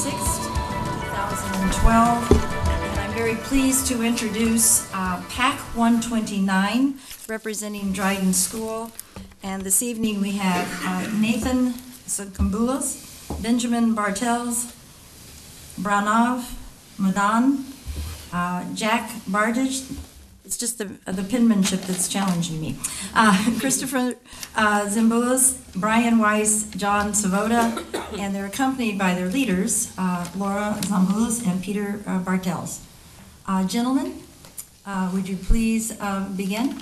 6th, 2012. And I'm very pleased to introduce PAC 129, representing Dryden School. And this evening we have Nathan Sudkambulos, Benjamin Bartels, Branov Madan, Jack Bardage. It's just the penmanship that's challenging me. Christopher Zimbulos, Brian Weiss, John Savoda, and they're accompanied by their leaders, Laura Zimbulos and Peter Bartels. Gentlemen, would you please begin?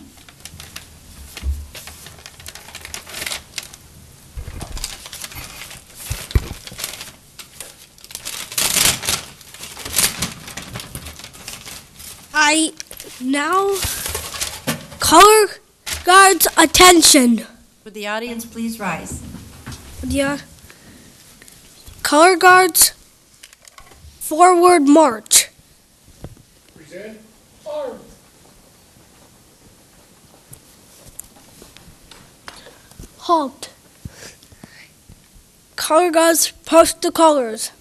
I now color guards attention. Would the audience please rise? Yeah. Color guards forward march. Present arms. Halt. Color guards post the colors.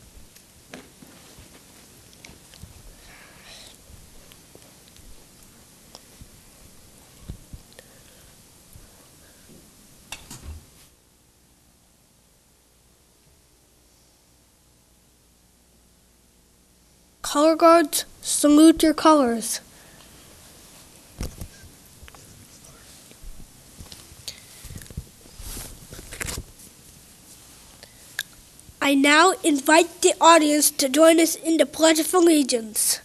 Color guards, salute your colors. I now invite the audience to join us in the Pledge of Allegiance.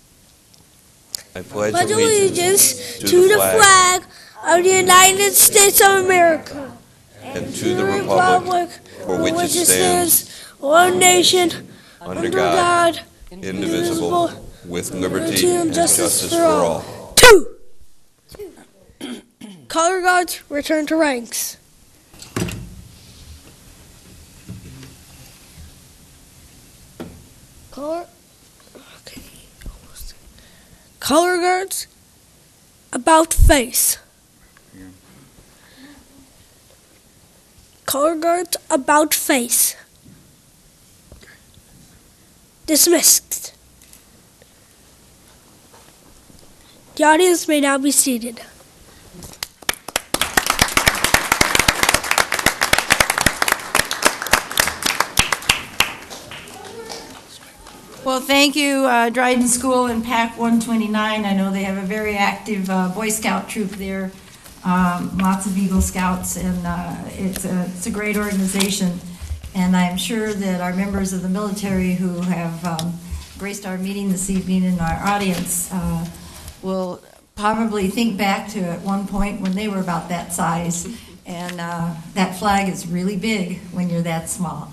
I pledge allegiance to the flag of the United States of America and to the republic for which it stands, one nation, under God, indivisible, with liberty and justice for all. 2. Color guards, return to ranks. Color guards, about face. Color guards, about face. Dismissed. The audience may now be seated. Well, thank you, Dryden School and PAC 129. I know they have a very active Boy Scout troop there, lots of Eagle Scouts, and it's a great organization. And I'm sure that our members of the military who have graced our meeting this evening in our audience will probably think back to at one point when they were about that size. And that flag is really big when you're that small.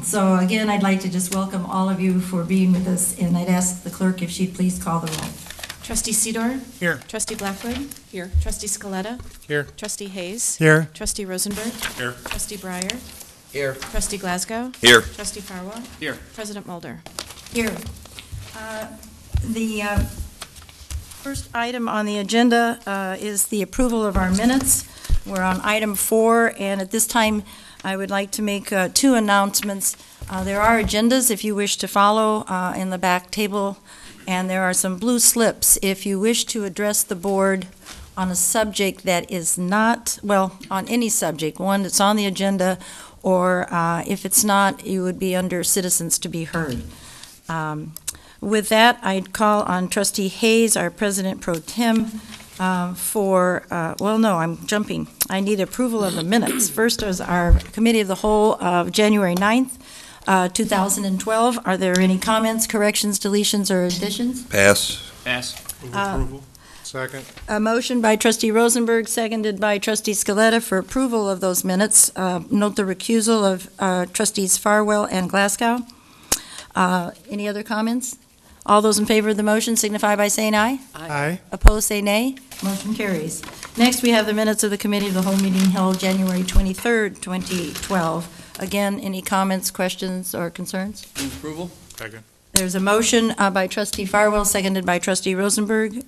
So again, I'd like to just welcome all of you for being with us, and I'd ask the clerk if she'd please call the roll. Trustee Sidor? Here. Trustee Blackwood? Here. Trustee Scaletta? Here. Trustee Hayes? Here. Trustee Rosenberg? Here. Trustee Breyer? Here. Trustee Glasgow? Here. Trustee Farwell? Here. President Mulder? Here. The first item on the agenda is the approval of our minutes. We're on item 4, and at this time I would like to make 2 announcements. There are agendas if you wish to follow in the back table, and there are some blue slips if you wish to address the board on a subject that is not, well, on any subject, one that's on the agenda, or if it's not, you would be under citizens to be heard. With that, I'd call on Trustee Hayes, our President Pro Tem, well, no, I'm jumping. I need approval of the minutes. First is our Committee of the Whole of January 9th, 2012. Are there any comments, corrections, deletions, or additions? Pass. Pass. Approval. Second. A motion by Trustee Rosenberg, seconded by Trustee Scaletta for approval of those minutes. Note the recusal of Trustees Farwell and Glasgow. Any other comments? All those in favor of the motion signify by saying aye. Aye. Opposed, say nay. Motion carries. Next, we have the minutes of the Committee of the Whole meeting held January 23rd, 2012. Again, any comments, questions, or concerns? Move approval. Second. There's a motion by Trustee Farwell, seconded by Trustee Rosenberg.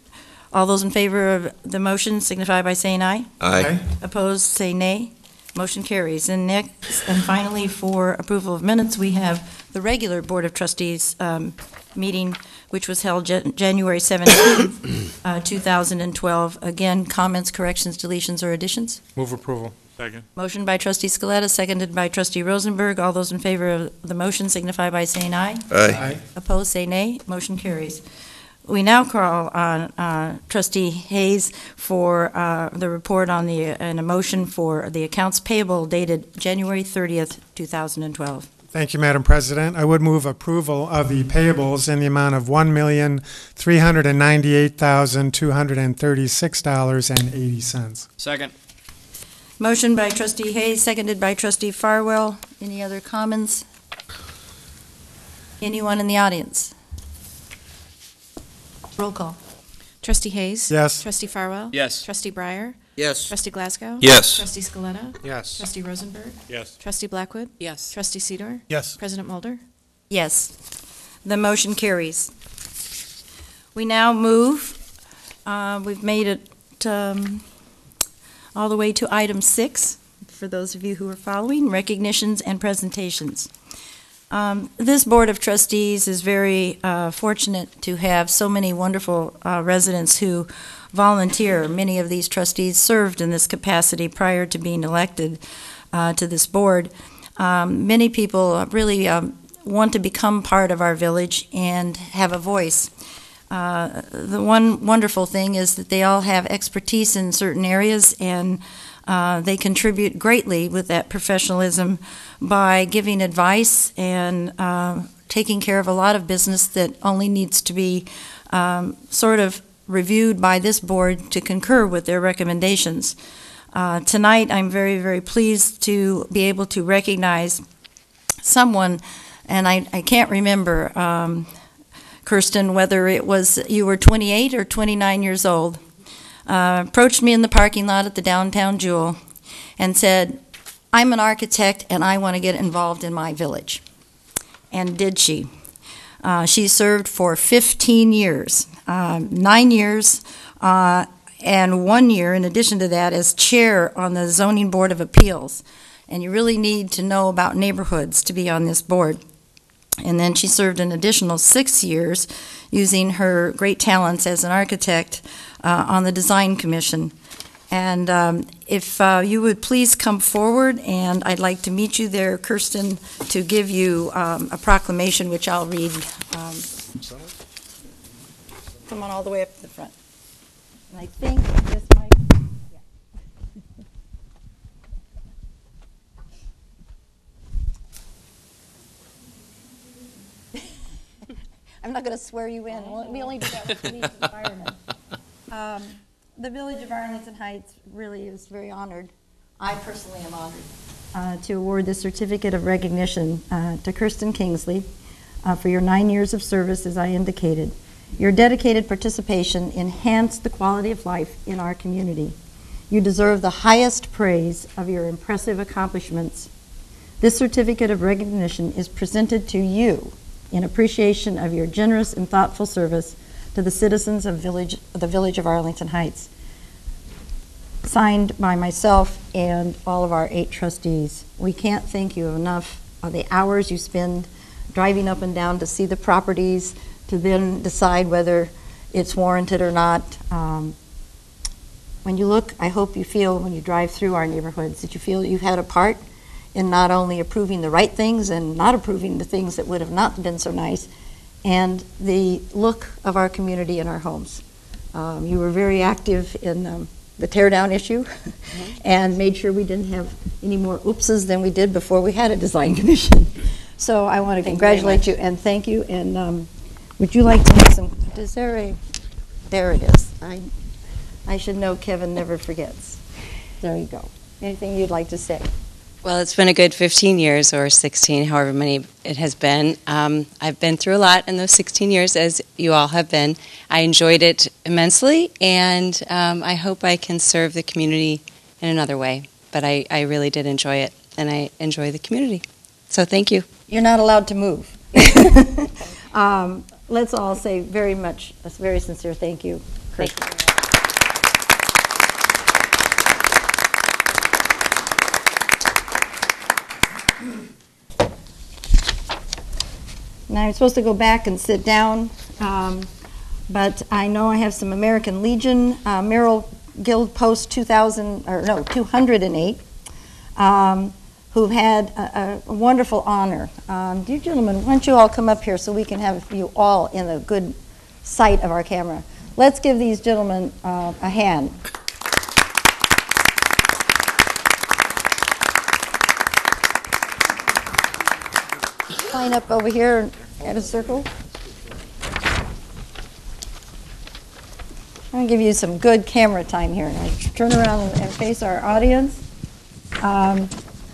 All those in favor of the motion signify by saying aye. Aye. Opposed, say nay. Motion carries. And next, and finally, for approval of minutes, we have the regular Board of Trustees meeting, which was held January 17th, 2012. Again, comments, corrections, deletions, or additions? Move approval. Second. Motion by Trustee Scaletta, seconded by Trustee Rosenberg. All those in favor of the motion signify by saying aye. Aye. Opposed, say nay. Motion carries. We now call on Trustee Hayes for the report on and a motion for the accounts payable dated January 30th, 2012. Thank you, Madam President. I would move approval of the payables in the amount of $1,398,236.80. Second. Motion by Trustee Hayes, seconded by Trustee Farwell. Any other comments? Anyone in the audience? Roll call. Trustee Hayes. Yes. Trustee Farwell. Yes. Trustee Breyer. Yes. Trustee Glasgow. Yes. Trustee Scaletta. Yes. Trustee Rosenberg. Yes. Trustee Blackwood. Yes. Trustee Sidor. Yes. President Mulder. Yes. The motion carries. We now move, we've made it all the way to item 6, for those of you who are following, recognitions and presentations. This Board of Trustees is very fortunate to have so many wonderful residents who volunteer. Many of these trustees served in this capacity prior to being elected to this board. Many people really want to become part of our village and have a voice. The one wonderful thing is that they all have expertise in certain areas, and they contribute greatly with that professionalism by giving advice and taking care of a lot of business that only needs to be sort of reviewed by this board to concur with their recommendations. Tonight, I'm very, very pleased to be able to recognize someone, and I can't remember, Kirsten, whether it was you were 28 or 29 years old, approached me in the parking lot at the downtown Jewel and said, I'm an architect and I want to get involved in my village. And did she? She served for 15 years, 9 years, and 1 year in addition to that as chair on the Zoning Board of Appeals. And you really need to know about neighborhoods to be on this board. And then she served an additional 6 years using her great talents as an architect on the Design Commission. And if you would please come forward, and I'd like to meet you there, Kirsten, to give you a proclamation, which I'll read. Come on all the way up to the front. And I think this might, yeah. I'm not going to swear you in. We only do that with police and firemen. The Village of Arlington Heights really is very honored. I personally am honored to award the certificate of recognition to Kirsten Kingsley for your 9 years of service, as I indicated. Your dedicated participation enhanced the quality of life in our community. You deserve the highest praise of your impressive accomplishments. This certificate of recognition is presented to you in appreciation of your generous and thoughtful service to the citizens of the Village of Arlington Heights. Signed by myself and all of our 8 trustees. We can't thank you enough of the hours you spend driving up and down to see the properties, to then decide whether it's warranted or not. When you look, I hope you feel when you drive through our neighborhoods that you feel you've had a part in not only approving the right things and not approving the things that would have not been so nice, and the look of our community and our homes. You were very active in the tear-down issue and made sure we didn't have any more oopses than we did before we had a design commission. So I want to congratulate you and thank you. And would you like to have some, there it is. I should know Kevin never forgets. There you go. Anything you'd like to say? Well, it's been a good 15 years or 16, however many it has been. I've been through a lot in those 16 years, as you all have been. I enjoyed it immensely, and I hope I can serve the community in another way. But I really did enjoy it, and I enjoy the community. So thank you. You're not allowed to move. Let's all say very much, a very sincere thank you, Kirsten. Now, I'm supposed to go back and sit down, but I know I have some American Legion, Merrill Guild Post 208, who've had a wonderful honor. Dear gentlemen, why don't you all come up here so we can have you all in a good sight of our camera. Let's give these gentlemen a hand. Line up over here at a circle. I'm going to give you some good camera time here. Now turn around and face our audience.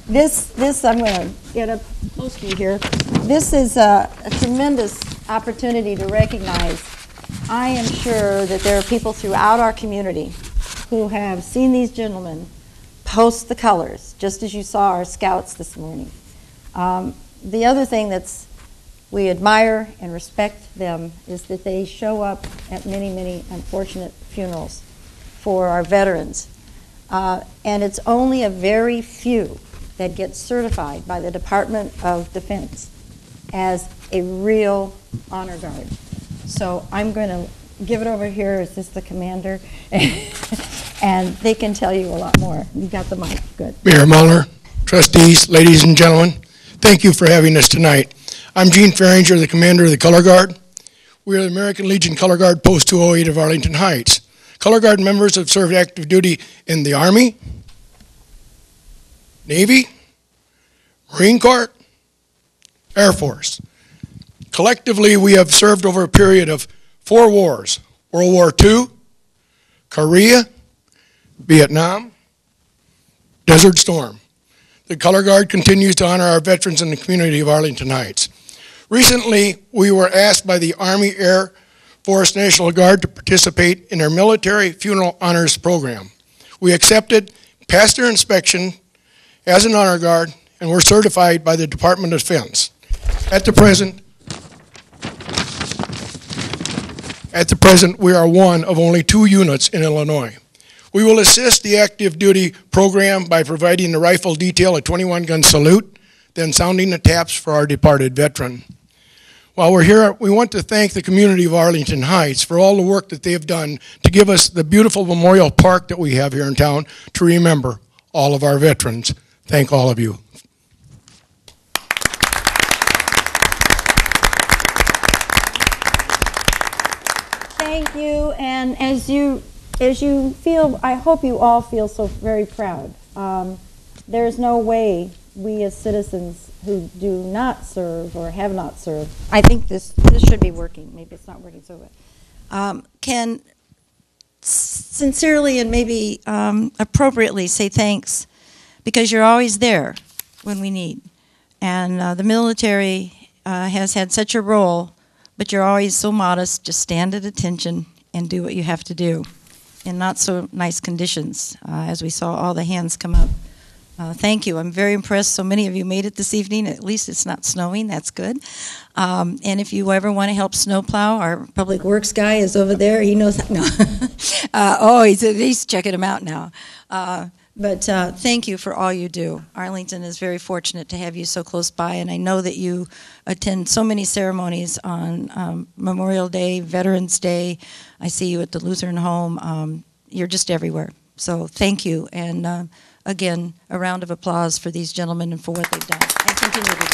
This I'm going to get up close to you here. This is a tremendous opportunity to recognize. I am sure that there are people throughout our community who have seen these gentlemen post the colors, just as you saw our scouts this morning. The other thing that's we admire and respect them is that they show up at many, many unfortunate funerals for our veterans. And it's only a very few that get certified by the Department of Defense as a real honor guard. So I'm going to give it over here. Is this the commander? And they can tell you a lot more. You got the mic. Good. Mayor Mulder, trustees, ladies and gentlemen, thank you for having us tonight. I'm Gene Farringer, the commander of the Color Guard. We are the American Legion Color Guard Post 208 of Arlington Heights. Color Guard members have served active duty in the Army, Navy, Marine Corps, Air Force. Collectively, we have served over a period of 4 wars: World War II, Korea, Vietnam, Desert Storm. The Color Guard continues to honor our veterans in the community of Arlington Heights. Recently, we were asked by the Army Air Force National Guard to participate in our military funeral honors program. We accepted, passed their inspection as an honor guard, and were certified by the Department of Defense. At the present, we are one of only 2 units in Illinois. We will assist the active duty program by providing the rifle detail a 21-gun salute, then sounding the taps for our departed veteran. While we're here, we want to thank the community of Arlington Heights for all the work that they have done to give us the beautiful memorial park that we have here in town to remember all of our veterans. Thank all of you. Thank you, and as you feel, I hope you all feel so very proud. There's no way we as citizens who do not serve or have not served, I think this should be working, maybe it's not working so well, can sincerely and maybe appropriately say thanks, because you're always there when we need. And the military has had such a role, but you're always so modest. Just stand at attention and do what you have to do in not so nice conditions, as we saw all the hands come up. Thank you. I'm very impressed. So many of you made it this evening. At least it's not snowing. That's good. And if you ever want to help snowplow, our public works guy is over there. He knows how. No. He's checking them out now. But thank you for all you do. Arlington is very fortunate to have you so close by, and I know that you attend so many ceremonies on Memorial Day, Veterans Day. I see you at the Lutheran Home. You're just everywhere. So thank you, and again, a round of applause for these gentlemen and for what they've done, and continue to do.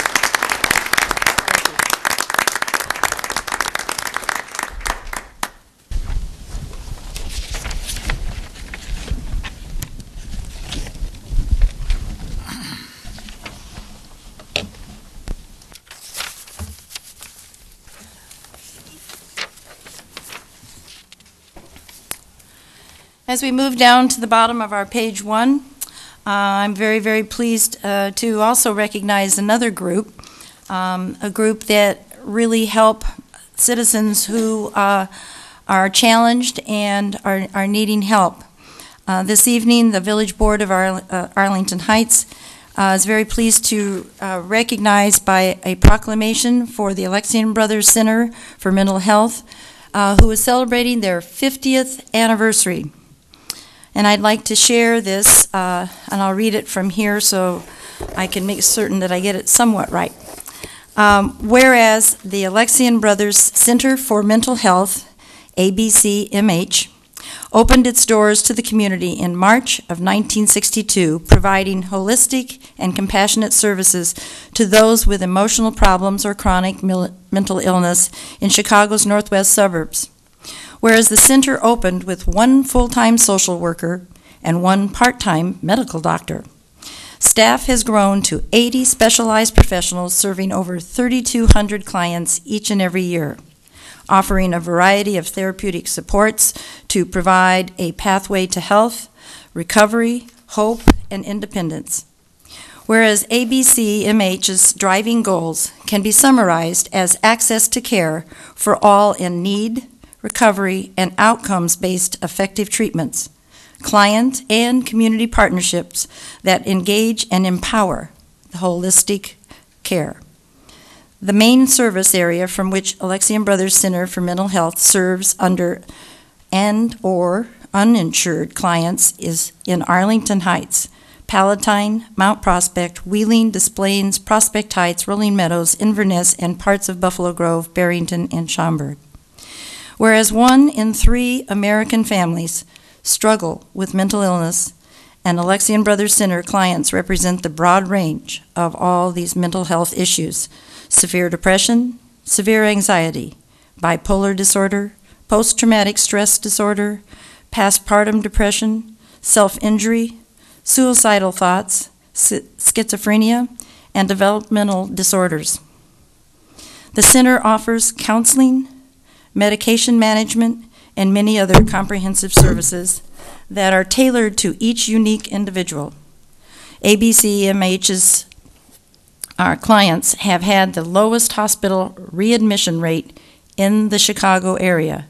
As we move down to the bottom of our page 1, I'm very, very pleased to also recognize another group, a group that really help citizens who are challenged and are needing help. This evening, the Village Board of Arlington Heights is very pleased to recognize by a proclamation for the Alexian Brothers Center for Mental Health, who is celebrating their 50th anniversary. And I'd like to share this, and I'll read it from here so I can make certain that I get it somewhat right. Whereas the Alexian Brothers Center for Mental Health, ABCMH, opened its doors to the community in March of 1962, providing holistic and compassionate services to those with emotional problems or chronic mental illness in Chicago's northwest suburbs. Whereas the center opened with one full-time social worker and one part-time medical doctor. Staff has grown to 80 specialized professionals serving over 3,200 clients each and every year, offering a variety of therapeutic supports to provide a pathway to health, recovery, hope, and independence. Whereas ABCMH's driving goals can be summarized as access to care for all in need, recovery, and outcomes-based effective treatments, client and community partnerships that engage and empower the holistic care. The main service area from which Alexian Brothers Center for Mental Health serves under and/or uninsured clients is in Arlington Heights, Palatine, Mount Prospect, Wheeling, Des Plaines, Prospect Heights, Rolling Meadows, Inverness, and parts of Buffalo Grove, Barrington, and Schaumburg. Whereas 1 in 3 American families struggle with mental illness, and Alexian Brothers Center clients represent the broad range of all these mental health issues: severe depression, severe anxiety, bipolar disorder, post-traumatic stress disorder, postpartum depression, self-injury, suicidal thoughts, schizophrenia, and developmental disorders. The center offers counseling, medication management, and many other comprehensive services that are tailored to each unique individual. ABCMH's our clients have had the lowest hospital readmission rate in the Chicago area.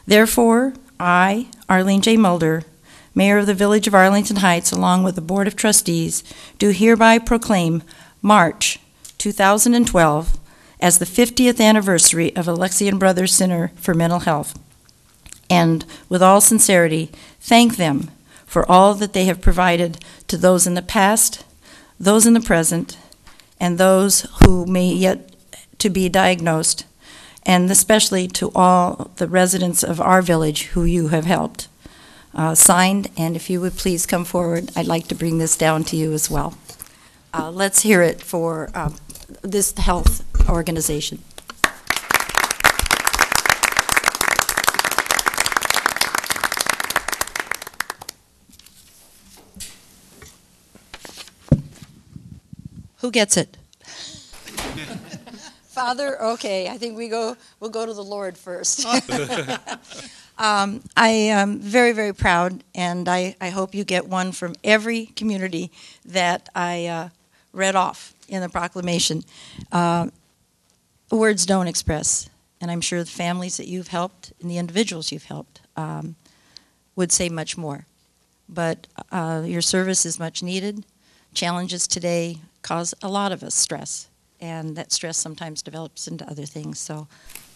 Therefore, I, Arlene J. Mulder, Mayor of the Village of Arlington Heights, along with the Board of Trustees, do hereby proclaim March 2012 as the 50th anniversary of Alexian Brothers Center for Mental Health, and with all sincerity, thank them for all that they have provided to those in the past, those in the present, and those who may yet to be diagnosed, and especially to all the residents of our village who you have helped. Signed, and if you would please come forward, I'd like to bring this down to you as well. Let's hear it for this health organization. Who gets it? Father? Okay, I think we'll go to the Lord first. I am very, very proud, and I hope you get one from every community that I read off in the proclamation. Words don't express, and I'm sure the families that you've helped and the individuals you've helped would say much more. But your service is much needed. Challenges today cause a lot of us stress, and that stress sometimes develops into other things. So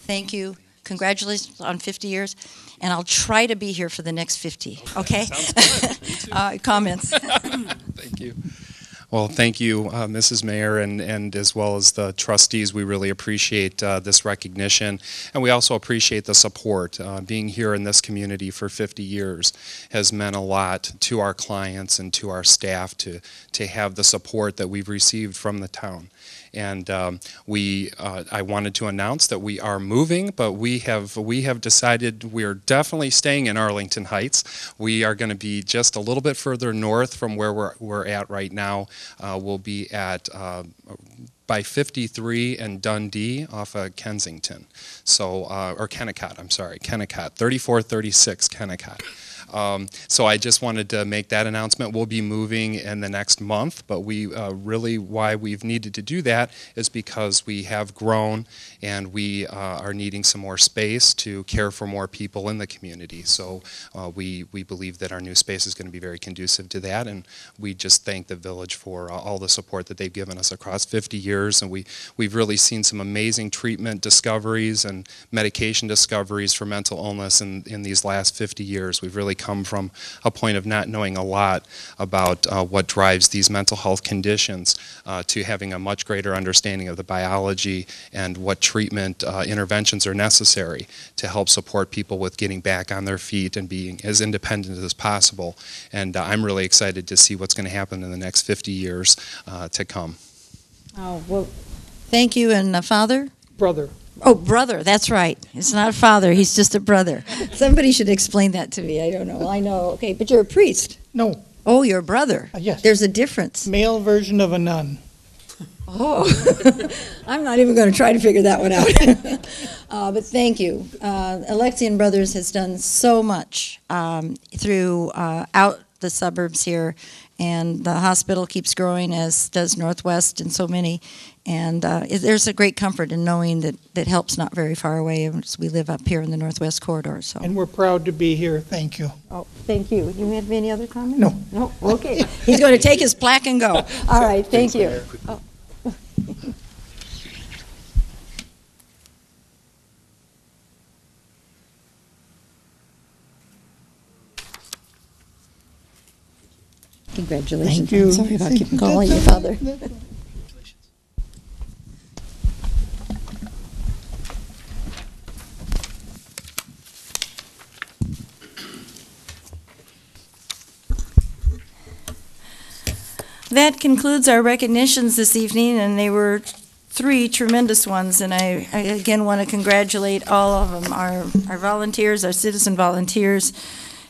thank you. Congratulations on 50 years, and I'll try to be here for the next 50, okay? Sounds good. Comments? Thank you. Well, thank you, Mrs. Mayor, and as well as the trustees. We really appreciate this recognition, and we also appreciate the support. Being here in this community for 50 years has meant a lot to our clients and to our staff to have the support that we've received from the town. And I wanted to announce that we are moving, but we have decided we're definitely staying in Arlington Heights. We are going to be just a little bit further north from where we're at right now. We'll be at by 53 and Dundee off of Kensington, so or Kennecott. I'm sorry, Kennecott, 3436 Kennecott. So I just wanted to make that announcement. We'll be moving in the next month, but we really, why we've needed to do that is because we have grown and we are needing some more space to care for more people in the community. So we believe that our new space is going to be very conducive to that, and we just thank the village for all the support that they've given us across 50 years. years, and we've really seen some amazing treatment discoveries and medication discoveries for mental illness in these last 50 years. We've really come from a point of not knowing a lot about what drives these mental health conditions to having a much greater understanding of the biology and what treatment interventions are necessary to help support people with getting back on their feet and being as independent as possible. And I'm really excited to see what's going to happen in the next 50 years to come. Oh, well, thank you. And father? Brother. Oh, brother, that's right. It's not a father, he's just a brother. Somebody should explain that to me. I don't know. I know. Okay, but you're a priest. No. Oh, you're a brother. Yes. There's a difference. Male version of a nun. Oh, I'm not even going to try to figure that one out. But thank you. Alexian Brothers has done so much throughout the suburbs here, and the hospital keeps growing, as does Northwest and so many. And there's a great comfort in knowing that help's not very far away as we live up here in the Northwest Corridor. So. And we're proud to be here. Thank you. Oh, thank you. Do you have any other comments? No. No? Okay. He's going to take his plaque and go. All right, thank you. Oh. Congratulations. Thank you. I'm sorry about keeping calling you father. That concludes our recognitions this evening, and they were 3 tremendous ones, and I again want to congratulate all of them, our volunteers, our citizen volunteers,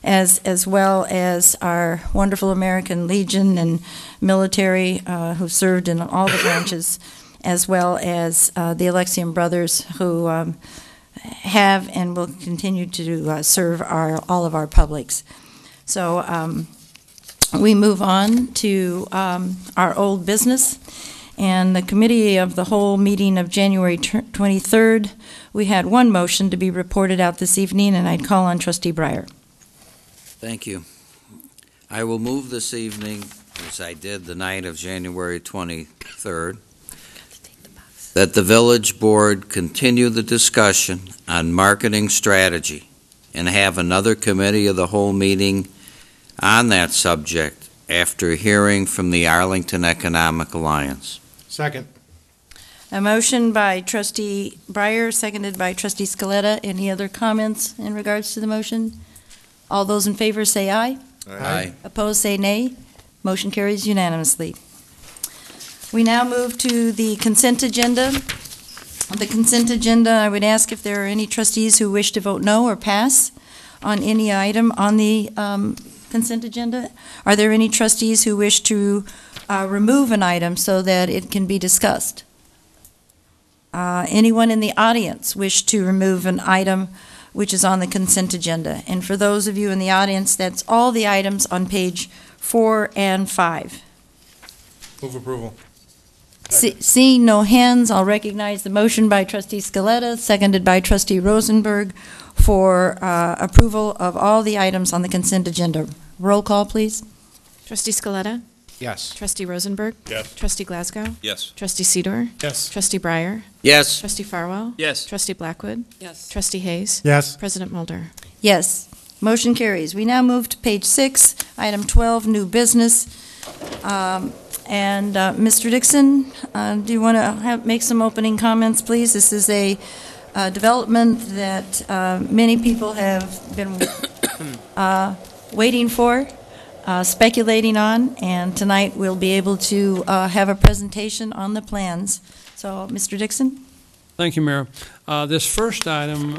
as well as our wonderful American Legion and military who served in all the branches, as well as the Alexian Brothers who have and will continue to serve all of our publics. So we move on to our old business, and the Committee of the Whole meeting of January 23rd, we had one motion to be reported out this evening, and I'd call on Trustee Breyer. Thank you. I will move this evening, as I did the night of January 23rd, that the Village Board continue the discussion on marketing strategy and have another Committee of the Whole meeting on that subject after hearing from the Arlington Economic Alliance. Second. A motion by Trustee Breyer, seconded by Trustee Scaletta. Any other comments in regards to the motion? All those in favor say aye. Aye. Opposed say nay. Motion carries unanimously. We now move to the consent agenda. The consent agenda, I would ask if there are any trustees who wish to vote no or pass on any item on the consent agenda. Are there any trustees who wish to remove an item so that it can be discussed? Anyone in the audience wish to remove an item which is on the consent agenda? And for those of you in the audience, that's all the items on page 4 and 5. Move approval. Seeing no hands, I'll recognize the motion by Trustee Scaletta, seconded by Trustee Rosenberg, for approval of all the items on the consent agenda. Roll call, please. Trustee Scaletta? Yes. Trustee Rosenberg? Yes. Trustee Glasgow? Yes. Trustee Sidor? Yes. Trustee Breyer? Yes. Trustee Farwell? Yes. Trustee Blackwood? Yes. Trustee Hayes? Yes. President Mulder? Yes. Motion carries. We now move to page 6, item 12, new business. Mr. Dixon, do you want to make some opening comments, please? This is a development that many people have been waiting for, speculating on, and tonight we'll be able to have a presentation on the plans. So, Mr. Dixon? Thank you, Mayor. This first item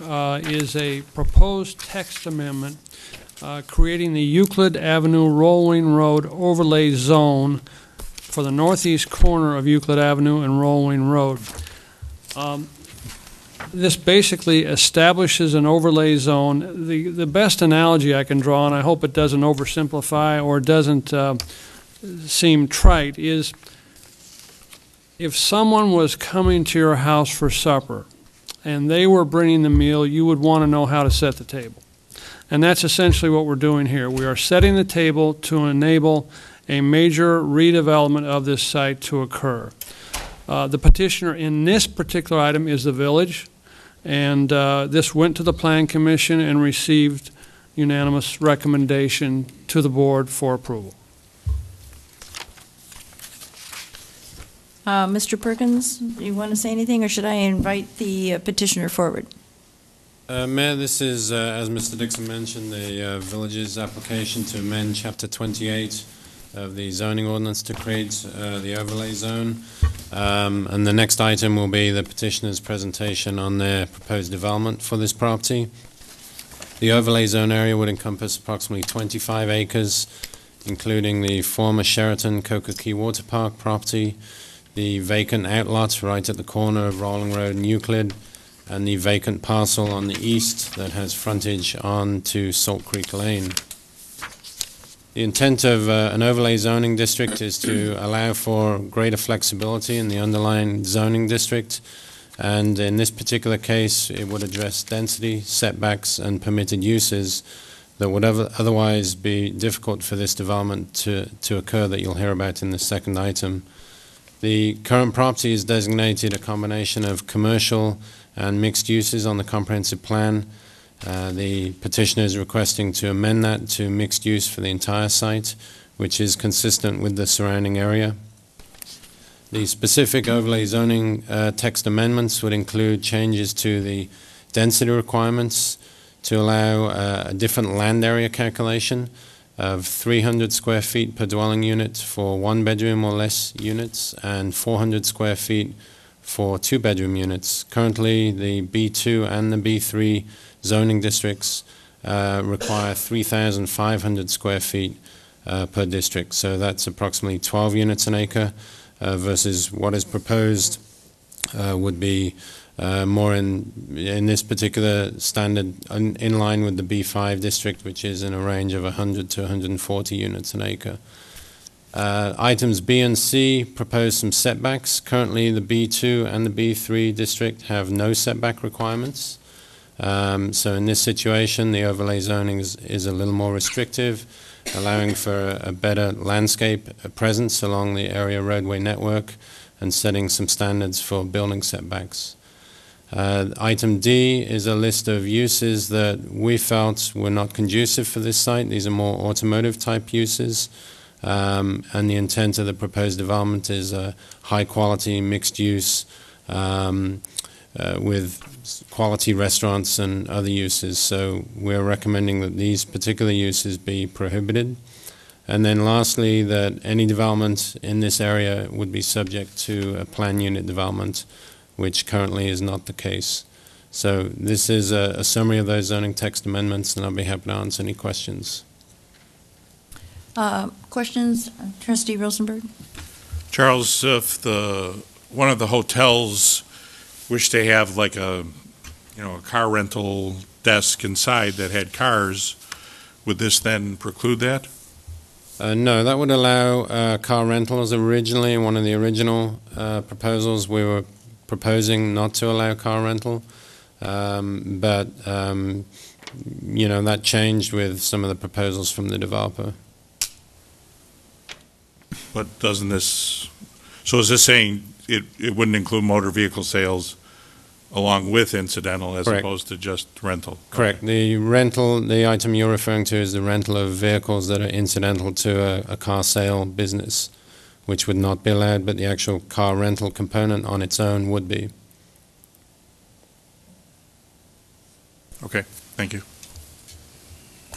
is a proposed text amendment creating the Euclid Avenue Rolling Road Overlay Zone for the northeast corner of Euclid Avenue and Rolling Road. This basically establishes an overlay zone. The best analogy I can draw, and I hope it doesn't oversimplify or doesn't seem trite, is if someone was coming to your house for supper and they were bringing the meal, you would want to know how to set the table. And that's essentially what we're doing here. We are setting the table to enable a major redevelopment of this site to occur. The petitioner in this particular item is the village, and this went to the Plan Commission and received unanimous recommendation to the board for approval. Mr. Perkins, do you want to say anything, or should I invite the petitioner forward? Mayor, this is, as Mr. Dixon mentioned, the village's application to amend Chapter 28 of the zoning ordinance to create the overlay zone. And the next item will be the petitioner's presentation on their proposed development for this property. The overlay zone area would encompass approximately 25 acres, including the former Sheraton Coca Key Water Park property, the vacant outlot right at the corner of Rolling Road and Euclid, and the vacant parcel on the east that has frontage on to Salt Creek Lane. The intent of an overlay zoning district is to allow for greater flexibility in the underlying zoning district, and in this particular case it would address density, setbacks, and permitted uses that would otherwise be difficult for this development to occur that you'll hear about in the second item. The current property is designated a combination of commercial and mixed uses on the comprehensive plan. The petitioner is requesting to amend that to mixed use for the entire site, which is consistent with the surrounding area. The specific overlay zoning text amendments would include changes to the density requirements to allow a different land area calculation of 300 square feet per dwelling unit for one bedroom or less units and 400 square feet for two bedroom units. Currently, the B2 and the B3 zoning districts require 3,500 square feet per district. So that's approximately 12 units an acre versus what is proposed would be more in this particular standard in line with the B5 district, which is in a range of 100 to 140 units an acre. Items B and C propose some setbacks. Currently, the B2 and the B3 district have no setback requirements. So in this situation, the overlay zoning is a little more restrictive, allowing for a better landscape presence along the area roadway network and setting some standards for building setbacks. Item D is a list of uses that we felt were not conducive for this site. These are more automotive type uses. And the intent of the proposed development is a high quality mixed use with quality restaurants and other uses. So we're recommending that these particular uses be prohibited. And then lastly, that any development in this area would be subject to a plan unit development, which currently is not the case. So this is a summary of those zoning text amendments, and I'll be happy to answer any questions. Questions, Trustee Rosenberg? Charles, if one of the hotels wish to have like a car rental desk inside that had cars, would this then preclude that? No, that would allow car rentals. Originally, one of the original proposals, we were proposing not to allow car rental, but that changed with some of the proposals from the developer. But doesn't this, so is this saying it wouldn't include motor vehicle sales along with incidental as Correct. Opposed to just rental? Correct. The rental, the item you're referring to is the rental of vehicles that are incidental to a car sale business, which would not be allowed, but the actual car rental component on its own would be. Okay, thank you.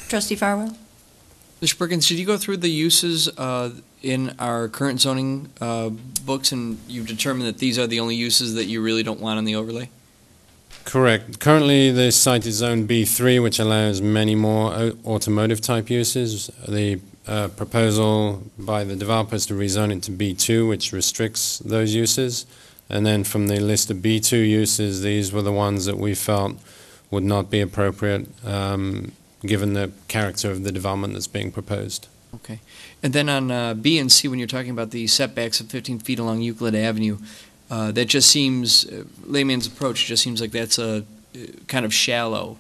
Trustee Farwell? Mr. Perkins, did you go through the uses in our current zoning books, and you've determined that these are the only uses that you really don't want on the overlay? Correct. Currently, the site is zone B3, which allows many more automotive type uses. The proposal by the developers to rezone it to B2, which restricts those uses. And then from the list of B2 uses, these were the ones that we felt would not be appropriate given the character of the development that's being proposed. Okay. And then on B and C, when you're talking about the setbacks of 15 feet along Euclid Avenue, that just seems, layman's approach, just seems like that's a kind of shallow.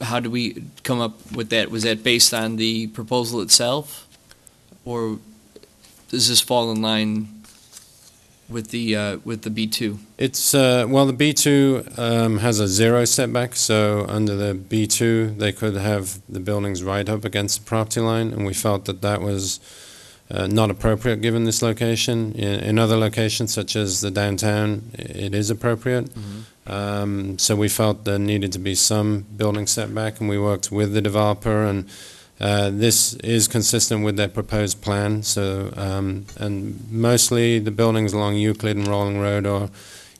How do we come up with that? Was that based on the proposal itself? Or does this fall in line with the B2? It's, well, the B2 has a 0 setback, so under the B2, they could have the buildings right up against the property line, and we felt that that was not appropriate given this location. In other locations, such as the downtown, it is appropriate. So we felt there needed to be some building setback, and we worked with the developer, and this is consistent with their proposed plan. So, and mostly the buildings along Euclid and Rolling Road are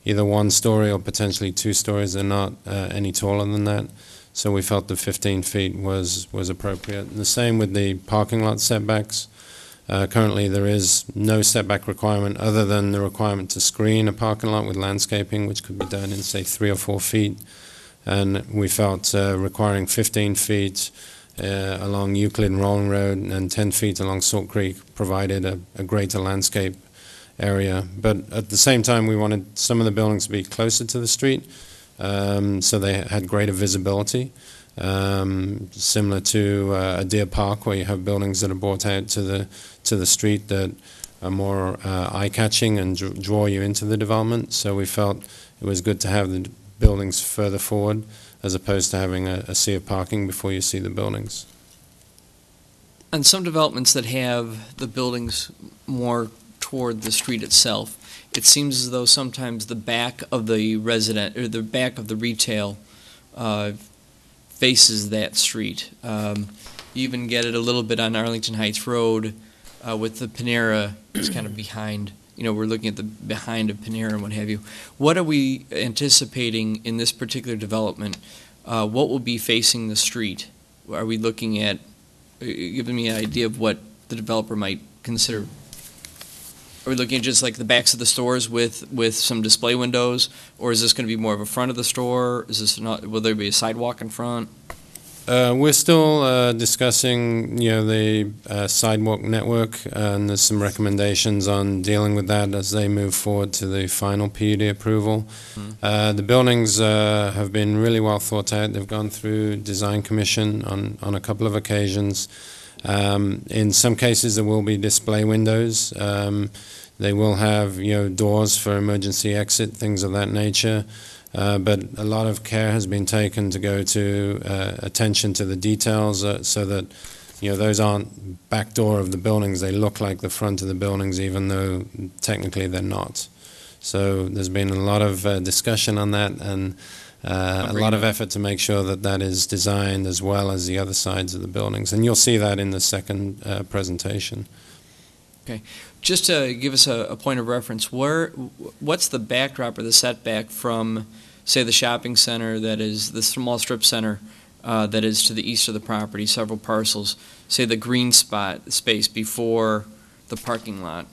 either 1 story or potentially 2 stories. They're not any taller than that. So we felt the 15 feet was appropriate. And the same with the parking lot setbacks. Currently, there is no setback requirement other than the requirement to screen a parking lot with landscaping, which could be done in, say, 3 or 4 feet. And we felt requiring 15 feet along Euclid and Rolling Road and 10 feet along Salt Creek provided a greater landscape area. But at the same time, we wanted some of the buildings to be closer to the street, so they had greater visibility. Similar to a deer park, where you have buildings that are brought out to the street that are more eye-catching and draw you into the development. So we felt it was good to have the buildings further forward, as opposed to having a sea of parking before you see the buildings. On some developments that have the buildings more toward the street itself, it seems as though sometimes the back of the resident or the back of the retail faces that street. You even get it a little bit on Arlington Heights Road with the Panera is kind of behind. You know, we're looking at the behind of Panera and what have you. What are we anticipating in this particular development? What will be facing the street? Are we looking at, giving me an idea of what the developer might consider? Are we looking at just like the backs of the stores with some display windows, or is this going to be more of a front of the store? Is this not? Will there be a sidewalk in front? We're still discussing, the sidewalk network, and there's some recommendations on dealing with that as they move forward to the final PUD approval. The buildings have been really well thought out. They've gone through design commission on a couple of occasions. In some cases, there will be display windows. They will have, doors for emergency exit, things of that nature. But a lot of care has been taken to go to attention to the details so that, those aren't back door of the buildings. They look like the front of the buildings, even though technically they're not. So there's been a lot of discussion on that, and a lot of effort to make sure that that is designed as well as the other sides of the buildings. And you'll see that in the second presentation. Okay. Just to give us a point of reference, what's the backdrop or the setback from, say, the shopping center that is the small strip center that is to the east of the property, several parcels, say the green space before the parking lot?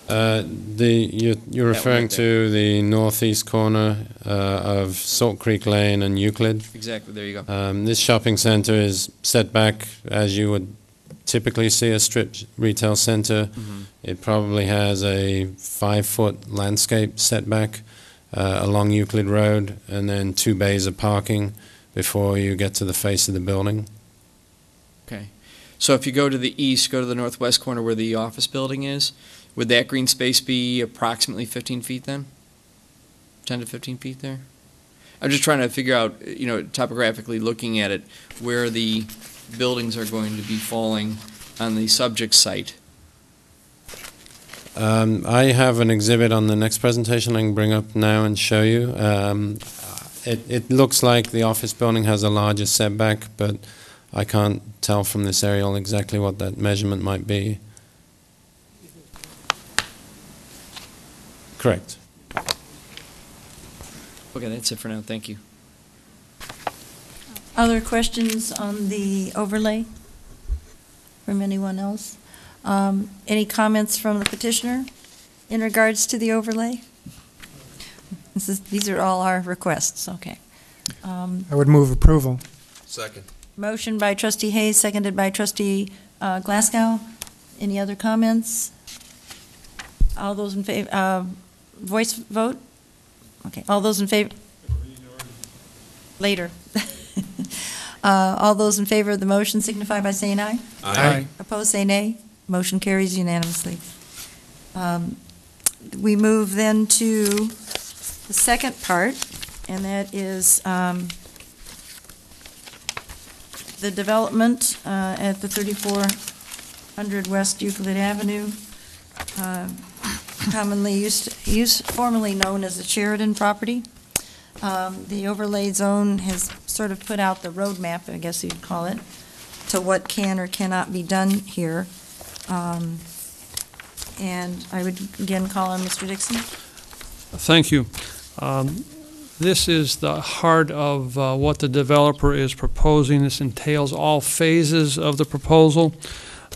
You're referring to the northeast corner of Salt Creek Lane and Euclid? Exactly, there you go. This shopping center is set back as you would typically see a strip retail center. It probably has a 5-foot landscape setback along Euclid Road, and then 2 bays of parking before you get to the face of the building. Okay. So if you go to the east, go to the northwest corner where the office building is, would that green space be approximately 15 feet then? 10 to 15 feet there? I'm just trying to figure out, topographically looking at it, where the buildings are going to be falling on the subject site. I have an exhibit on the next presentation I can bring up now and show you. It looks like the office building has a larger setback, but I can't tell from this aerial exactly what that measurement might be. Correct. Okay, that's it for now. Thank you. Other questions on the overlay from anyone else? Any comments from the petitioner in regards to the overlay? These are all our requests, okay. I would move approval. Second. Motion by Trustee Hayes, seconded by Trustee Glasgow. Any other comments? All those in favor, voice vote? Okay, all those in favor? Later. All those in favor of the motion signify by saying aye. Aye. Opposed, say nay. Motion carries unanimously. We move then to the second part, and that is the development at the 3400 West Euclid Avenue, commonly formerly known as the Sheridan property. The overlay zone has sort of put out the roadmap, I guess you'd call it, to what can or cannot be done here. And I would again call on Mr. Dixon. Thank you. This is the heart of what the developer is proposing. This entails all phases of the proposal.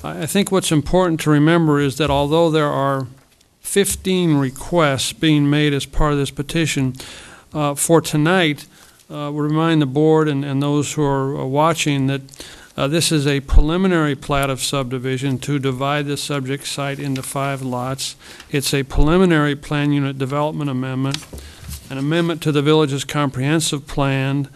I think what's important to remember is that although there are 15 requests being made as part of this petition, for tonight, we remind the board and those who are watching that this is a preliminary plat of subdivision to divide the subject site into 5 lots. It's a preliminary plan unit development amendment, an amendment to the village's comprehensive plan,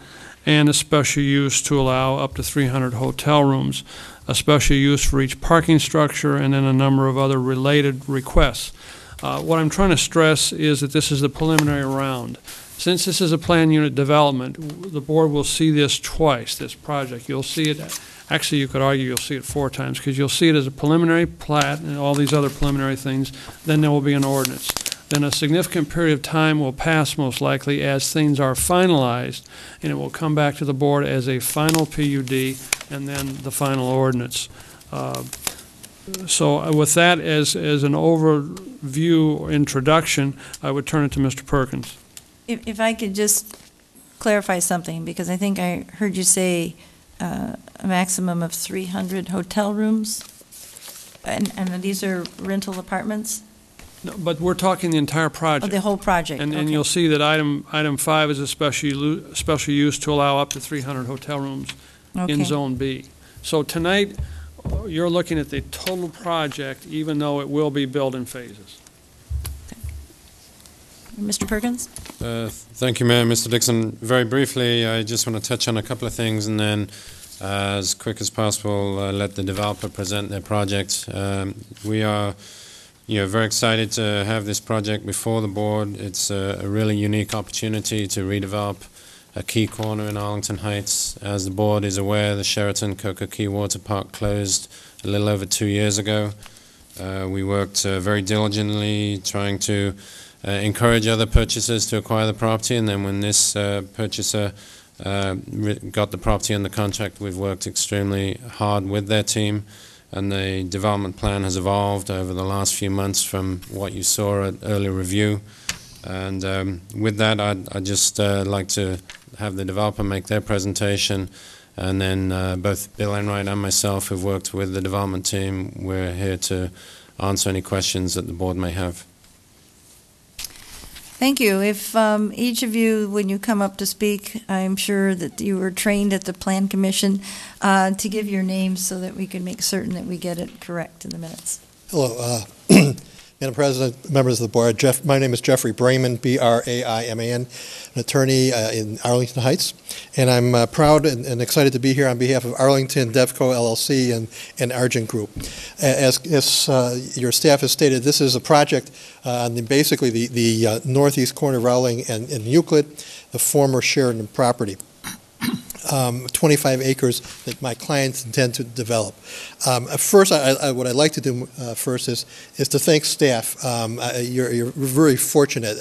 and a special use to allow up to 300 hotel rooms, a special use for each parking structure, and then a number of other related requests. What I'm trying to stress is that this is the preliminary round. Since this is a plan unit development, the board will see this twice, this project. You'll see it, actually you could argue you'll see it 4 times, because you'll see it as a preliminary plat and all these other preliminary things, then there will be an ordinance. Then a significant period of time will pass most likely as things are finalized, and it will come back to the board as a final PUD and then the final ordinance. So with that as an overview or introduction, I would turn it to Mr. Perkins. If I could just clarify something, because I think I heard you say a maximum of 300 hotel rooms, and these are rental apartments? No, but we're talking the entire project. Oh, the whole project. And okay. you'll see that item 5 is a special use to allow up to 300 hotel rooms in Zone B. So tonight, you're looking at the total project, even though it will be built in phases. Mr. Perkins? Thank you, Mayor. Mr. Dixon, very briefly, I just want to touch on a couple of things and then as quick as possible let the developer present their project. We are very excited to have this project before the board. It's a really unique opportunity to redevelop a key corner in Arlington Heights. As the board is aware, the Sheraton Cocoa Key Water Park closed a little over 2 years ago. We worked very diligently trying to encourage other purchasers to acquire the property, and then when this purchaser got the property under contract, we've worked extremely hard with their team, and the development plan has evolved over the last few months from what you saw at early review. And with that, I'd just like to have the developer make their presentation, and then both Bill Enright and myself who've worked with the development team, we're here to answer any questions that the board may have. Thank you. If each of you, when you come up to speak, I'm sure that you were trained at the Plan Commission to give your names so that we can make certain that we get it correct in the minutes. Hello, Madam President, members of the board. My name is Jeffrey Brayman, B-R-A-I-M-A-N, an attorney in Arlington Heights, and I'm proud and excited to be here on behalf of Arlington Devco LLC and Argent Group. As your staff has stated, this is a project on basically the northeast corner of Rowling and Euclid, the former Sheridan property. 25 acres that my clients intend to develop. First, what I'd like to do first is to thank staff. You're very fortunate.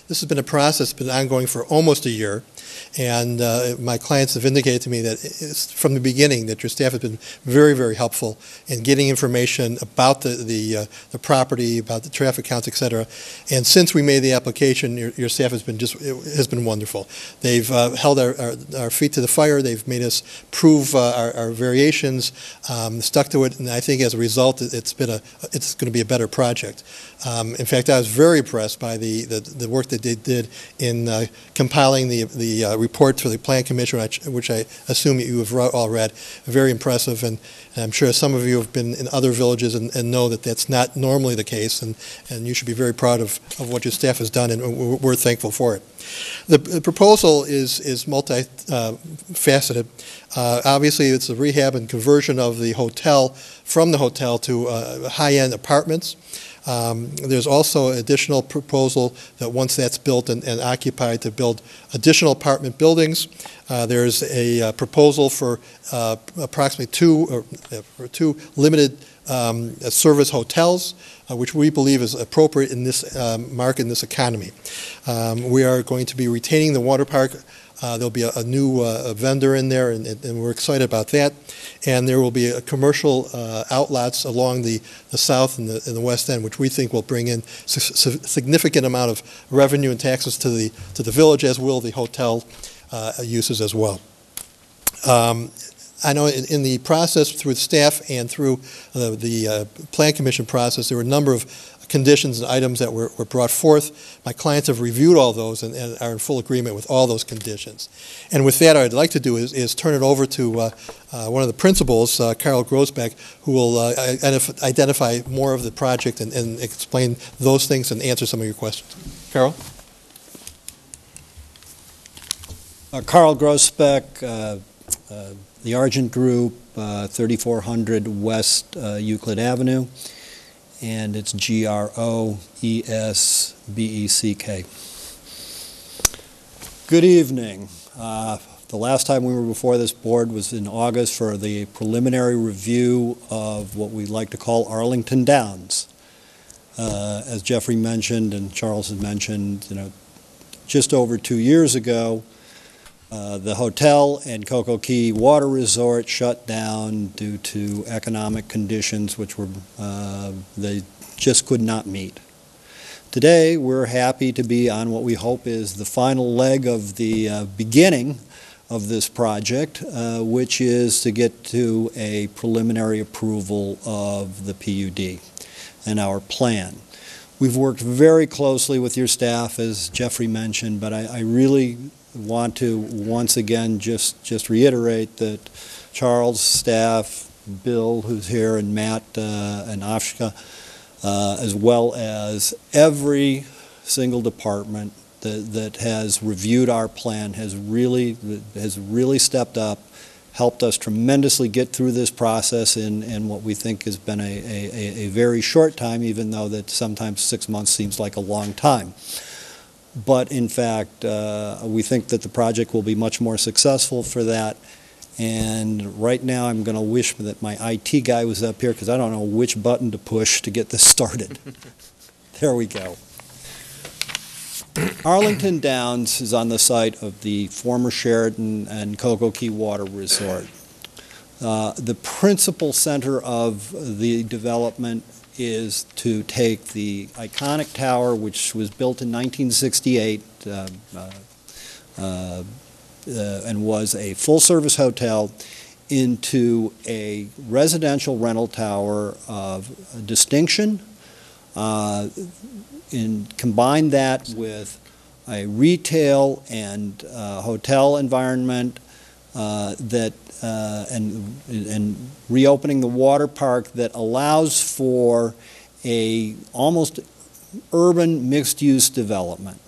This has been a process, been ongoing for almost a year, and my clients have indicated to me that from the beginning that your staff has been very, very helpful in getting information about the property, about the traffic counts, et cetera. And since we made the application, your staff has been wonderful. They've held our feet to the fire. They've made us prove our variations, stuck to it, and I think as a result, it's going to be a better project. In fact, I was very impressed by the work that they did in compiling the report for the Plan Commission, which I assume you have all read. Very impressive, and I'm sure some of you have been in other villages and know that that's not normally the case, and you should be very proud of what your staff has done, and we're thankful for it. The proposal is multifaceted. Obviously, it's a rehab and conversion of the hotel, from the hotel to high-end apartments. There's also additional proposal that once that's built and occupied, to build additional apartment buildings. There's a proposal for approximately two limited service hotels, which we believe is appropriate in this market, in this economy. We are going to be retaining the water park. There'll be a new vendor in there, and we're excited about that. And there will be a commercial outlets along the south and the west end, which we think will bring in significant amount of revenue and taxes to the village, as will the hotel uses as well. I know in the process, through staff and through the Plan Commission process, there were a number of conditions and items that were brought forth. My clients have reviewed all those and are in full agreement with all those conditions. And with that, what I'd like to do is turn it over to one of the principals, Carl Grosbeck, who will identify more of the project and explain those things and answer some of your questions. Carl? Carl Grosbeck, the Argent Group, 3400 West Euclid Avenue, and it's Groesbeck. Good evening. The last time we were before this board was in August for the preliminary review of what we like to call Arlington Downs. As Jeffrey mentioned and Charles had mentioned, just over 2 years ago, the hotel and Cocoa Key Water Resort shut down due to economic conditions which were they just could not meet. Today, we're happy to be on what we hope is the final leg of the beginning of this project, which is to get to a preliminary approval of the PUD and our plan. We've worked very closely with your staff, as Jeffrey mentioned, but I really want to once again just reiterate that Charles' staff, Bill, who's here, and Matt and Afshka, as well as every single department that has reviewed our plan has really stepped up, helped us tremendously get through this process in what we think has been a very short time, even though that sometimes 6 months seems like a long time. But in fact, we think that the project will be much more successful for that. And right now, I'm going to wish that my IT guy was up here, because I don't know which button to push to get this started. There we go. Arlington Downs is on the site of the former Sheraton and Cocoa Key Water Resort. The principal center of the development is to take the iconic tower, which was built in 1968 and was a full-service hotel, into a residential rental tower of distinction, combine that with a retail and hotel environment and reopening the water park that allows for a almost urban mixed-use development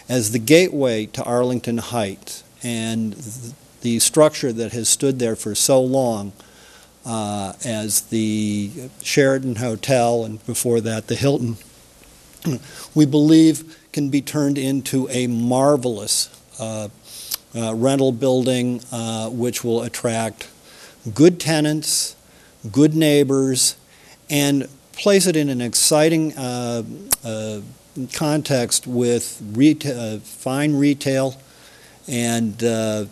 as the gateway to Arlington Heights, and the structure that has stood there for so long as the Sheraton Hotel, and before that the Hilton, we believe can be turned into a marvelous rental building which will attract good tenants, good neighbors, and place it in an exciting context with fine retail and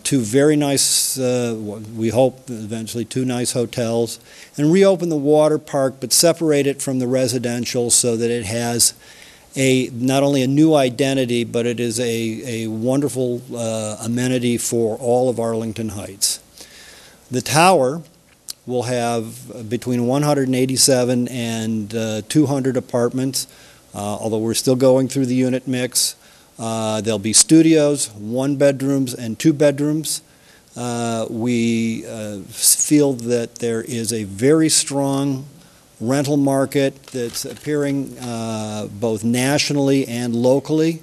two very nice, we hope eventually 2 nice hotels, and reopen the water park but separate it from the residential so that it has not only a new identity, but it is a wonderful amenity for all of Arlington Heights. The tower will have between 187 and 200 apartments, although we're still going through the unit mix. There'll be studios, 1 bedrooms and 2 bedrooms. We feel that there is a very strong rental market that's appearing both nationally and locally.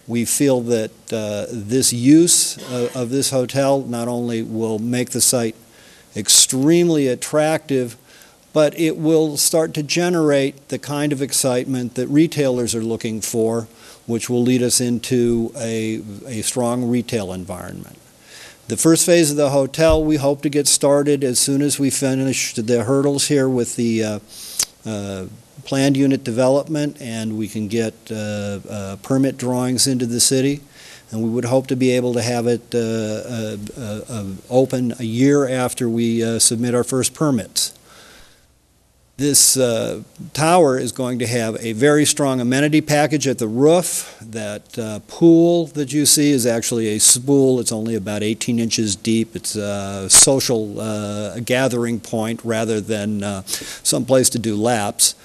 We feel that this use of this hotel not only will make the site extremely attractive, but it will start to generate the kind of excitement that retailers are looking for, which will lead us into a strong retail environment. The first phase of the hotel, we hope to get started as soon as we finish the hurdles here with the planned unit development and we can get permit drawings into the city. And we would hope to be able to have it open a year after we submit our first permits. This tower is going to have a very strong amenity package at the roof. That pool that you see is actually a spool. It's only about 18 inches deep. It's a social gathering point rather than some place to do laps.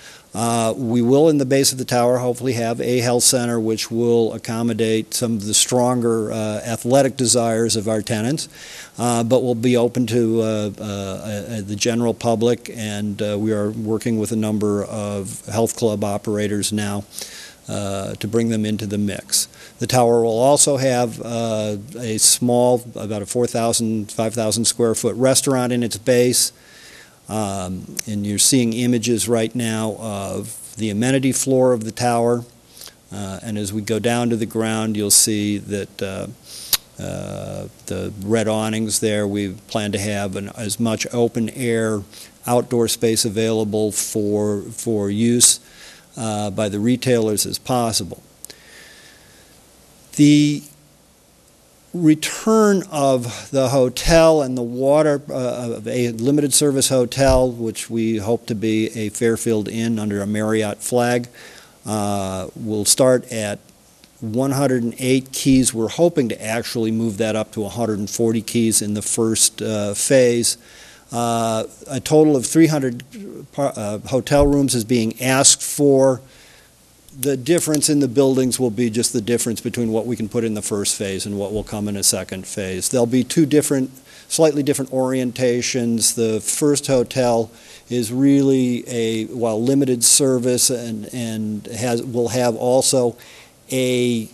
We will, in the base of the tower, hopefully have a health center which will accommodate some of the stronger athletic desires of our tenants, but will be open to the general public, and we are working with a number of health club operators now to bring them into the mix. The tower will also have a small, about a 5,000 square foot restaurant in its base. And you're seeing images right now of the amenity floor of the tower. And as we go down to the ground, you'll see that the red awnings there, we plan to have as much open air outdoor space available for use by the retailers as possible. The return of the hotel and the water, of a limited service hotel, which we hope to be a Fairfield Inn under a Marriott flag, will start at 108 keys. We're hoping to actually move that up to 140 keys in the first phase. A total of 300 hotel rooms is being asked for. The difference in the buildings will be just the difference between what we can put in the first phase and what will come in a second phase. There'll be two slightly different orientations. The first hotel is really while limited service and will have also a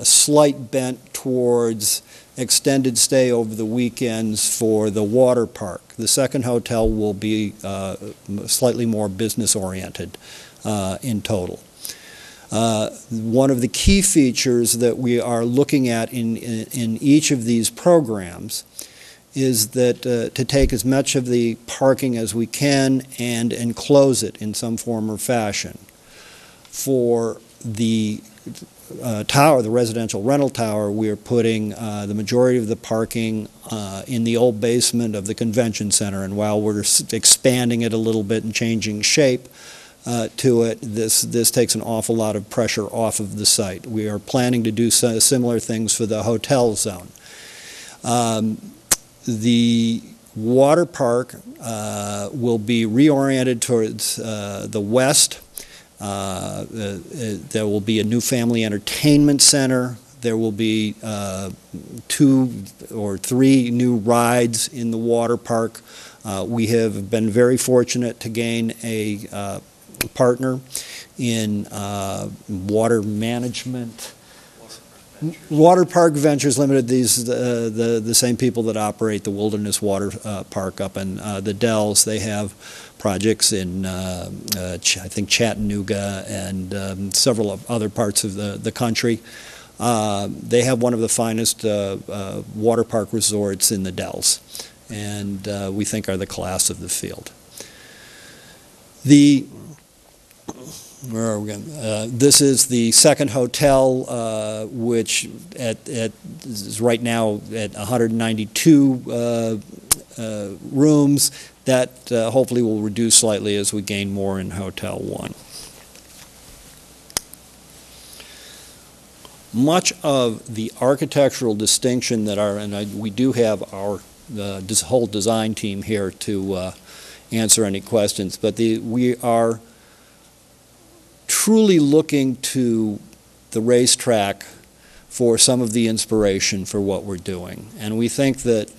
slight bent towards extended stay over the weekends for the water park. The second hotel will be slightly more business oriented. In total. One of the key features that we are looking at in each of these programs is that to take as much of the parking as we can and enclose it in some form or fashion. For the tower, the residential rental tower, we are putting the majority of the parking in the old basement of the convention center, and while we're expanding it a little bit and changing shape, to it, this takes an awful lot of pressure off of the site. We are planning to do similar things for the hotel zone. The water park will be reoriented towards the west. There will be a new family entertainment center. There will be 2 or 3 new rides in the water park. We have been very fortunate to gain a partner in water management. Water Park Ventures Limited, these the same people that operate the Wilderness Water Park up in the Dells. They have projects in I think Chattanooga and several other parts of the country. They have one of the finest water park resorts in the Dells, and we think are the class of the field. Where are we going? This is the second hotel, which is right now at 192 rooms. That hopefully will reduce slightly as we gain more in Hotel 1. Much of the architectural distinction that we do have our whole design team here to answer any questions, but we are truly looking to the racetrack for some of the inspiration for what we're doing. And we think that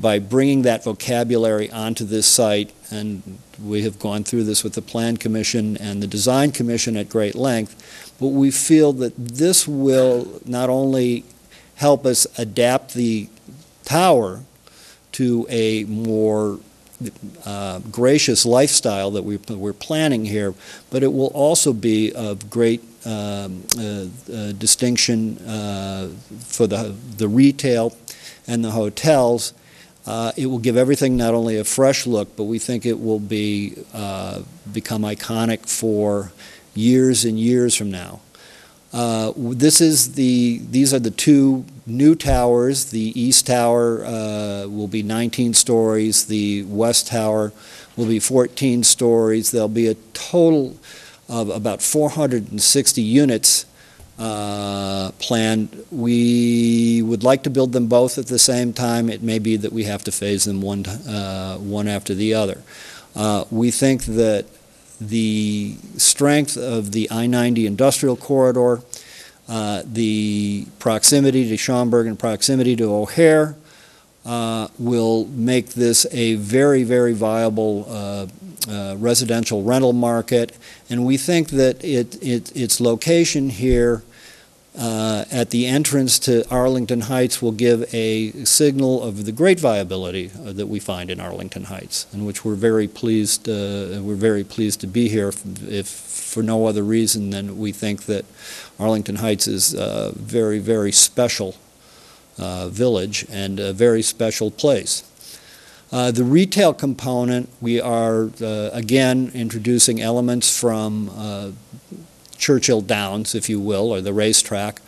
by bringing that vocabulary onto this site, and we have gone through this with the Plan Commission and the Design Commission at great length, but we feel that this will not only help us adapt the tower to a more gracious lifestyle that we're planning here, but it will also be of great distinction for the retail and the hotels. It will give everything not only a fresh look, but we think it will become iconic for years and years from now. These are the two new towers. The East Tower will be 19 stories. The West Tower will be 14 stories. There'll be a total of about 460 units planned. We would like to build them both at the same time. It may be that we have to phase them one after the other. We think that the strength of the I-90 industrial corridor, the proximity to Schaumburg and proximity to O'Hare will make this a very, very viable residential rental market. And we think that its location here at the entrance to Arlington Heights will give a signal of the great viability that we find in Arlington Heights, in which we're very pleased to be here, if for no other reason than we think that Arlington Heights is a very, very special village and a very special place. The retail component, we are again introducing elements from Churchill Downs, if you will, or the racetrack,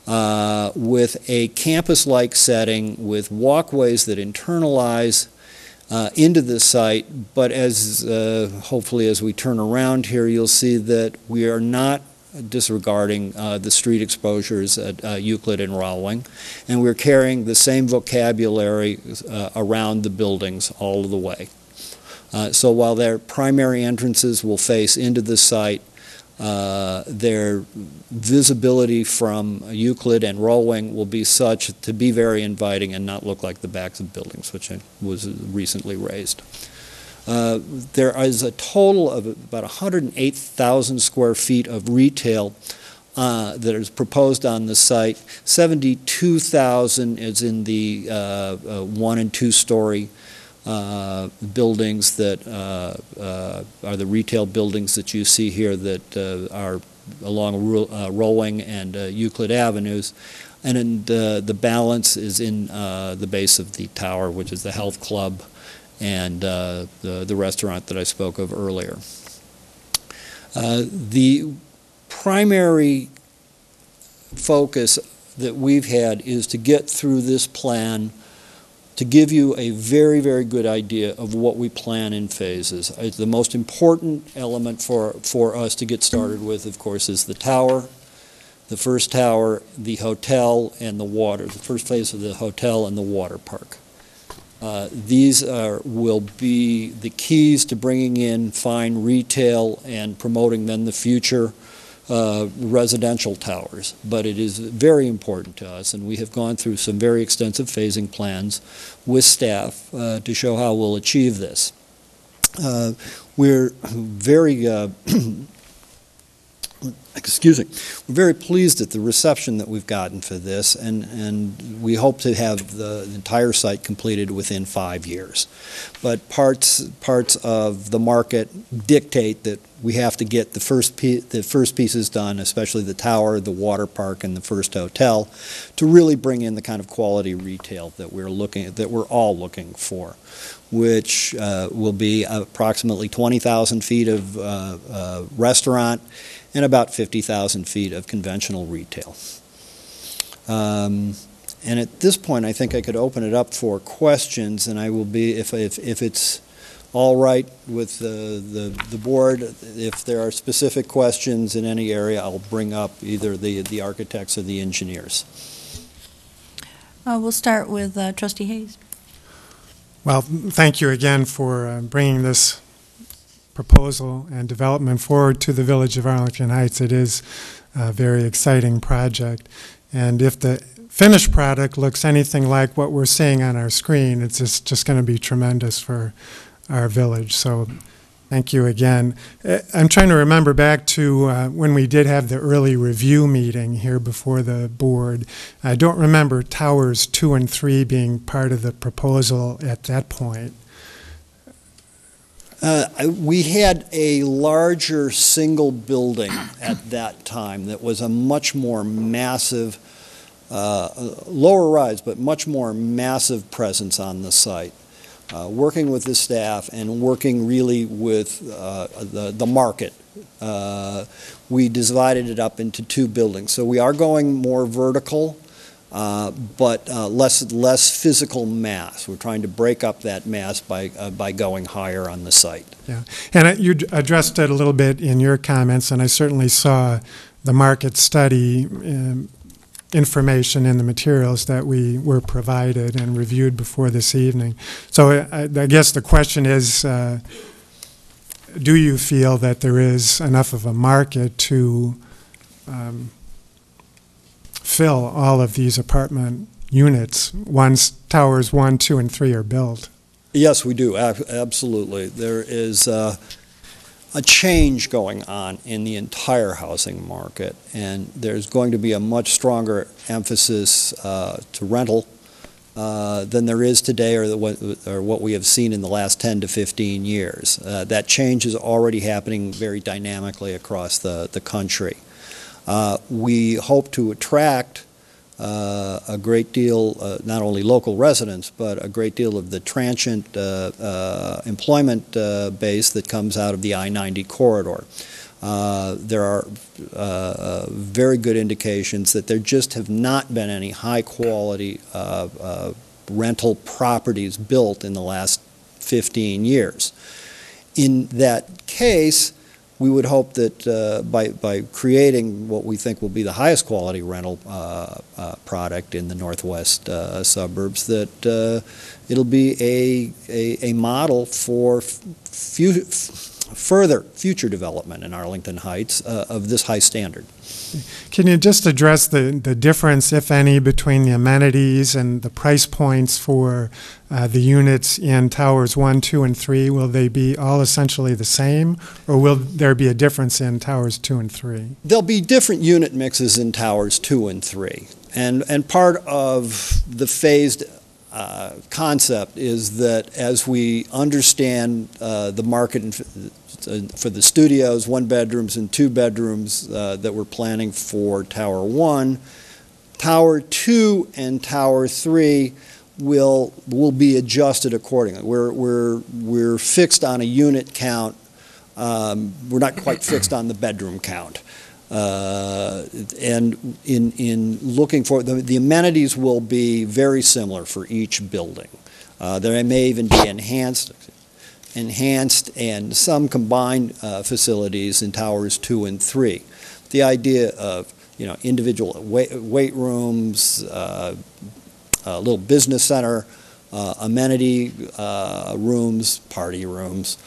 with a campus-like setting with walkways that internalize into the site, but as hopefully as we turn around here, you'll see that we are not disregarding the street exposures at Euclid and Rowling, and we're carrying the same vocabulary around the buildings all of the way. So while their primary entrances will face into the site, their visibility from Euclid and Rowling will be such to be very inviting and not look like the backs of buildings, which was recently raised. There is a total of about 108,000 square feet of retail that is proposed on the site. 72,000 is in the 1- and 2-story buildings that are the retail buildings that you see here that are along Rowling and Euclid Avenues. And the balance is in the base of the tower, which is the health club and the restaurant that I spoke of earlier. The primary focus that we've had is to get through this plan to give you a very, very good idea of what we plan in phases. The most important element for us to get started with, of course, is the tower, the first tower, the hotel, and the water, the first phase of the hotel and the water park. These will be the keys to bringing in fine retail and promoting then the future residential towers. But it is very important to us, and we have gone through some very extensive phasing plans with staff to show how we'll achieve this. We're very we're very pleased at the reception that we've gotten for this, and we hope to have the entire site completed within 5 years. But parts of the market dictate that we have to get the first pieces done, especially the tower, the water park, and the first hotel, to really bring in the kind of quality retail that we're all looking for, which will be approximately 20,000 feet of restaurant and about 50,000 feet of conventional retail. And at this point, I think I could open it up for questions, and I will be, if it's all right with the board, if there are specific questions in any area, I'll bring up either the architects or the engineers. We'll start with Trustee Hayes. Well, thank you again for bringing this proposal and development forward to the Village of Arlington Heights. It is a very exciting project. And if the finished product looks anything like what we're seeing on our screen, it's just going to be tremendous for our village. So thank you again. I'm trying to remember back to when we did have the early review meeting here before the board. I don't remember towers 2 and 3 being part of the proposal at that point. We had a larger single building at that time that was a much more massive, lower rise, but much more massive presence on the site. Working with the staff and working really with the market, we divided it up into two buildings. So we are going more vertical, but less physical mass. We're trying to break up that mass by going higher on the site. Yeah, and you addressed it a little bit in your comments, and I certainly saw the market study information in the materials that we were provided and reviewed before this evening. So I guess the question is, do you feel that there is enough of a market to fill all of these apartment units once towers 1, 2, and 3 are built? Yes, we do, absolutely. There is a change going on in the entire housing market, and there's going to be a much stronger emphasis to rental than there is today or what we have seen in the last 10 to 15 years. That change is already happening very dynamically across the country. We hope to attract a great deal, not only local residents, but a great deal of the transient employment base that comes out of the I-90 corridor. There are very good indications that there just have not been any high-quality rental properties built in the last 15 years. In that case, we would hope that by creating what we think will be the highest quality rental product in the northwest suburbs, that it'll be a model for further future development in Arlington Heights of this high standard. Can you just address the difference, if any, between the amenities and the price points for the units in towers 1, 2, and 3? Will they be all essentially the same, or will there be a difference in towers 2 and 3? There'll be different unit mixes in towers 2 and 3. And part of the phased concept is that as we understand the market for the studios, 1-bedrooms and 2-bedrooms that we're planning for Tower 1, Tower 2 and Tower 3 will be adjusted accordingly. We're fixed on a unit count. We're not quite fixed on the bedroom count. And in looking for the amenities will be very similar for each building. There may even be enhanced and some combined facilities in towers 2 and 3. The idea of individual weight rooms, a little business center, amenity rooms, party rooms,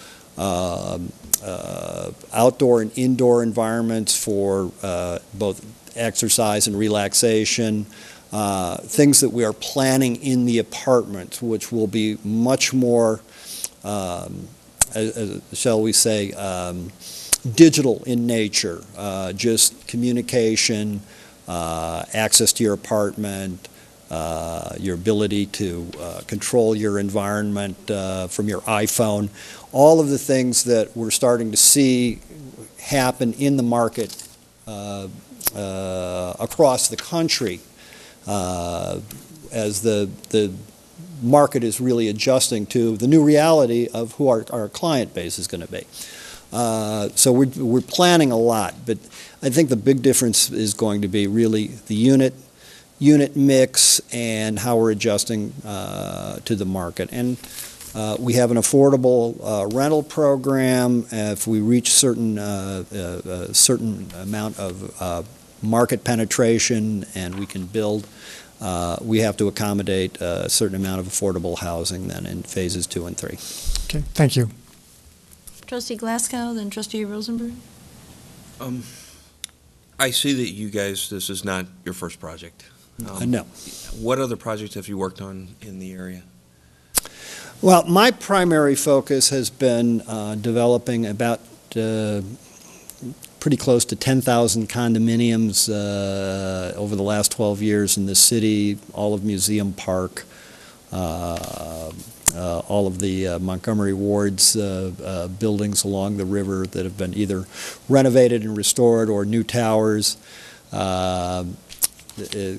outdoor and indoor environments for both exercise and relaxation, things that we are planning in the apartments, which will be much more shall we say, digital in nature, just communication, access to your apartment, your ability to control your environment from your iPhone, all of the things that we're starting to see happen in the market across the country as the market is really adjusting to the new reality of who our client base is going to be. So we're planning a lot, but I think the big difference is going to be really the unit mix and how we're adjusting to the market. And we have an affordable rental program. If we reach certain amount of market penetration and we can build, we have to accommodate a certain amount of affordable housing then in phases 2 and 3. Okay, thank you. Trustee Glasgow, then Trustee Rosenberg. I see that you guys, this is not your first project. No. What other projects have you worked on in the area? Well, my primary focus has been developing about pretty close to 10,000 condominiums over the last 12 years in the city, all of Museum Park, all of the Montgomery Ward's buildings along the river that have been either renovated and restored or new towers.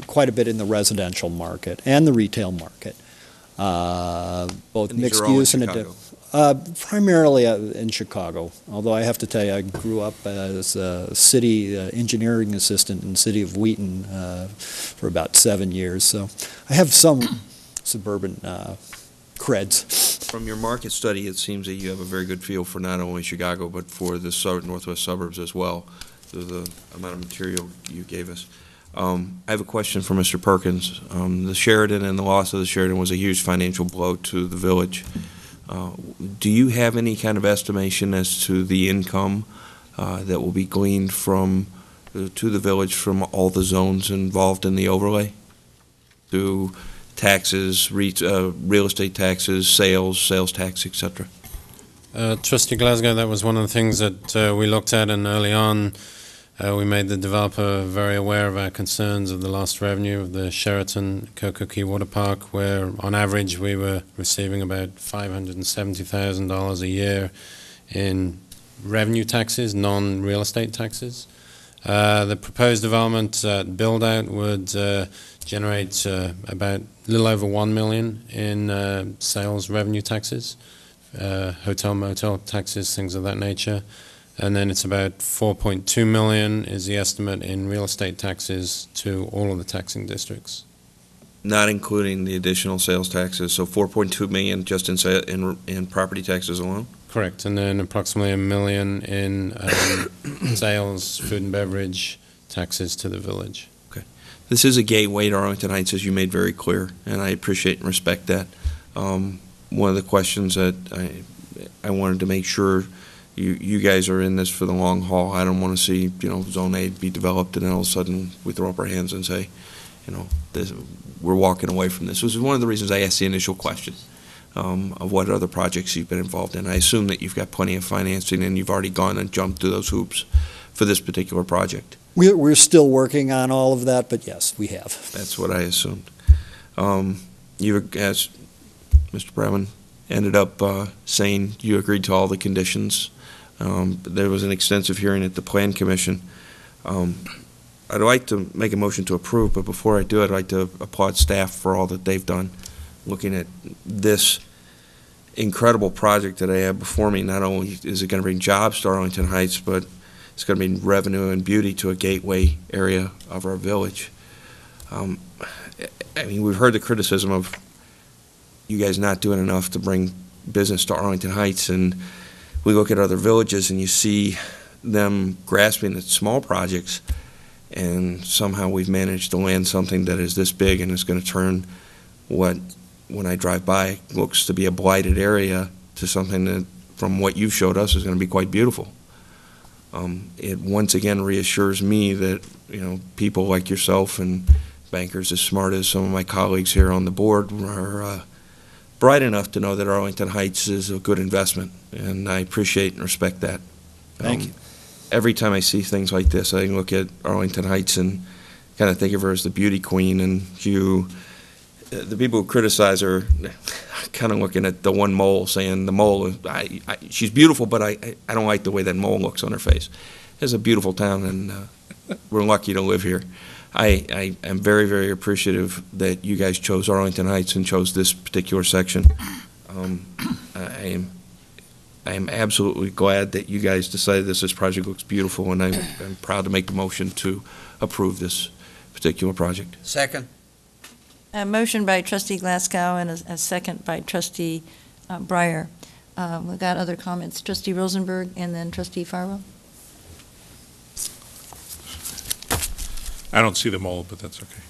Quite a bit in the residential market and the retail market. Both And these mixed are all in use and Chicago? primarily in Chicago. Although I have to tell you, I grew up as a city engineering assistant in the city of Wheaton for about 7 years, so I have some suburban creds. From your market study, it seems that you have a very good feel for not only Chicago, but for the northwest suburbs as well, through the amount of material you gave us. I have a question for Mr. Perkins. The Sheridan and the loss of the Sheridan was a huge financial blow to the village. Do you have any kind of estimation as to the income that will be gleaned to the village from all the zones involved in the overlay? Through taxes, real estate taxes, sales tax, etc.? Trustee Glasgow, that was one of the things that we looked at, and early on we made the developer very aware of our concerns of the lost revenue of the Sheraton Cocoa Key Water Park, where on average we were receiving about $570,000 a year in revenue taxes, non-real estate taxes. The proposed development build-out would generate about a little over $1 million in sales revenue taxes, hotel, motel taxes, things of that nature. And then it's about $4.2 million is the estimate in real estate taxes to all of the taxing districts. Not including the additional sales taxes, so $4.2 million just in property taxes alone? Correct, and then approximately $1 million in sales, food and beverage taxes to the village. Okay. This is a gateway to Arlington Heights, as you made very clear, and I appreciate and respect that. One of the questions that I wanted to make sure you guys are in this for the long haul. I don't want to see, Zone A be developed and then all of a sudden we throw up our hands and say, we're walking away from this. This was one of the reasons I asked the initial question of what other projects you've been involved in. I assume that you've got plenty of financing and you've already gone and jumped through those hoops for this particular project. We're still working on all of that, but yes, we have. That's what I assumed. You, as Mr. Bremen ended up saying, you agreed to all the conditions. There was an extensive hearing at the Plan Commission. I'd like to make a motion to approve, but before I do, I'd like to applaud staff for all that they've done. Looking at this incredible project that I have before me, not only is it going to bring jobs to Arlington Heights, but it's going to bring revenue and beauty to a gateway area of our village. We've heard the criticism of you guys not doing enough to bring business to Arlington Heights, and we look at other villages and you see them grasping at small projects, and somehow we've managed to land something that is this big and is going to turn what, when I drive by, looks to be a blighted area to something that, from what you've showed us, is going to be quite beautiful. It once again reassures me that people like yourself and bankers as smart as some of my colleagues here on the board are bright enough to know that Arlington Heights is a good investment, and I appreciate and respect that. Thank you. Every time I see things like this, I look at Arlington Heights and kind of think of her as the beauty queen, and the people who criticize her kind of looking at the one mole, saying the mole, she's beautiful, but I don't like the way that mole looks on her face. It's a beautiful town, and we're lucky to live here. I am very, very appreciative that you guys chose Arlington Heights and chose this particular section. I am absolutely glad that you guys decided this project looks beautiful, and I'm proud to make the motion to approve this particular project. Second. A motion by Trustee Glasgow and a second by Trustee Breyer. We've got other comments. Trustee Rosenberg and then Trustee Farwell. I don't see the mole, but that's okay.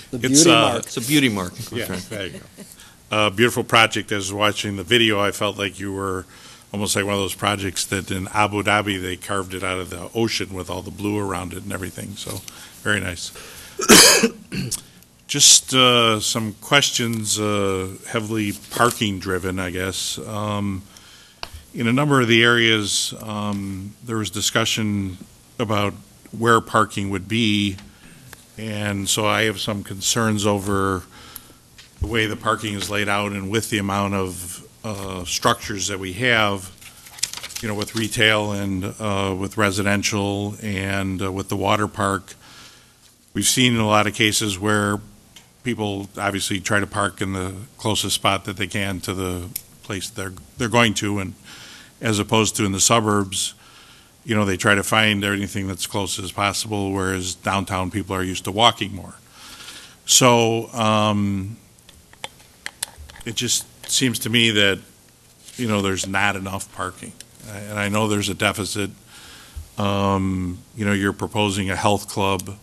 The beauty mark. It's a beauty mark. Yeah, there you go. Beautiful project. As I was watching the video, I felt like you were almost like one of those projects that in Abu Dhabi they carved it out of the ocean with all the blue around it and everything. So very nice. Just some questions, heavily parking driven, I guess. In a number of the areas, there was discussion about where parking would be, and so I have some concerns over the way the parking is laid out and with the amount of structures that we have, you know, with retail and with residential and with the water park, we've seen in a lot of cases where people obviously try to park in the closest spot that they can to the place they're going to, and as opposed to in the suburbs, you know, they try to find anything that's close as possible, whereas downtown people are used to walking more. So it just seems to me that, you know, there's not enough parking. And I know there's a deficit. You know, you're proposing a health club.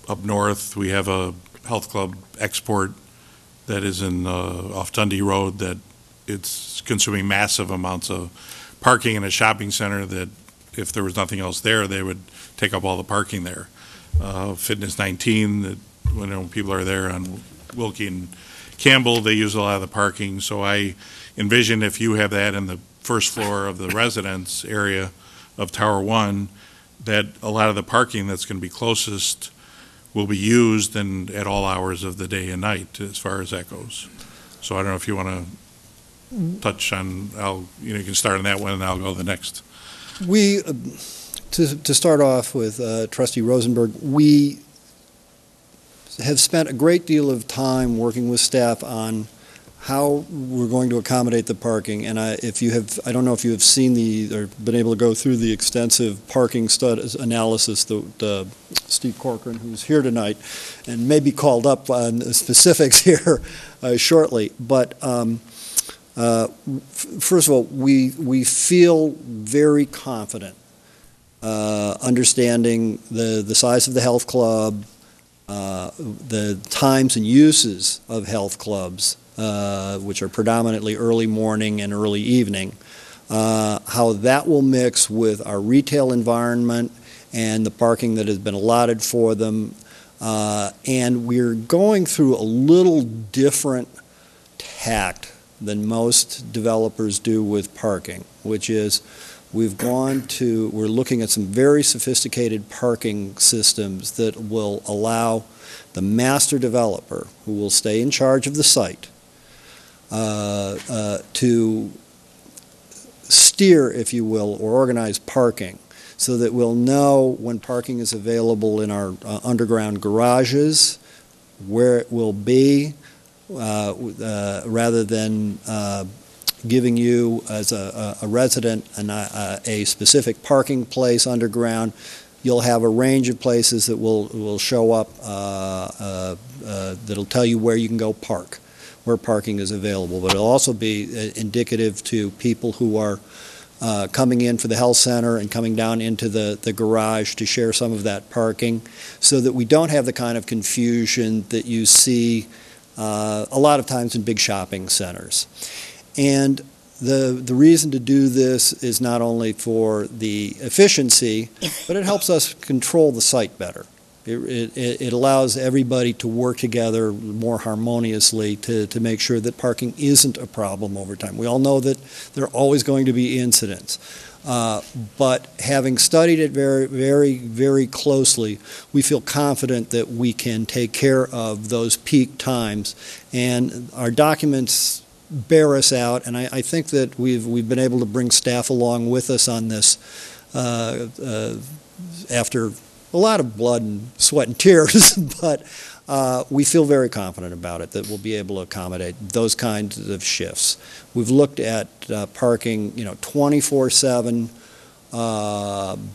Up north, we have a health club export that is in off Dundee Road that it's consuming massive amounts of parking in a shopping center that if there was nothing else there, they would take up all the parking there. Fitness 19, that when people are there on Wilkie and Campbell, they use a lot of the parking. So I envision if you have that in the first floor of the residence area of Tower 1, that a lot of the parking that's going to be closest will be used and at all hours of the day and night as far as that goes. So I don't know if you want to touch on, you know, you can start on that one and I'll go the next. We, to start off with Trustee Rosenberg, we have spent a great deal of time working with staff on how we're going to accommodate the parking. And I don't know if you have seen or been able to go through the extensive parking analysis that Steve Corcoran, who's here tonight, and may be called up on the specifics here shortly. But first of all, we feel very confident, understanding the size of the health club, the times and uses of health clubs, which are predominantly early morning and early evening, how that will mix with our retail environment and the parking that has been allotted for them. And we're going through a little different tact than most developers do with parking, which is we're looking at some very sophisticated parking systems that will allow the master developer, who will stay in charge of the site, to steer, if you will, or organize parking so that we'll know when parking is available in our underground garages, where it will be, rather than giving you as a resident a specific parking place underground. You'll have a range of places that will show up that'll tell you where you can go park, where parking is available. But it'll also be indicative to people who are coming in for the health center and coming down into the garage to share some of that parking, so that we don't have the kind of confusion that you see a lot of times in big shopping centers. And the reason to do this is not only for the efficiency, but it helps us control the site better. It allows everybody to work together more harmoniously to make sure that parking isn't a problem over time. We all know that there are always going to be incidents. But having studied it very, very, very closely, we feel confident that we can take care of those peak times. And our documents bear us out, and I think that we've been able to bring staff along with us on this after a lot of blood and sweat and tears, but we feel very confident about it, that we'll be able to accommodate those kinds of shifts. We've looked at parking, 24/7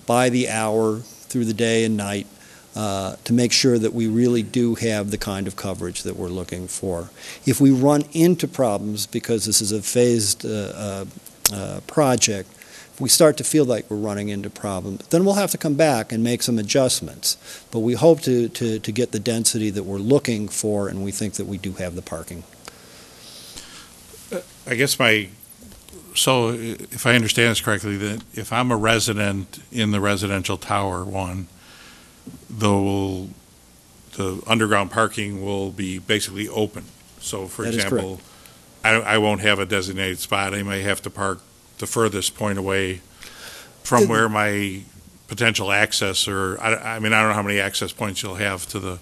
by the hour through the day and night, to make sure that we really do have the kind of coverage that we're looking for. If we run into problems, because this is a phased project, if we start to feel like we're running into problems, then we'll have to come back and make some adjustments. But we hope to get the density that we're looking for, and we think that we do have the parking. I guess so if I understand this correctly, that if I'm a resident in the residential tower one, the underground parking will be basically open. So, for example, I won't have a designated spot. I may have to park the furthest point away from where my potential access, or I mean, I don't know how many access points you'll have to the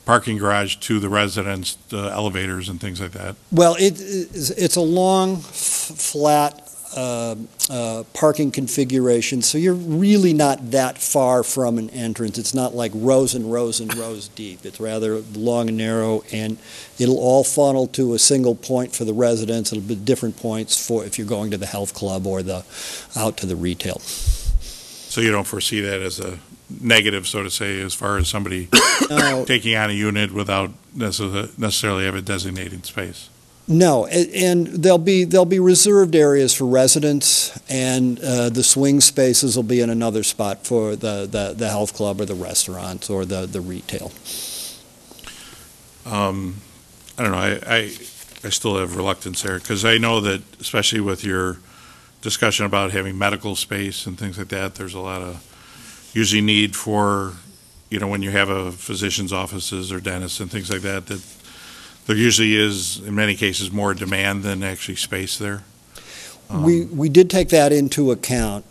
parking garage to the residents, the elevators and things like that? Well, it's a long, flat parking configuration, so you're really not that far from an entrance. It's not like rows and rows and rows deep. It's rather long and narrow, and it'll all funnel to a single point for the residents. It'll be different points for if you're going to the health club or out to the retail. So you don't foresee that as a negative, so to say, as far as somebody taking on a unit without necessarily have a designated space? No, and there'll be reserved areas for residents, and the swing spaces will be in another spot for the health club or the restaurants or the retail. I don't know, I still have reluctance there, because I know that, especially with your discussion about having medical space and things like that, there's a lot of usually need for, when you have a physician's offices or dentists and things like that, that there usually is, in many cases, more demand than actually space there. We did take that into account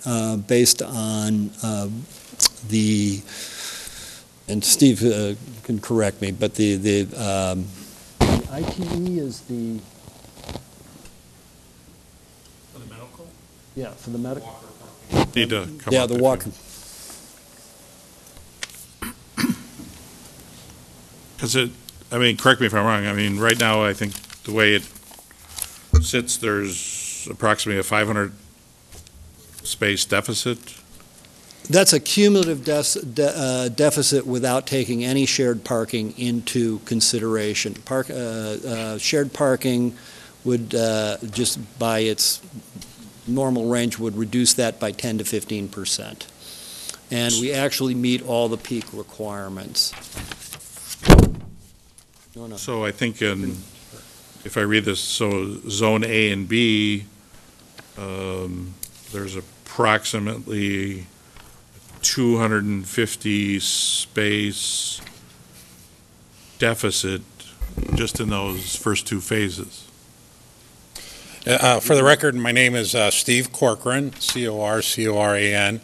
based on and Steve can correct me, but the ITE is the... For the medical? Yeah, for the medical. Need to come Yeah, up the if walker. Because correct me if I'm wrong, right now, I think the way it sits, there's approximately a 500 space deficit. That's a cumulative deficit without taking any shared parking into consideration. Shared parking would, just by its normal range, would reduce that by 10 to 15%. And we actually meet all the peak requirements. So I think if I read this, so Zone A and B, there's approximately 250 space deficit just in those first two phases. For the record, my name is Steve Corcoran, Corcoran,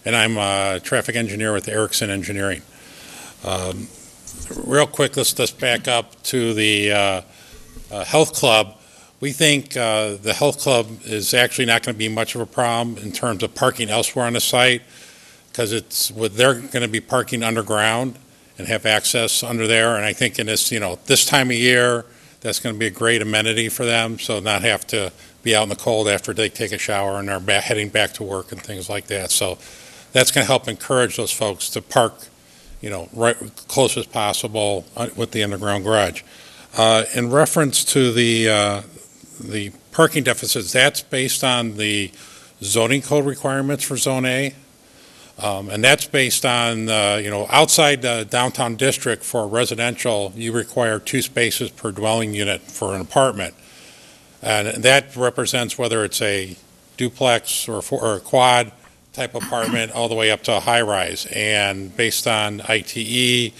and I'm a traffic engineer with Erickson Engineering. Real quick, let's just back up to the health club. We think the health club is actually not going to be much of a problem in terms of parking elsewhere on the site, because they're going to be parking underground and have access under there. And I think in this, this time of year, that's going to be a great amenity for them, so not have to be out in the cold after they take a shower and are heading back to work and things like that. So that's going to help encourage those folks to park, right close as possible with the underground garage. In reference to the parking deficits, that's based on the zoning code requirements for Zone A. And that's based on, outside the downtown district for residential, you require 2 spaces per dwelling unit for an apartment. And that represents whether it's a duplex or a quad type apartment all the way up to a high rise. And based on ITE,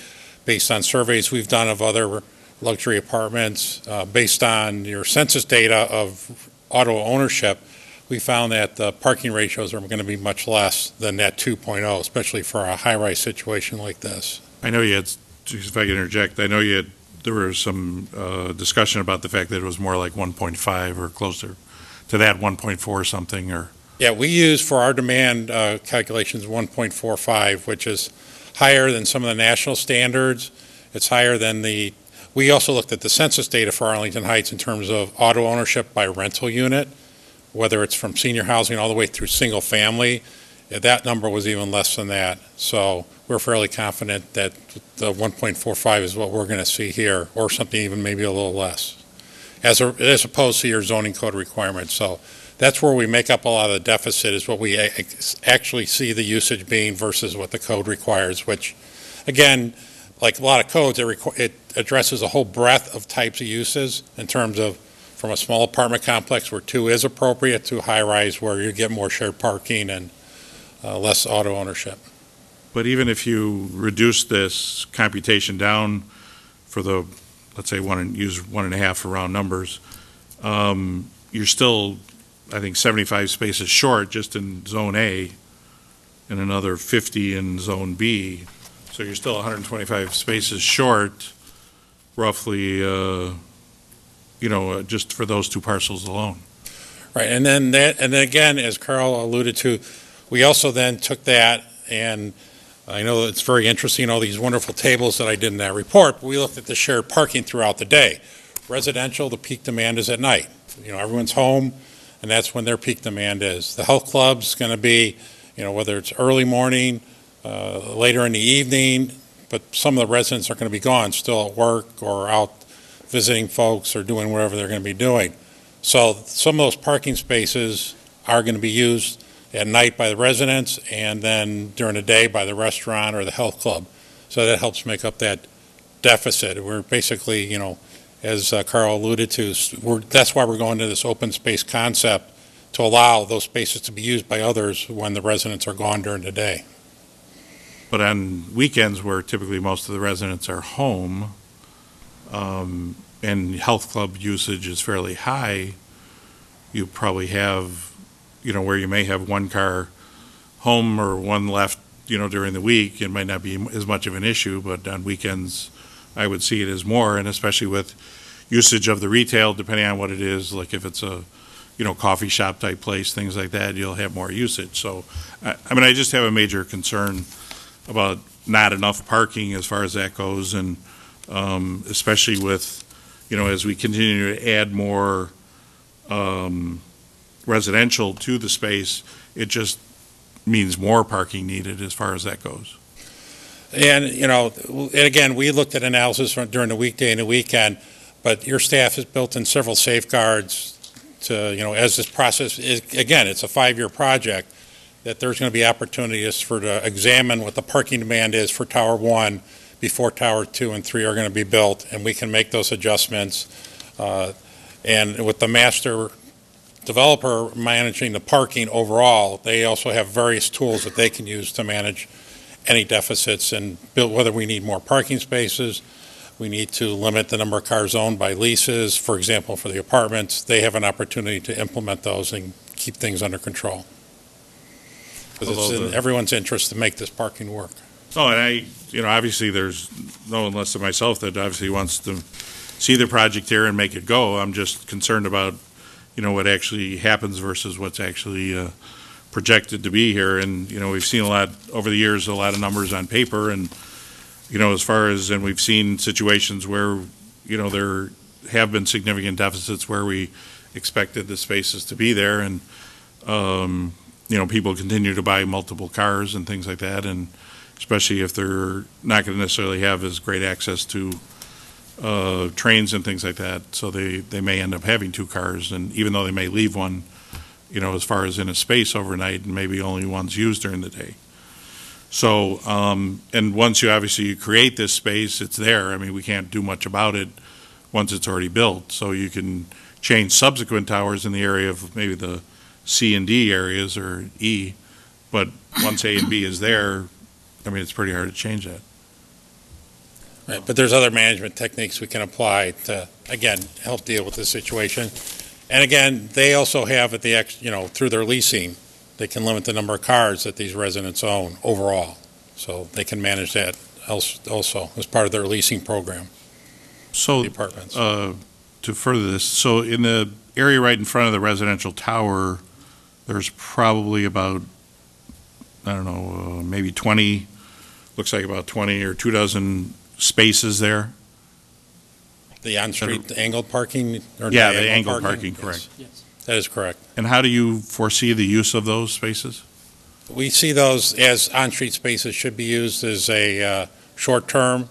based on surveys we've done of other luxury apartments, based on your census data of auto ownership, we found that the parking ratios are going to be much less than that 2.0, especially for a high-rise situation like this. I know you had, if I can interject, I know there was some discussion about the fact that it was more like 1.5 or closer to that 1.4 something, or... Yeah, we use for our demand calculations 1.45, which is higher than some of the national standards. It's higher than we also looked at the census data for Arlington Heights in terms of auto ownership by rental unit, whether it's from senior housing all the way through single family. That number was even less than that. So we're fairly confident that the 1.45 is what we're going to see here, or something even maybe a little less, as opposed to your zoning code requirements. So that's where we make up a lot of the deficit, is what we actually see the usage being versus what the code requires, which, again, like a lot of codes, it addresses a whole breadth of types of uses in terms of from a small apartment complex where 2 is appropriate to high-rise where you get more shared parking and less auto ownership. But even if you reduce this computation down for the, let's say, use 1.5 for round numbers, you're still, I think, 75 spaces short just in Zone A and another 50 in Zone B. So you're still 125 spaces short roughly, just for those two parcels alone. Right, and then again, as Carl alluded to, we also then took that, and I know it's very interesting, all these wonderful tables that I did in that report, but we looked at the shared parking throughout the day. Residential, the peak demand is at night. Everyone's home, and that's when their peak demand is. The health club's going to be, whether it's early morning, later in the evening, but some of the residents are going to be gone, still at work or out visiting folks or doing whatever they're going to be doing. So some of those parking spaces are going to be used at night by the residents and then during the day by the restaurant or the health club. So that helps make up that deficit. We're basically, as Carl alluded to, that's why we're going to this open space concept to allow those spaces to be used by others when the residents are gone during the day. But on weekends where typically most of the residents are home, and health club usage is fairly high, you probably have, where you may have one car home or one left, during the week, it might not be as much of an issue, but on weekends, I would see it as more, and especially with usage of the retail, depending on what it is, like if it's a, coffee shop type place, things like that, you'll have more usage. So, I just have a major concern about not enough parking as far as that goes, and especially with, as we continue to add more residential to the space, it just means more parking needed as far as that goes. And, and again, we looked at analysis during the weekday and the weekend, but your staff has built in several safeguards to, as this process is, again, it's a 5-year project, that there's going to be opportunities to examine what the parking demand is for Tower 1 before Tower 2 and 3 are going to be built, and we can make those adjustments. And with the master developer managing the parking overall, they also have various tools that they can use to manage any deficits and build, whether we need more parking spaces, we need to limit the number of cars owned by leases, for example, for the apartments. They have an opportunity to implement those and keep things under control. Because it's in everyone's interest to make this parking work. Oh, and obviously there's no one less than myself that obviously wants to see the project here and make it go. I'm just concerned about, what actually happens versus what's actually projected to be here. And, we've seen a lot over the years, a lot of numbers on paper, and, as far as, and we've seen situations where, there have been significant deficits where we expected the spaces to be there, and, people continue to buy multiple cars and things like that, and especially if they're not going to necessarily have as great access to trains and things like that, so they may end up having 2 cars, and even though they may leave one, as far as in a space overnight, and maybe only one's used during the day. So, and once you create this space, it's there. We can't do much about it once it's already built, so you can change subsequent towers in the area of maybe the C and D areas or E, but once A and B is there, it's pretty hard to change that. Right, but there's other management techniques we can apply to, again, help deal with this situation. And again, they also have at the, through their leasing, they can limit the number of cars that these residents own overall. So they can manage that also as part of their leasing program. So, the apartments. To further this, so in the area right in front of the residential tower, there's probably about, I don't know, maybe 20, looks like about 20 or 24 spaces there. The on-street angled parking? Or yeah, the angled parking, correct. Yes. That is correct. And how do you foresee the use of those spaces? We see those as on-street spaces should be used as a short-term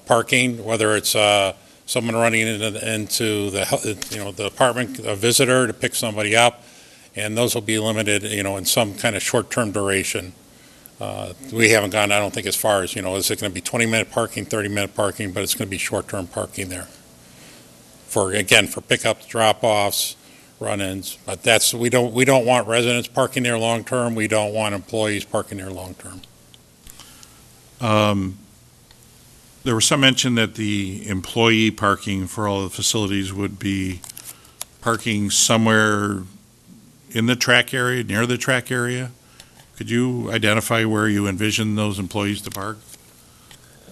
parking, whether it's someone running into the apartment, a visitor to pick somebody up, and those will be limited, in some kind of short-term duration. We haven't gone, I don't think, as far as, is it going to be 20-minute parking, 30-minute parking, but it's going to be short-term parking there. For pickups, drop-offs, run-ins, but we don't want residents parking there long-term. We don't want employees parking there long-term. There was some mention that the employee parking for all the facilities would be parking somewhere in the track area, near the track area. Could you identify where you envision those employees to park?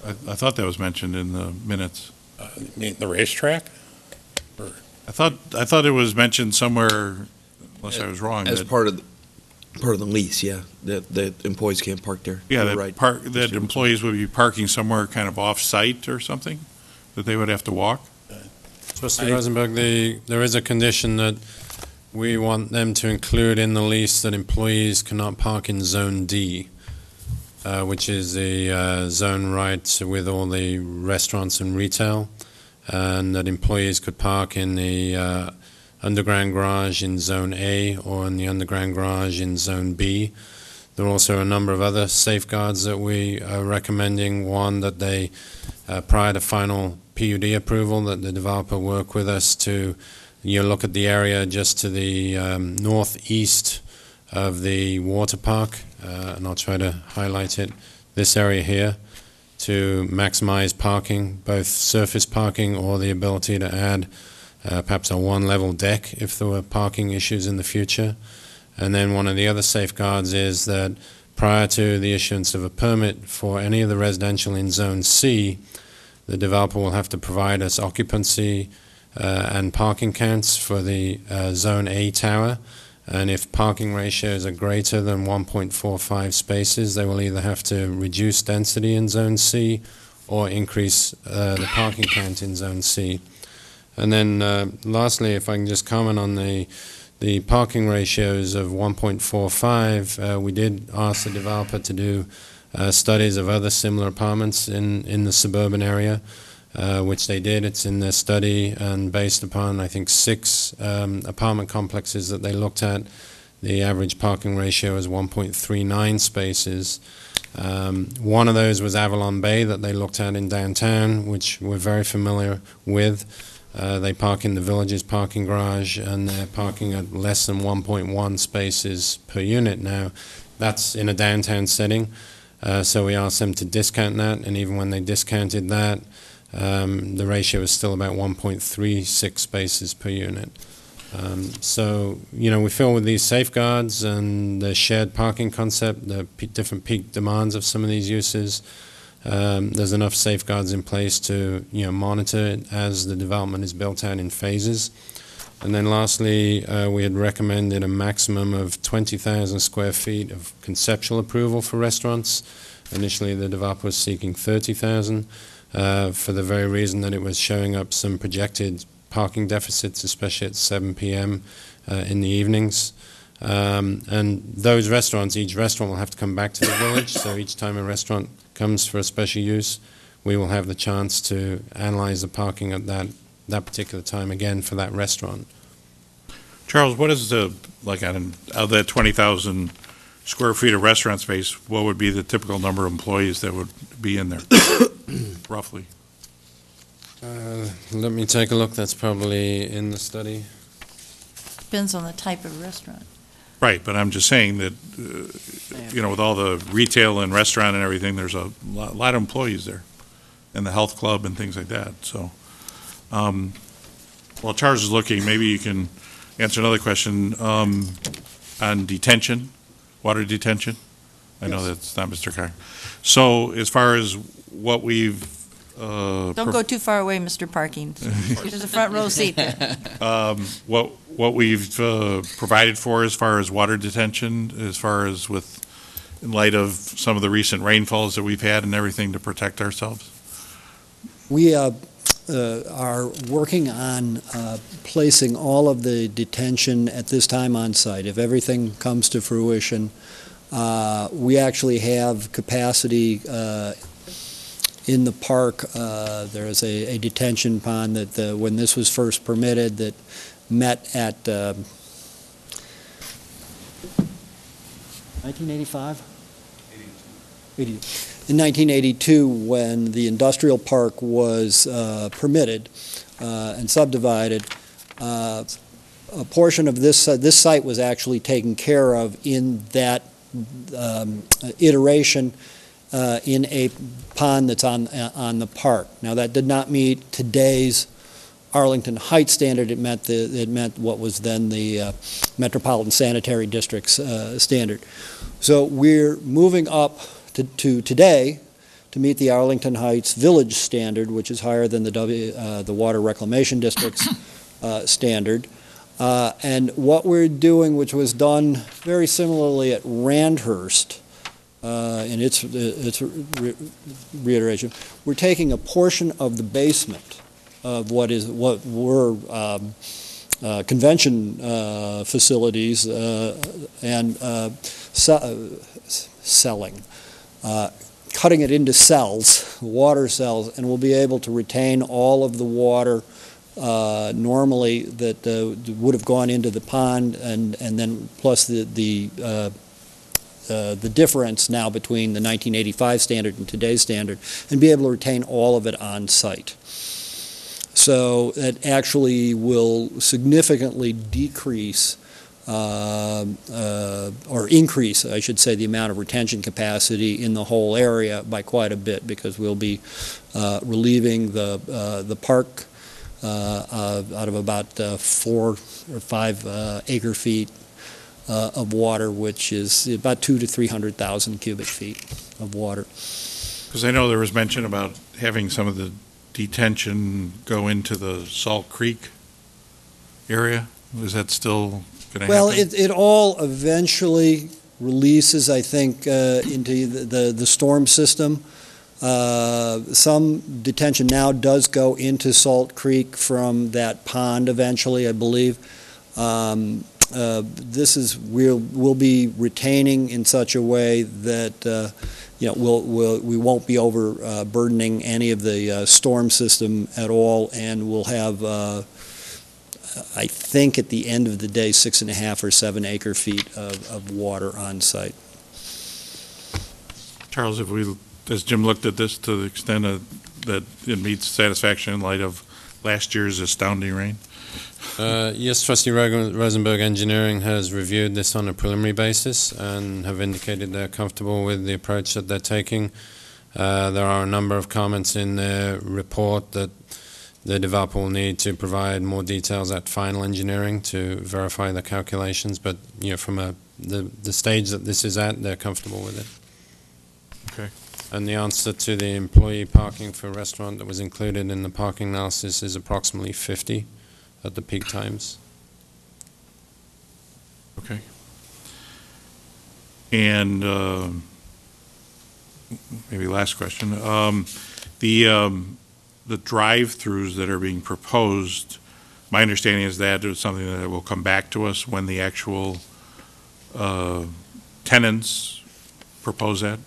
I thought that was mentioned in the minutes. You mean the racetrack? I thought it was mentioned somewhere, unless I was wrong. As that- part of the lease, yeah, that employees can't park there. Yeah, You're that right. that employees would be parking somewhere kind of off-site or something, that they would have to walk? Trustee Rosenberg, there is a condition that we want them to include in the lease that employees cannot park in Zone D, which is the zone right with all the restaurants and retail, and that employees could park in the underground garage in Zone A or in the underground garage in Zone B. There are also a number of other safeguards that we are recommending. One, that they, prior to final PUD approval, that the developer work with us to look at the area just to the northeast of the water park, and I'll try to highlight it, this area here, to maximize parking, both surface parking or the ability to add perhaps a one-level deck if there were parking issues in the future. And then one of the other safeguards is that prior to the issuance of a permit for any of the residential in Zone C, the developer will have to provide us occupancy and parking counts for the Zone A tower. And if parking ratios are greater than 1.45 spaces, they will either have to reduce density in Zone C or increase the parking count in Zone C. And then lastly, if I can just comment on the parking ratios of 1.45, we did ask the developer to do studies of other similar apartments in the suburban area, which they did. It's in their study, and based upon, I think, 6 apartment complexes that they looked at, the average parking ratio is 1.39 spaces. One of those was Avalon Bay that they looked at in downtown, which we're very familiar with. They park in the Village's parking garage, and they're parking at less than 1.1 spaces per unit now. That's in a downtown setting, so we asked them to discount that, and even when they discounted that, the ratio is still about 1.36 spaces per unit. So, we feel with these safeguards and the shared parking concept, the different peak demands of some of these uses, there's enough safeguards in place to monitor it as the development is built out in phases. And then lastly, we had recommended a maximum of 20,000 square feet of conceptual approval for restaurants. Initially, the developer was seeking 30,000 for the very reason that it was showing up some projected parking deficits, especially at 7 p.m. In the evenings. And those restaurants, each restaurant will have to come back to the village, so each time a restaurant comes for a special use, we will have the chance to analyze the parking at that particular time, again, for that restaurant. Charles, what is out of that 20,000 square feet of restaurant space, what would be the typical number of employees that would be in there, roughly? Let me take a look. That's probably in the study. Depends on the type of restaurant. Right, but I'm just saying that, with all the retail and restaurant and everything, there's a lot of employees there, and the health club and things like that. So, while Charles is looking, maybe you can answer another question on detention, water detention. I know that's not Mr. Carr. So, as far as what we've Don't go too far away, Mr. Parking. There's a front row seat there. What we've provided for as far as water detention, as far as in light of some of the recent rainfalls that we've had and everything to protect ourselves? We are working on placing all of the detention at this time on site. If everything comes to fruition, we actually have capacity in the park. There is a detention pond that when this was first permitted that met at 1985? In 1982, when the industrial park was permitted and subdivided, a portion of this site was actually taken care of in that iteration in a pond that's on the park. Now, that did not meet today's Arlington Heights standard. It met what was then the Metropolitan Sanitary District's standard. So we're moving up to today to meet the Arlington Heights Village standard, which is higher than the Water Reclamation District's standard. And what we're doing, which was done very similarly at Randhurst, in its reiteration, we're taking a portion of the basement of what were convention facilities and selling, cutting it into cells, water cells, and we'll be able to retain all of the water normally that would have gone into the pond, and then plus the difference now between the 1985 standard and today's standard, and be able to retain all of it on site. So it actually will significantly decrease or increase, I should say, the amount of retention capacity in the whole area by quite a bit, because we'll be relieving the park out of about 4 or 5 acre feet of water, which is about 200,000 to 300,000 cubic feet of water. Because I know there was mention about having some of the detention go into the Salt Creek area. Was that still going to happen? Well, it all eventually releases, I think, into the storm system. Some detention now does go into Salt Creek from that pond eventually, I believe. We'll be retaining in such a way that we won't be overburdening any of the storm system at all, and we'll have, I think, at the end of the day, 6.5 or 7 acre feet of water on site. Charles, has Jim looked at this to the extent that it meets satisfaction in light of last year's astounding rain? Yes, Trustee Rosenberg Engineering has reviewed this on a preliminary basis and have indicated they're comfortable with the approach that they're taking. There are a number of comments in their report that the developer will need to provide more details at final engineering to verify the calculations, but from the stage that this is at, they're comfortable with it. Okay. And the answer to the employee parking for restaurant that was included in the parking analysis is approximately 50 at the peak times. Okay. And maybe last question. The drive-throughs that are being proposed, my understanding is that it's something that will come back to us when the actual tenants propose that?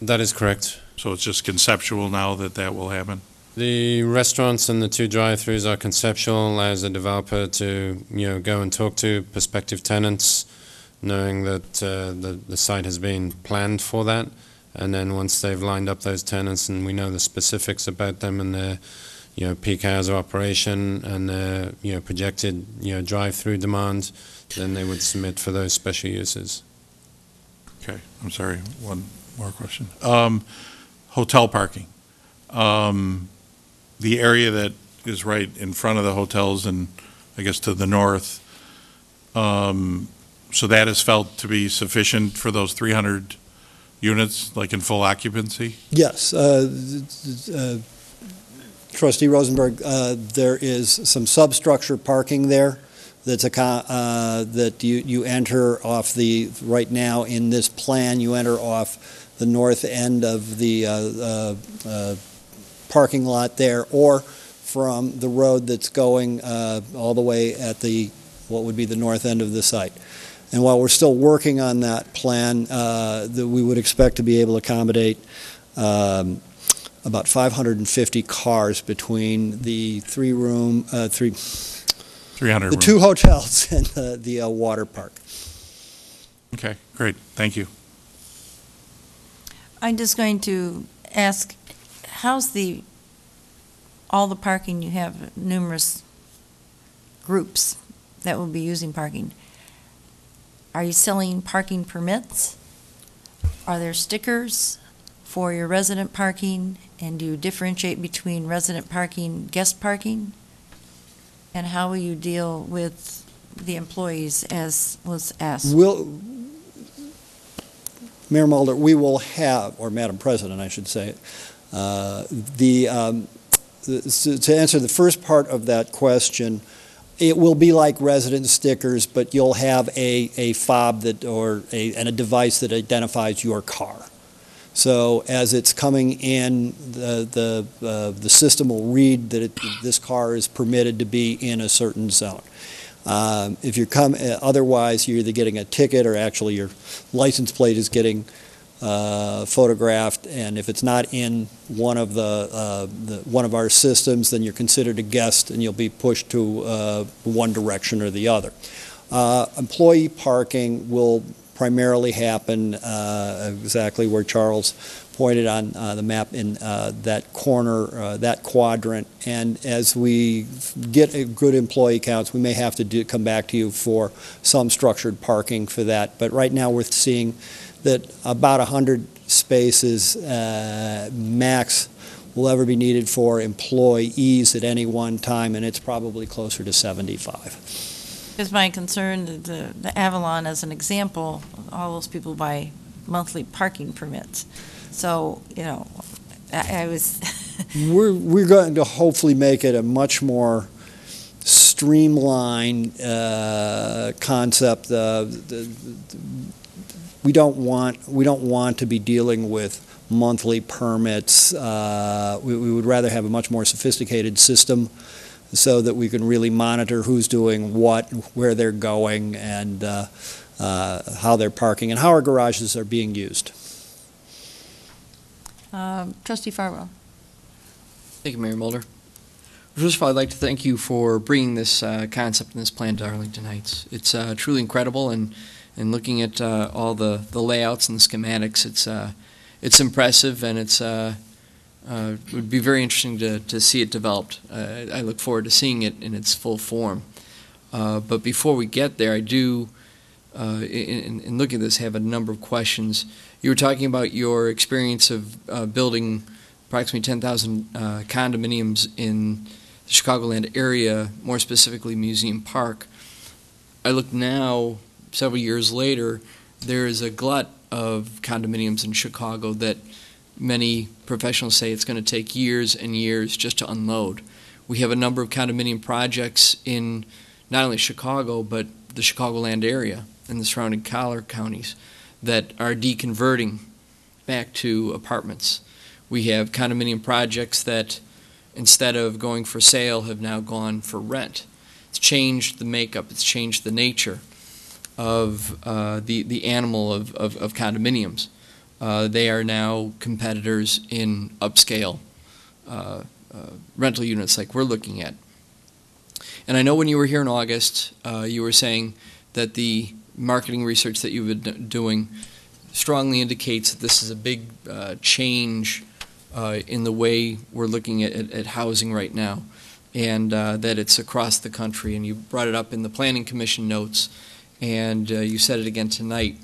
That is correct. So it's just conceptual now that will happen? The restaurants and the 2 drive-throughs are conceptual, allows the developer to go and talk to prospective tenants, knowing that the site has been planned for that. And then once they've lined up those tenants and we know the specifics about them and their peak hours of operation and their projected drive-through demand, then they would submit for those special uses. Okay, I'm sorry, one more question. Hotel parking. The area that is right in front of the hotels and I guess to the north, so that is felt to be sufficient for those 300 units, like in full occupancy? Yes. Trustee Rosenberg, there is some substructure parking there that's that you enter off right now in this plan, you enter off the north end of the parking lot there, or from the road that's going all the way at what would be the north end of the site. And while we're still working on that plan, that we would expect to be able to accommodate about 550 cars between the 300 the 2 hotels and the water park. Okay, great. Thank you. I'm just going to ask, how's all the parking? You have numerous groups that will be using parking. Are you selling parking permits? Are there stickers for your resident parking? And do you differentiate between resident parking, guest parking? And how will you deal with the employees, as was asked? Mayor Mulder, we will have, or Madam President, I should say, to answer the first part of that question, it will be like resident stickers, but you'll have a fob that, and a device that identifies your car. So as it's coming in, the system will read that this car is permitted to be in a certain zone. If you're otherwise, you're either getting a ticket or actually your license plate is getting photographed, and if it's not in one of one of our systems, then you're considered a guest and you'll be pushed to one direction or the other. Employee parking will primarily happen exactly where Charles pointed on the map in that corner, that quadrant. And as we get good employee counts, we may have to come back to you for some structured parking for that. But right now we're seeing that about 100 spaces max will ever be needed for employees at any one time, and it's probably closer to 75. Because my concern, the Avalon as an example, all those people buy monthly parking permits. So, you know, I was... We're going to hopefully make it a much more streamlined concept. We don't want to be dealing with monthly permits. We would rather have a much more sophisticated system so that we can really monitor who's doing what, where they're going, and how they're parking, and how our garages are being used. Trustee Farwell. Thank you, Mayor Mulder. First of all, I'd like to thank you for bringing this concept and this plan to Arlington Heights. It's truly incredible, and looking at all the layouts and the schematics, it's impressive, and it would be very interesting to see it developed. I look forward to seeing it in its full form. But before we get there, I do, in looking at this, have a number of questions. You were talking about your experience of building approximately 10,000 condominiums in the Chicagoland area, more specifically Museum Park. I look now, several years later, there is a glut of condominiums in Chicago that many professionals say it's going to take years and years just to unload. We have a number of condominium projects in not only Chicago, but the Chicagoland area and the surrounding collar counties that are deconverting back to apartments. We have condominium projects that, instead of going for sale, have now gone for rent. It's changed the makeup, it's changed the nature of the animal of condominiums. They are now competitors in upscale rental units like we're looking at. And I know when you were here in August, you were saying that the marketing research that you've been doing strongly indicates that this is a big change in the way we're looking at housing right now, and that it's across the country. And you brought it up in the Planning Commission notes, and you said it again tonight.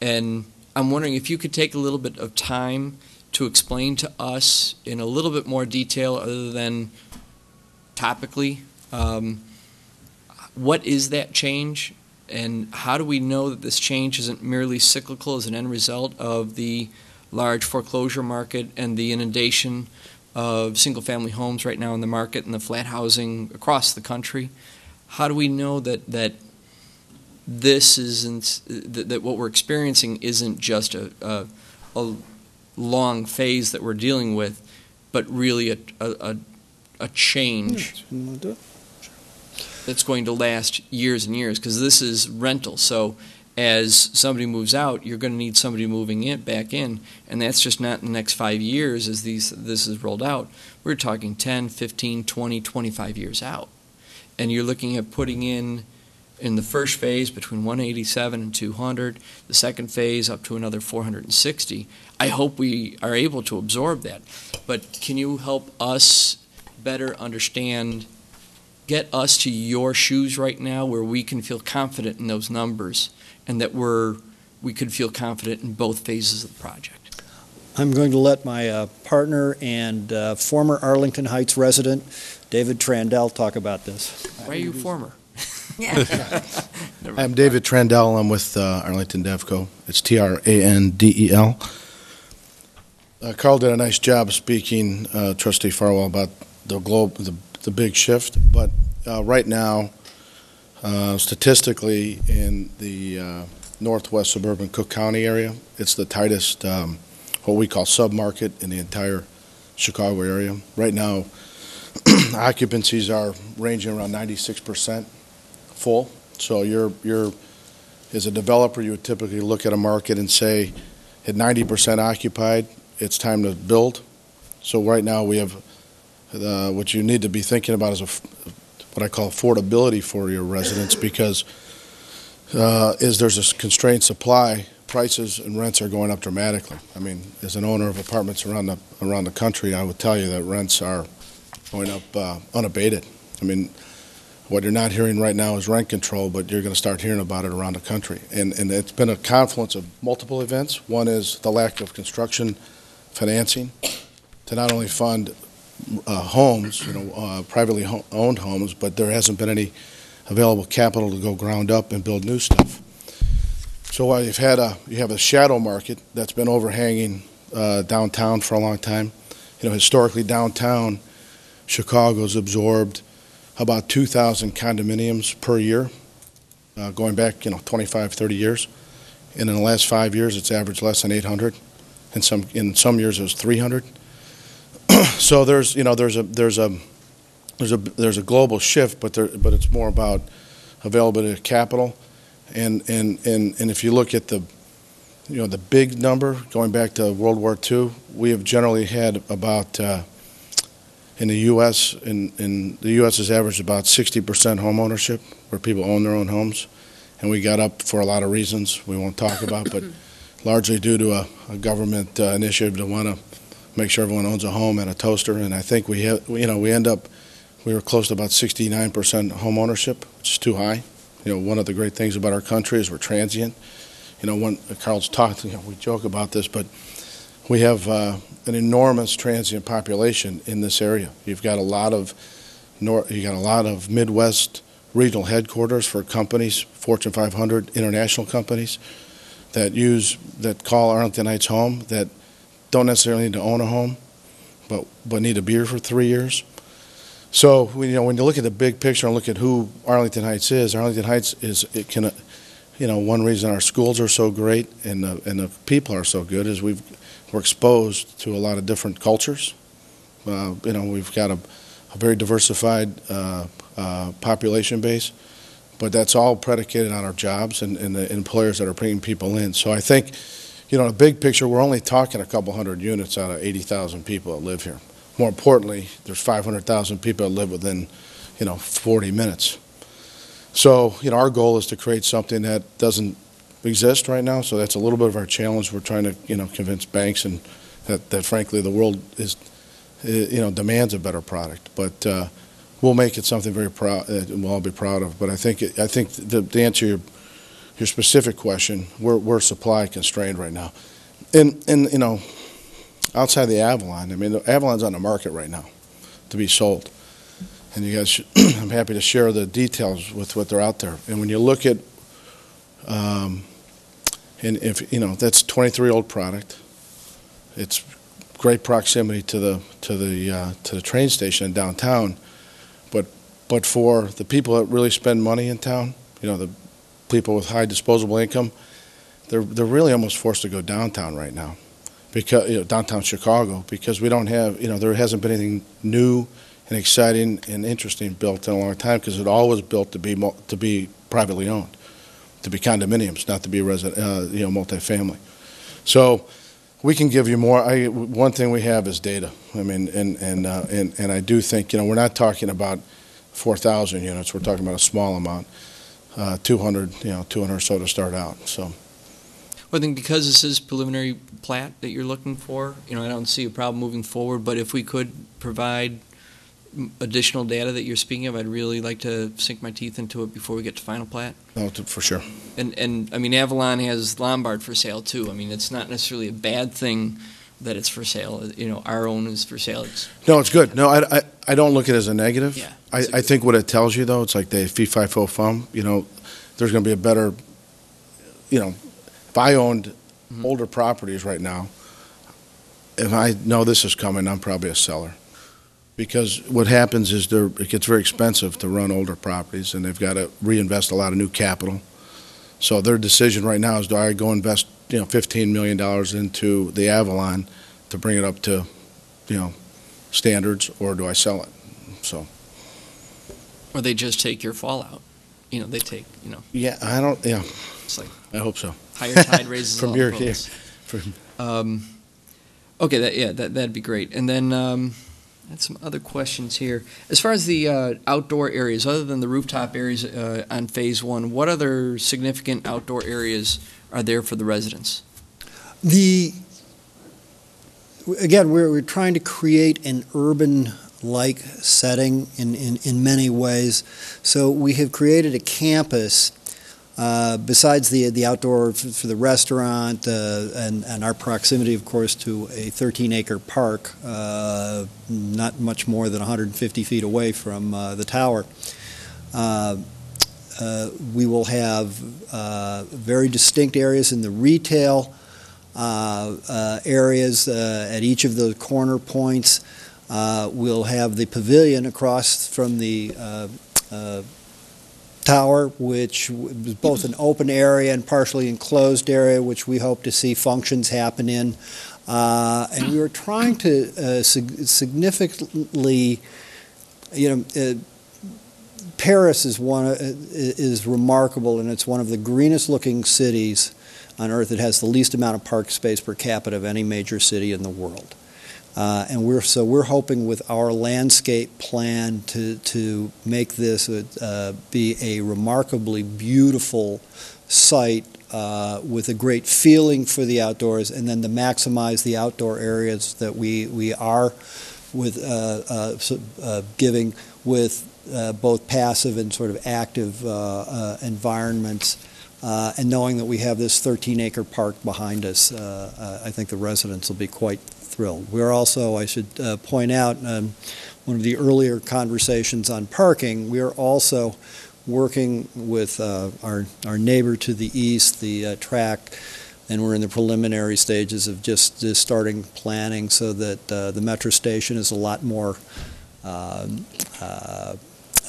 And I'm wondering if you could take a little bit of time to explain to us in a little bit more detail, other than topically, what is that change, and how do we know that this change isn't merely cyclical as an end result of the large foreclosure market and the inundation of single-family homes right now in the market and the flat housing across the country? How do we know that this isn't, that what we're experiencing isn't just a long phase that we're dealing with, but really a change that's going to last years and years? Because this is rental, so as somebody moves out, you're going to need somebody moving in back in, and that's just not in the next 5 years as this is rolled out. We're talking 10, 15, 20, 25 years out. And you're looking at putting in the first phase between 187 and 200, the second phase up to another 460. I hope we are able to absorb that. But can you help us better understand, get us to your shoes right now where we can feel confident in those numbers, and that we could feel confident in both phases of the project? I'm going to let my partner and former Arlington Heights resident, David Trandell, talk about this. Why are you former? I'm David Trandell. I'm with Arlington Devco. It's Trandel. Carl did a nice job speaking, Trustee Farwell, about the big shift. But right now, statistically, in the northwest suburban Cook County area, it's the tightest, what we call submarket in the entire Chicago area. Right now, occupancies are ranging around 96% full. So you're as a developer, you would typically look at a market and say, at 90% occupied, it's time to build. So right now we have what you need to be thinking about is what I call affordability for your residents, because there's a constrained supply, prices and rents are going up dramatically. I mean, as an owner of apartments around the country, I would tell you that rents are going up unabated. I mean, what you're not hearing right now is rent control, but you're going to start hearing about it around the country. And it's been a confluence of multiple events. One is the lack of construction financing to not only fund homes, privately owned homes, but there hasn't been any available capital to go ground up and build new stuff. So while you have a shadow market that's been overhanging downtown for a long time. Historically downtown Chicago's absorbed about 2,000 condominiums per year, going back 25, 30 years. And in the last 5 years, it's averaged less than 800. In some years, it was 300. So there's a global shift, but it's more about availability of capital. And if you look at the big number going back to World War II, we have generally had about in the U.S. in the U.S. has averaged about 60% home ownership, where people own their own homes, and we got up for a lot of reasons we won't talk about, but largely due to a government initiative to want to make sure everyone owns a home and a toaster. And I think we were close to about 69% home ownership, which is too high. One of the great things about our country is we're transient. When Carl's talked, we joke about this, but we have an enormous transient population in this area. You've got a lot of Midwest regional headquarters for companies, Fortune 500 international companies that call Arlington Heights home, that don't necessarily need to own a home, but need to be here for 3 years. So when you look at the big picture and look at who Arlington Heights is one reason our schools are so great and the people are so good is we're exposed to a lot of different cultures. We've got a very diversified population base, but that's all predicated on our jobs and the employers that are bringing people in. So I think, in the big picture, we're only talking a couple hundred units out of 80,000 people that live here. More importantly, there's 500,000 people that live within, 40 minutes. So, our goal is to create something that doesn't exist right now. So that's a little bit of our challenge. We're trying to, convince banks and that frankly the world demands a better product. But we'll make it something very proud. We'll all be proud of. But I think to answer your specific question, we're supply constrained right now. And outside the Avalon, the Avalon's on the market right now to be sold. And you guys, I'm happy to share the details with what they're out there. And when you look at, and if that's 23-year-old product, it's great proximity to the train station in downtown, but for the people that really spend money in town, the people with high disposable income, they're really almost forced to go downtown right now, because downtown Chicago, because we don't have there hasn't been anything new and exciting and interesting built in a long time, because it always built to be privately owned, to be condominiums, not to be multifamily. So we can give you more. One thing we have is data. And I do think we're not talking about 4,000 units. We're talking about a small amount, 200 or so to start out. So. Well, I think because this is preliminary plat that you're looking for, I don't see a problem moving forward. But if we could provide additional data that you're speaking of, I'd really like to sink my teeth into it before we get to final plat. No, for sure. And Avalon has Lombard for sale too. It's not necessarily a bad thing that it's for sale. Our own is for sale. No, it's good. No, I don't look at it as a negative. Yeah, I think what it tells you, though, it's like the fee, fi, fo, fum, there's going to be a better, if I owned older properties right now, if I know this is coming, I'm probably a seller. Because what happens is it gets very expensive to run older properties, and they've got to reinvest a lot of new capital. So their decision right now is, do I go invest $15 million into the Avalon to bring it up to standards, or do I sell it? So. Or they just take your fallout. They take. Yeah, I don't. Yeah. It's like I hope so. Higher tide raises from all your boats. yeah. Okay, that'd be great. And then I had some other questions here. As far as the outdoor areas, other than the rooftop areas on Phase 1, what other significant outdoor areas are there for the residents? Again, we're trying to create an urban-like setting in many ways. So we have created a campus. Besides the outdoor for the restaurant and our proximity, of course, to a 13-acre park, not much more than 150 feet away from the tower, we will have very distinct areas in the retail areas at each of the corner points. We'll have the pavilion across from the tower, which is both an open area and partially enclosed area, which we hope to see functions happen in. And we were trying to significantly, Paris is remarkable, and it's one of the greenest looking cities on earth. It has the least amount of park space per capita of any major city in the world. And we're hoping with our landscape plan to make this be a remarkably beautiful site with a great feeling for the outdoors, and then to maximize the outdoor areas that we are with giving with both passive and sort of active environments. And knowing that we have this 13-acre park behind us, I think the residents will be quite thrilled. We're also, I should point out, one of the earlier conversations on parking, we are also working with our neighbor to the east, the tract, and we're in the preliminary stages of just starting planning so that the metro station is a lot more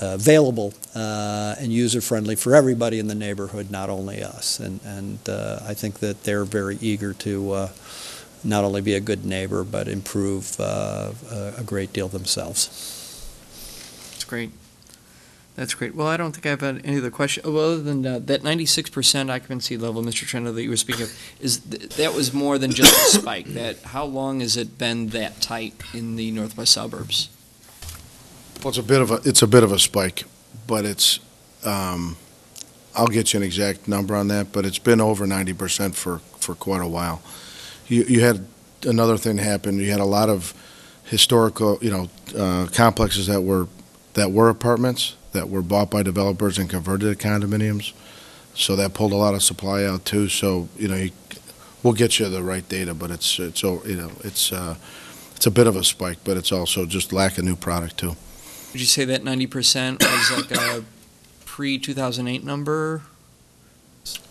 available and user-friendly for everybody in the neighborhood, not only us. And I think that they're very eager to not only be a good neighbor, but improve a great deal themselves. That's great. That's great. Well, I don't think I've had any other question. Well, other than that 96% occupancy level, Mr. Trento, that you were speaking of, that was more than just a spike. How long has it been that tight in the northwest suburbs? Well, it's a bit of a spike, but it's. I'll get you an exact number on that, but it's been over 90% for quite a while. You had another thing happen. You had a lot of historical, complexes that were apartments that were bought by developers and converted to condominiums. So that pulled a lot of supply out too. So we'll get you the right data, but it's a bit of a spike, but it's also just lack of new product too. Would you say that 90% was like a pre-2008 number?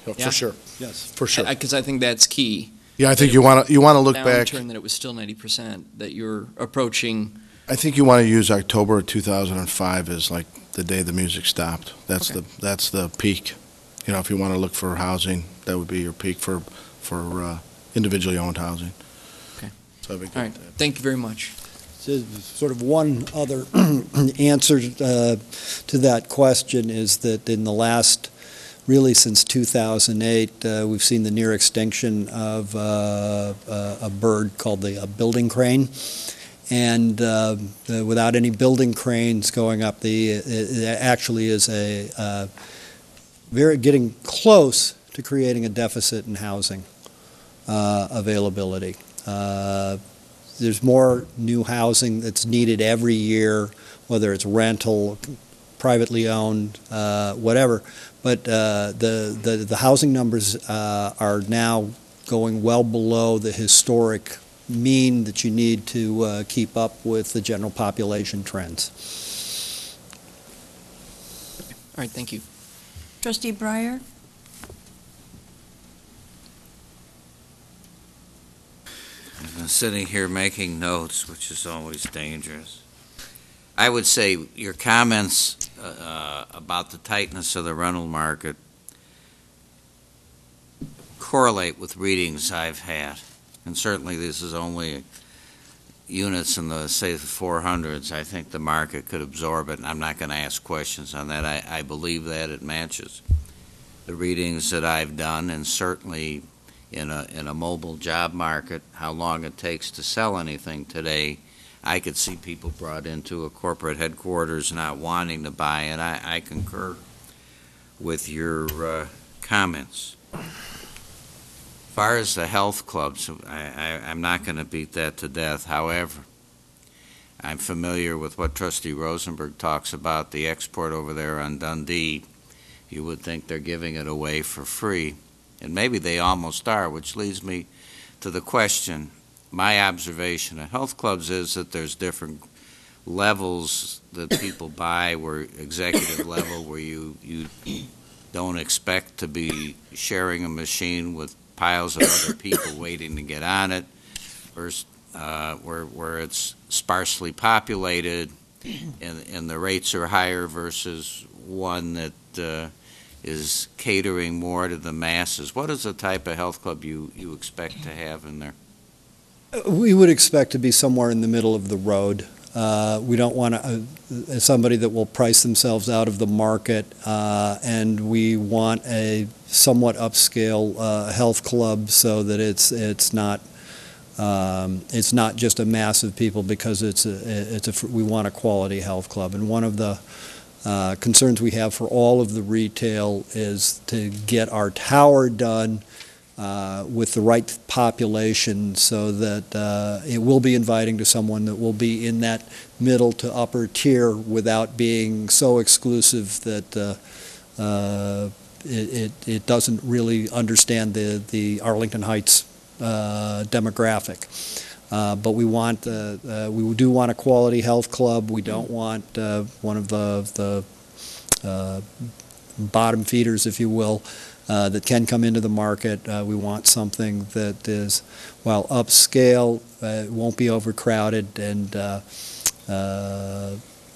Oh, yeah? For sure. Yes, for sure. Because I think that's key. Yeah, I think you want to look back. That it was still 90%. That you're approaching. I think you want to use October of 2005 as like the day the music stopped. That's okay. That's the peak. If you want to look for housing, that would be your peak for individually owned housing. Okay. So all right. Thank you very much. Sort of one other answer to that question is that in the last, really since 2008, we've seen the near extinction of a bird called the building crane. And without any building cranes going up, it actually is getting close to creating a deficit in housing availability. There's more new housing that's needed every year, whether it's rental, privately owned, whatever. But the housing numbers are now going well below the historic mean that you need to keep up with the general population trends. All right, thank you. Trustee Breyer? I've been sitting here making notes, which is always dangerous. I would say your comments about the tightness of the rental market correlate with readings I've had. And certainly this is only units in the, say, the 400s. I think the market could absorb it, and I'm not going to ask questions on that. I believe that it matches the readings that I've done, and certainly in a mobile job market, how long it takes to sell anything today, I could see people brought into a corporate headquarters not wanting to buy it. I concur with your comments. As far as the health clubs, I'm not going to beat that to death. However, I'm familiar with what Trustee Rosenberg talks about, the export over there on Dundee. You would think they're giving it away for free, and maybe they almost are, which leads me to the question. My observation of health clubs is that there's different levels that people buy, where executive level, where you don't expect to be sharing a machine with piles of other people waiting to get on it, versus where it's sparsely populated and the rates are higher, versus one that is catering more to the masses. What is the type of health club you expect to have in there? We would expect to be somewhere in the middle of the road. We don't want somebody that will price themselves out of the market, and we want a somewhat upscale health club so that it's not just a mass of people, because we want a quality health club. And one of the concerns we have for all of the retail is to get our tower done with the right population, so that it will be inviting to someone that will be in that middle to upper tier without being so exclusive that it doesn't really understand the Arlington Heights demographic. But we do want a quality health club. We don't want one of the bottom feeders, if you will, that can come into the market. We want something that is, while upscale, won't be overcrowded, and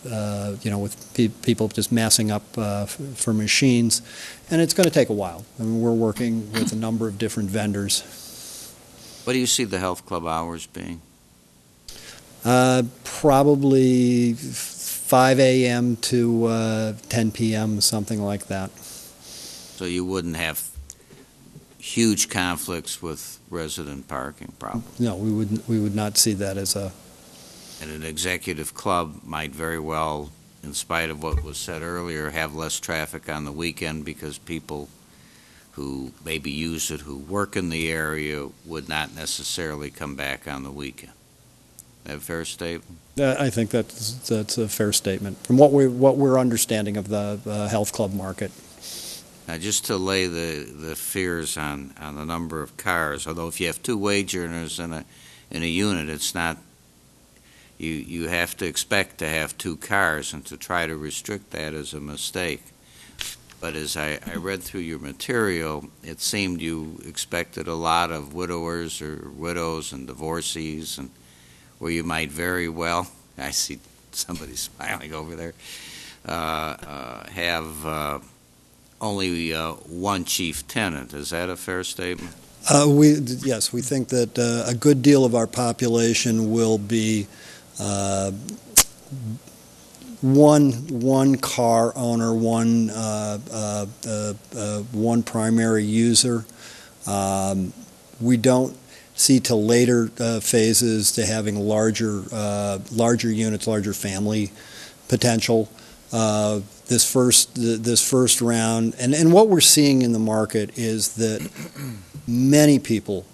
with people just massing up for machines. And it's going to take a while. I mean, we're working with a number of different vendors. What do you see the health club hours being? Probably 5 a.m. to 10 p.m., something like that. So you wouldn't have huge conflicts with resident parking, probably? No, we would not see that as a... And an executive club might very well, in spite of what was said earlier, have less traffic on the weekend, because people who maybe use it, who work in the area, would not necessarily come back on the weekend. Is that a fair statement? I think that's a fair statement, from what we're understanding of the health club market. Now, just to lay the fears on the number of cars, although if you have two wage earners in a unit, it's not, you have to expect to have two cars, and to try to restrict that is a mistake. But as I read through your material, it seemed you expected a lot of widowers or widows and divorcees, and where you might very well, I see somebody smiling over there, have only one chief tenant. Is that a fair statement? Yes, we think that a good deal of our population will be one car owner, one primary user. We don't see till later phases to having larger units, larger family potential. This first round, and what we're seeing in the market is that many people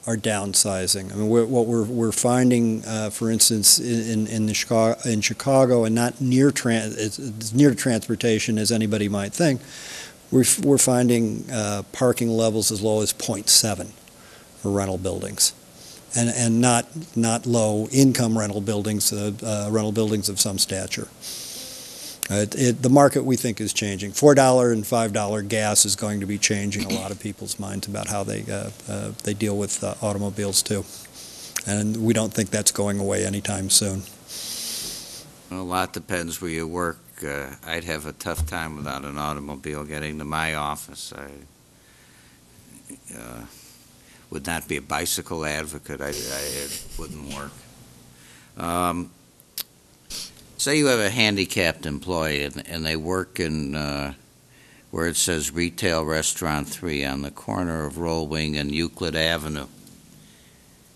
are downsizing. I mean, what we're finding, for instance, in Chicago, and not near as near transportation as anybody might think, we're finding parking levels as low as 0.7 for rental buildings. and not low-income rental buildings of some stature. The market, we think, is changing. $4 and $5 gas is going to be changing a lot of people's minds about how they deal with automobiles, too. And we don't think that's going away anytime soon. Well, a lot depends where you work. I'd have a tough time without an automobile getting to my office. I would not be a bicycle advocate. It wouldn't work. Say you have a handicapped employee and they work in where it says Retail Restaurant 3 on the corner of Roll Wing and Euclid Avenue,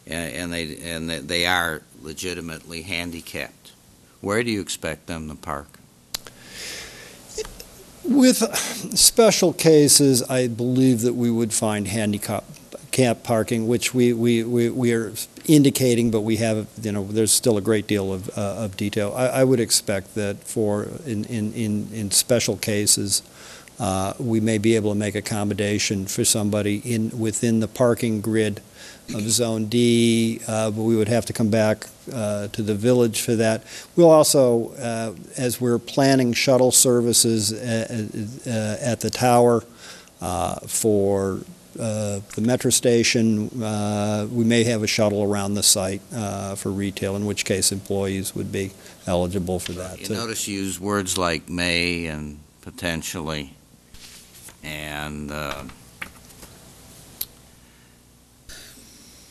and they are legitimately handicapped. Where do you expect them to park? With special cases, I believe that we would find handicap parking, which we are indicating, but we have, there's still a great deal of detail. I would expect that in special cases, we may be able to make accommodation for somebody within the parking grid of Zone D, but we would have to come back to the village for that. We'll also, as we're planning shuttle services at the tower for the metro station, we may have a shuttle around the site for retail, in which case employees would be eligible for that. You notice you use words like may and potentially, and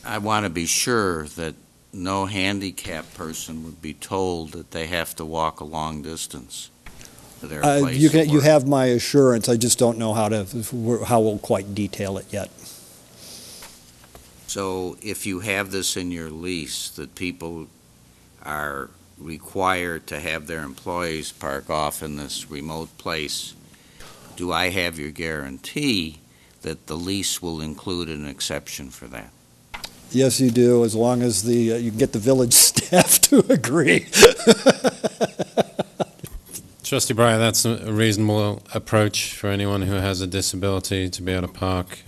I want to be sure that no handicapped person would be told that they have to walk a long distance to their place. You have my assurance. I just don't know how we'll quite detail it yet. So if you have this in your lease, that people are required to have their employees park off in this remote place, do I have your guarantee that the lease will include an exception for that? Yes, you do, as long as you can get the village staff to agree. Trustee Breyer, that's a reasonable approach for anyone who has a disability to be able to park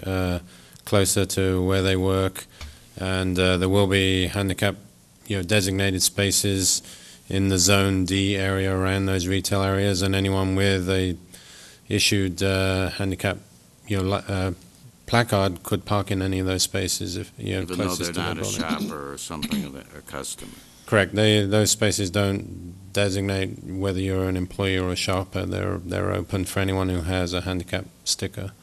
closer to where they work, and there will be handicap, designated spaces in the Zone D area around those retail areas, and anyone with a issued handicap, placard could park in any of those spaces if even though they're not a shopper or something or customer. Correct. Those spaces don't designate whether you're an employee or a shopper. They're open for anyone who has a handicap sticker.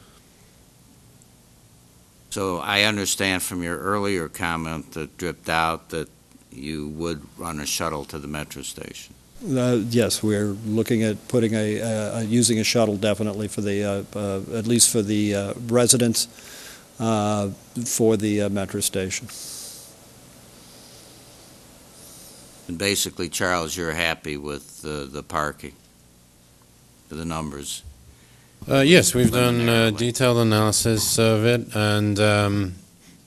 So I understand from your earlier comment that dripped out that you would run a shuttle to the metro station. Yes, we're looking at putting using a shuttle definitely for the at least for the residents for the metro station. And basically, Charles, you're happy with the parking, the numbers? Yes, we've done detailed analysis of it, and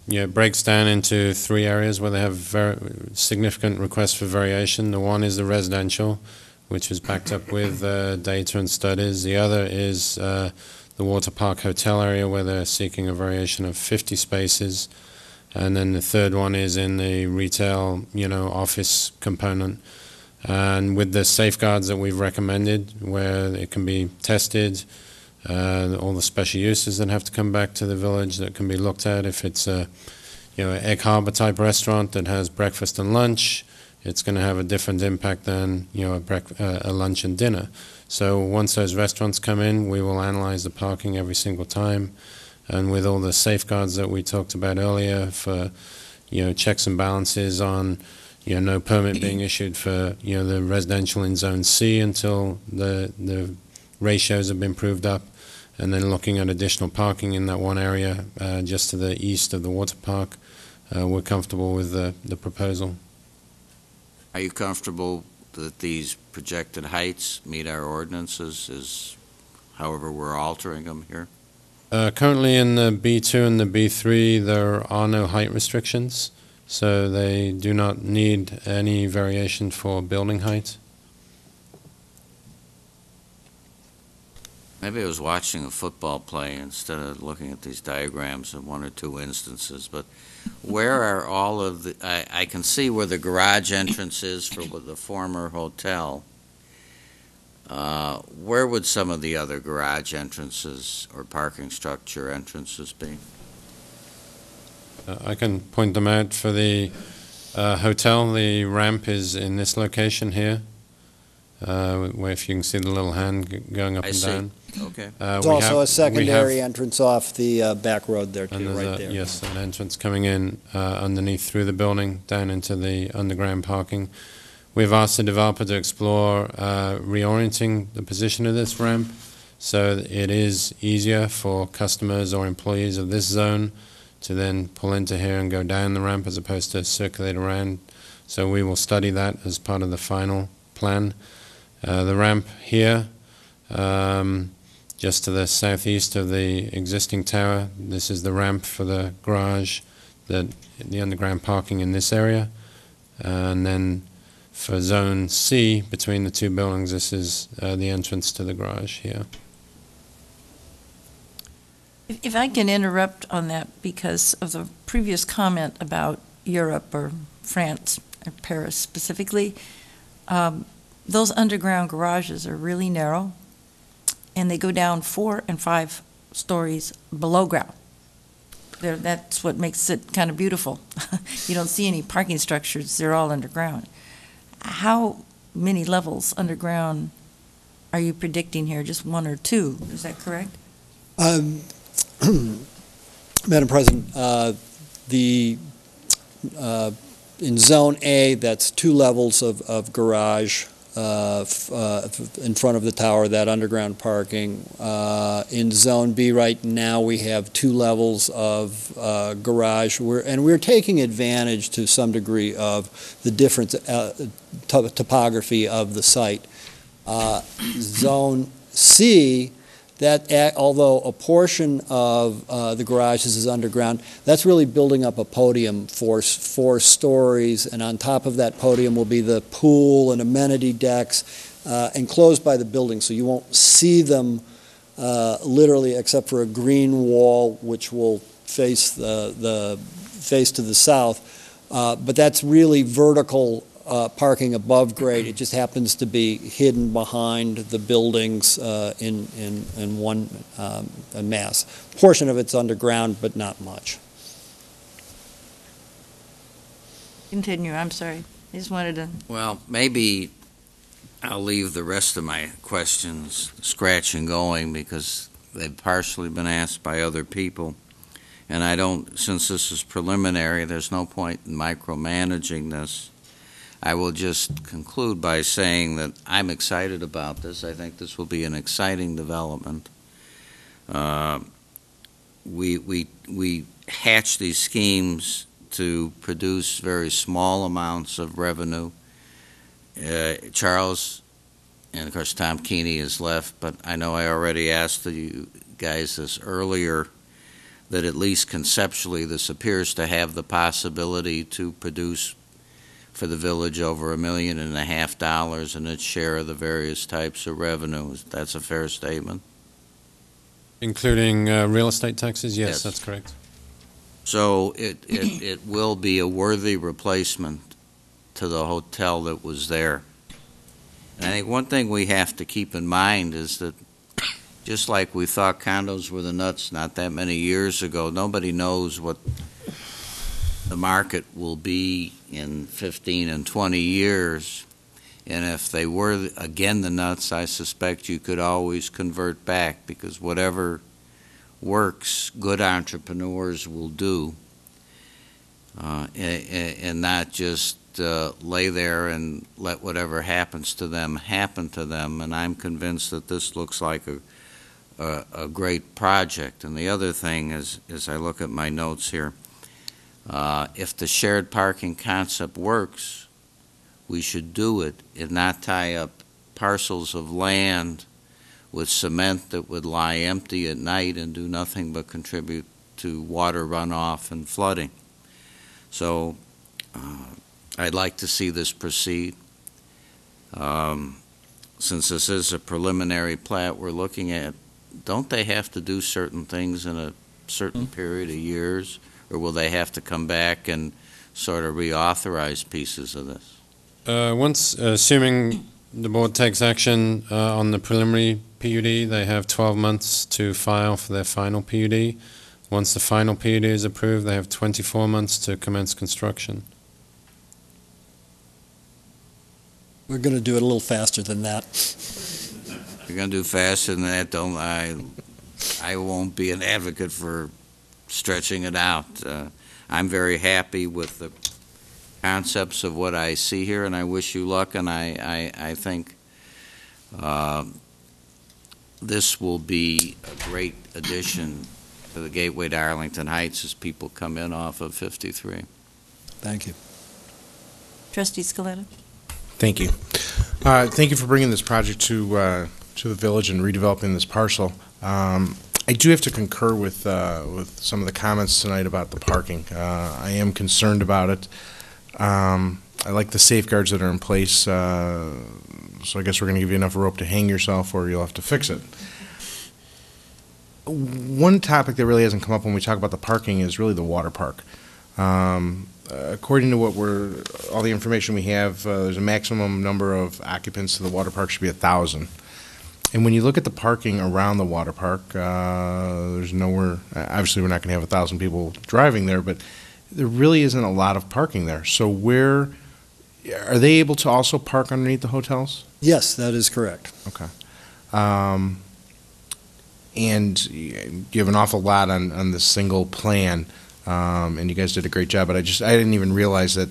it breaks down into 3 areas where they have very significant requests for variation. The one is the residential, which is backed up with data and studies. The other is the Water Park Hotel area, where they're seeking a variation of 50 spaces. And then the third one is in the retail, office component. And with the safeguards that we've recommended, where it can be tested, all the special uses that have to come back to the village that can be looked at. If it's a Egg Harbor type restaurant that has breakfast and lunch, it's going to have a different impact than a lunch and dinner. So once those restaurants come in, we will analyze the parking every single time, and with all the safeguards that we talked about earlier for checks and balances on no permit being issued for the residential in Zone C until the ratios have been proved up, and then looking at additional parking in that one area just to the east of the water park, we're comfortable with the proposal. Are you comfortable that these projected heights meet our ordinances, however we're altering them here? Currently in the B2 and the B3, there are no height restrictions, so they do not need any variation for building height. Maybe I was watching a football play instead of looking at these diagrams in 1 or 2 instances, but where are all of the, I can see where the garage entrance is for the former hotel. Where would some of the other garage entrances or parking structure entrances be? I can point them out for the hotel. The ramp is in this location here, where if you can see the little hand going up and down. Okay. There's also a secondary entrance off the back road there, And too, there's right there. yes, an entrance coming in underneath through the building down into the underground parking. We've asked the developer to explore reorienting the position of this ramp so that it is easier for customers or employees of this zone to then pull into here and go down the ramp as opposed to circulate around. So we will study that as part of the final plan. The ramp here, just to the southeast of the existing tower, this is the ramp for the garage, the underground parking in this area. And then for Zone C, between the two buildings, this is the entrance to the garage here. If I can interrupt on that because of the previous comment about Europe or France or Paris specifically, those underground garages are really narrow and they go down 4 and 5 stories below ground. That's what makes it kind of beautiful. You don't see any parking structures, they're all underground. How many levels underground are you predicting here? Just 1 or 2, is that correct? Madam President, in Zone A, that's 2 levels of garage in front of the tower, that underground parking. In Zone B right now, we have 2 levels of garage, and we're taking advantage to some degree of the different topography of the site. Zone C, that although a portion of the garages is underground, that's really building up a podium for 4 stories, and on top of that podium will be the pool and amenity decks enclosed by the building, so you won't see them literally except for a green wall which will face face to the south. But that's really vertical parking above grade. It just happens to be hidden behind the buildings in one mass. A portion of it's underground, but not much. Continue, I'm sorry. I just wanted to... Well, maybe I'll leave the rest of my questions scratch and going because they've partially been asked by other people. And I don't, since this is preliminary, there's no point in micromanaging this. I will just conclude by saying that I'm excited about this. I think this will be an exciting development. We hatch these schemes to produce very small amounts of revenue. Charles, and of course Tom Keeney is left, but I know I already asked you guys this earlier, that at least conceptually this appears to have the possibility to produce for the village over $1.5 million in its share of the various types of revenue. That's a fair statement? Including real estate taxes? Yes, that's correct. So it will be a worthy replacement to the hotel that was there. And I think one thing we have to keep in mind is that just like we thought condos were the nuts not that many years ago, nobody knows what the market will be in 15 and 20 years. And if they were, again, the nuts, I suspect you could always convert back because whatever works, good entrepreneurs will do, and not just lay there and let whatever happens to them happen to them. And I'm convinced that this looks like a great project. And the other thing is, as I look at my notes here, if the shared parking concept works, we should do it and not tie up parcels of land with cement that would lie empty at night and do nothing but contribute to water runoff and flooding. So I'd like to see this proceed. Since this is a preliminary plat we're looking at, don't they have to do certain things in a certain period of years? or will they have to come back and sort of reauthorize pieces of this? Once, assuming the board takes action on the preliminary PUD, they have 12 months to file for their final PUD. Once the final PUD is approved, they have 24 months to commence construction. We're going to do it a little faster than that. You're going to do faster than that, don't I won't be an advocate for stretching it out. I'm very happy with the concepts of what I see here, and I wish you luck, and I think this will be a great addition to the gateway to Arlington Heights as people come in off of 53. Thank you. Trustee Scaletta? Thank you. Thank you for bringing this project to the village and redeveloping this parcel. I do have to concur with some of the comments tonight about the parking. I am concerned about it. I like the safeguards that are in place, so I guess we're going to give you enough rope to hang yourself, or you'll have to fix it. One topic that really hasn't come up when we talk about the parking is really the water park. According to all the information we have, there's a maximum number of occupants to the water park should be 1,000. And when you look at the parking around the water park, there's nowhere, obviously we're not going to have 1,000 people driving there, but there really isn't a lot of parking there. So where, are they able to also park underneath the hotels? Yes, that is correct. Okay. And you have an awful lot on this single plan, and you guys did a great job, but I didn't even realize that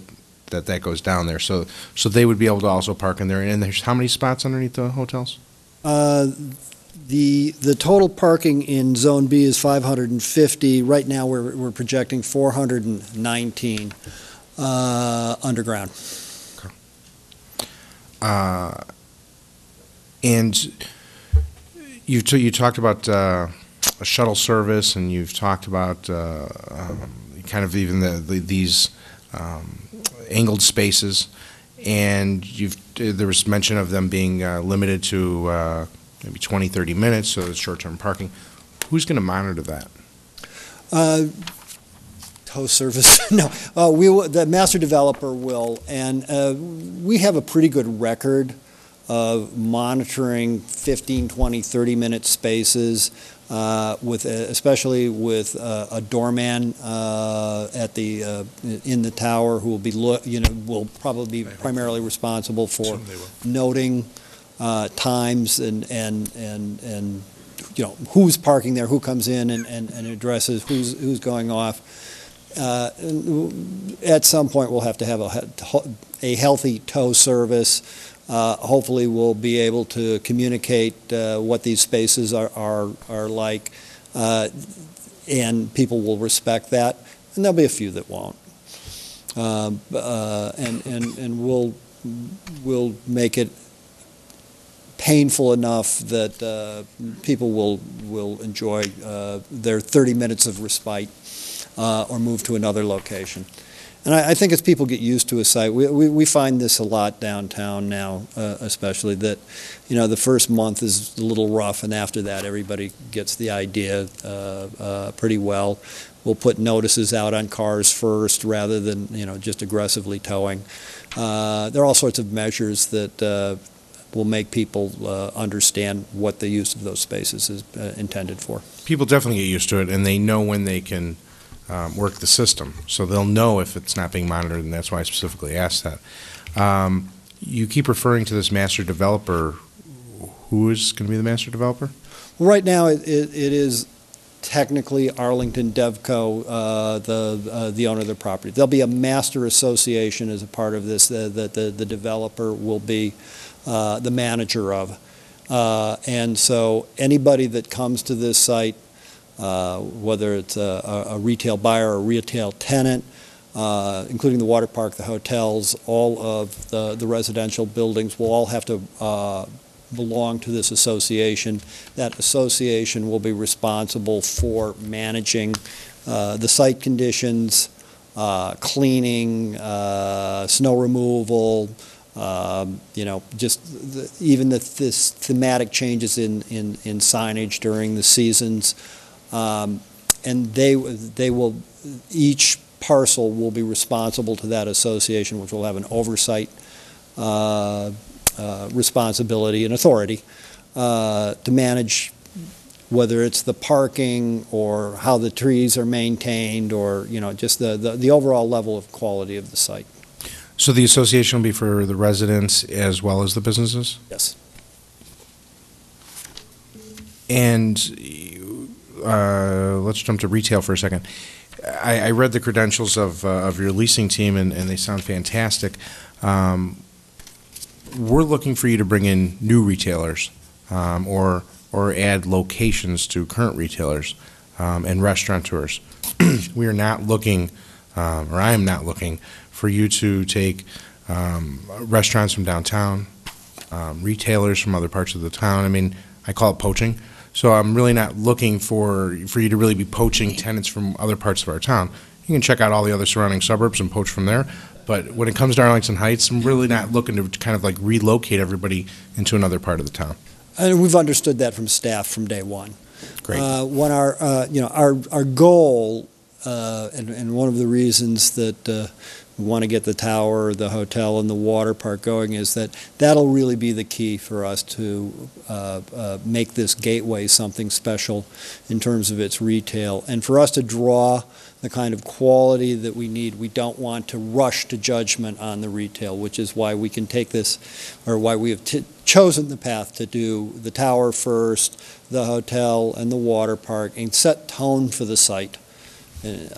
goes down there. So they would be able to also park in there. And there's how many spots underneath the hotels? The total parking in Zone B is 550. Right now, we're projecting 419 underground. Okay. And you talked about a shuttle service, and you've talked about kind of even these angled spaces, and there was mention of them being limited to maybe 20, 30 minutes, so it's short-term parking. Who's going to monitor that? Tow service? No, the master developer will, and we have a pretty good record of monitoring 15, 20, 30-minute spaces, especially with a doorman in the tower who will probably be primarily responsible for noting times and who's parking there, who comes in and addresses who's going off. At some point, we'll have to have a healthy tow service. Hopefully we'll be able to communicate what these spaces are like, and people will respect that, and there'll be a few that won't. And we'll make it painful enough that people will enjoy their 30 minutes of respite or move to another location. And I think as people get used to a site, we find this a lot downtown now, especially that, the first month is a little rough, and after that everybody gets the idea pretty well. We'll put notices out on cars first rather than, just aggressively towing. There are all sorts of measures that will make people understand what the use of those spaces is intended for. People definitely get used to it, and they know when they can work the system, so they'll know if it's not being monitored, and that's why I specifically asked that. You keep referring to this master developer. Who is going to be the master developer? Well, right now, it is technically Arlington DevCo, the owner of the property. There'll be a master association as a part of this that the developer will be the manager of. And so anybody that comes to this site, whether it's a retail buyer or a retail tenant, including the water park, the hotels, all of the residential buildings will all have to belong to this association. That association will be responsible for managing the site conditions, cleaning, snow removal, just even this thematic changes in signage during the seasons. and they will, each parcel will be responsible to that association, which will have an oversight responsibility and authority to manage whether it's the parking or how the trees are maintained, or just the overall level of quality of the site. So the association will be for the residents as well as the businesses? Yes. And let's jump to retail for a second. I read the credentials of your leasing team, and they sound fantastic. We're looking for you to bring in new retailers or add locations to current retailers and restaurateurs. We are not looking, or I am not looking, for you to take restaurants from downtown, retailers from other parts of the town. I mean, I call it poaching. So I'm really not looking for you to really be poaching tenants from other parts of our town. You can check out all the other surrounding suburbs and poach from there. But when it comes to Arlington Heights, I'm really not looking to kind of like relocate everybody into another part of the town. And we've understood that from staff from day one. Great. When our goal, and one of the reasons that we want to get the tower, the hotel, and the water park going is that that'll really be the key for us to make this gateway something special in terms of its retail. And for us to draw the kind of quality that we need, we don't want to rush to judgment on the retail, which is why we can take this, or why we have chosen the path to do the tower first, the hotel, and the water park, and set tone for the site.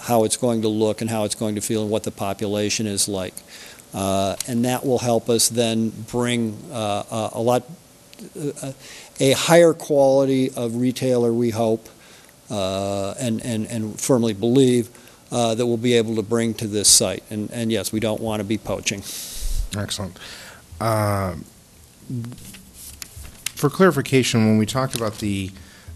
How it's going to look and how it's going to feel and what the population is like. And that will help us then bring a higher quality of retailer, we hope, and firmly believe that we'll be able to bring to this site. And yes, we don't want to be poaching. Excellent. For clarification, when we talked about the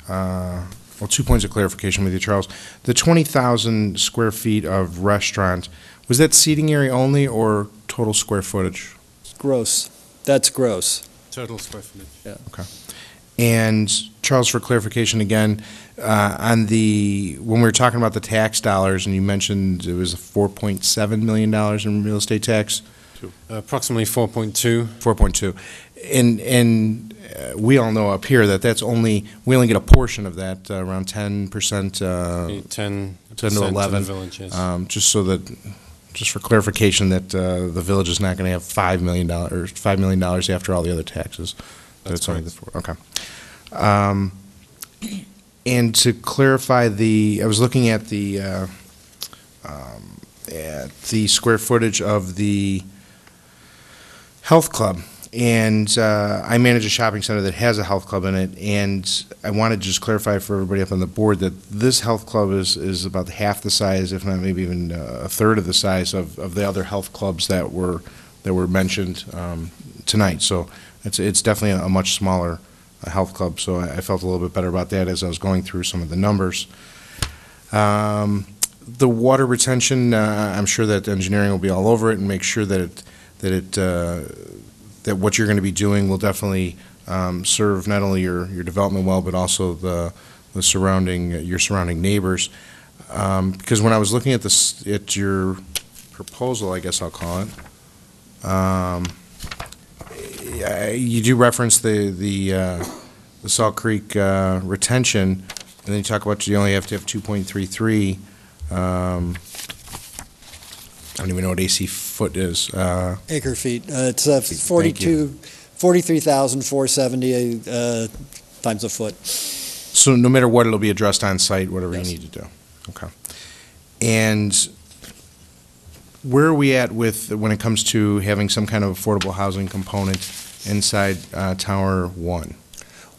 well, 2 points of clarification with you, Charles. The 20,000 square feet of restaurant, was that seating area only or total square footage? Gross. That's gross. Total square footage. Yeah. Okay. And Charles, for clarification again, when we were talking about the tax dollars, and you mentioned it was $4.7 million in real estate tax? Approximately 4.2. 4.2. And we all know up here that we only get a portion of that, around 10%, 10 to 11, just for clarification that the village is not going to have $5 million after all the other taxes. That's correct. Okay. And to clarify I was looking at the square footage of the health club. And I manage a shopping center that has a health club in it, and I wanted to just clarify for everybody up on the board that this health club is about half the size, if not maybe even a third of the size of the other health clubs that were mentioned tonight. So it's definitely a much smaller health club. So I felt a little bit better about that as I was going through some of the numbers. The water retention, I'm sure that engineering will be all over it and make sure that that what you're going to be doing will definitely serve not only your development well, but also your surrounding neighbors. Because when I was looking at your proposal, I guess I'll call it, you do reference the Salt Creek retention, and then you talk about you only have to have 2.33. I don't even know what AC foot is. Acre feet. It's 43,470 times a foot. So no matter what, it'll be addressed on site, whatever you need to do. Okay. And where are we at when it comes to having some kind of affordable housing component inside Tower 1?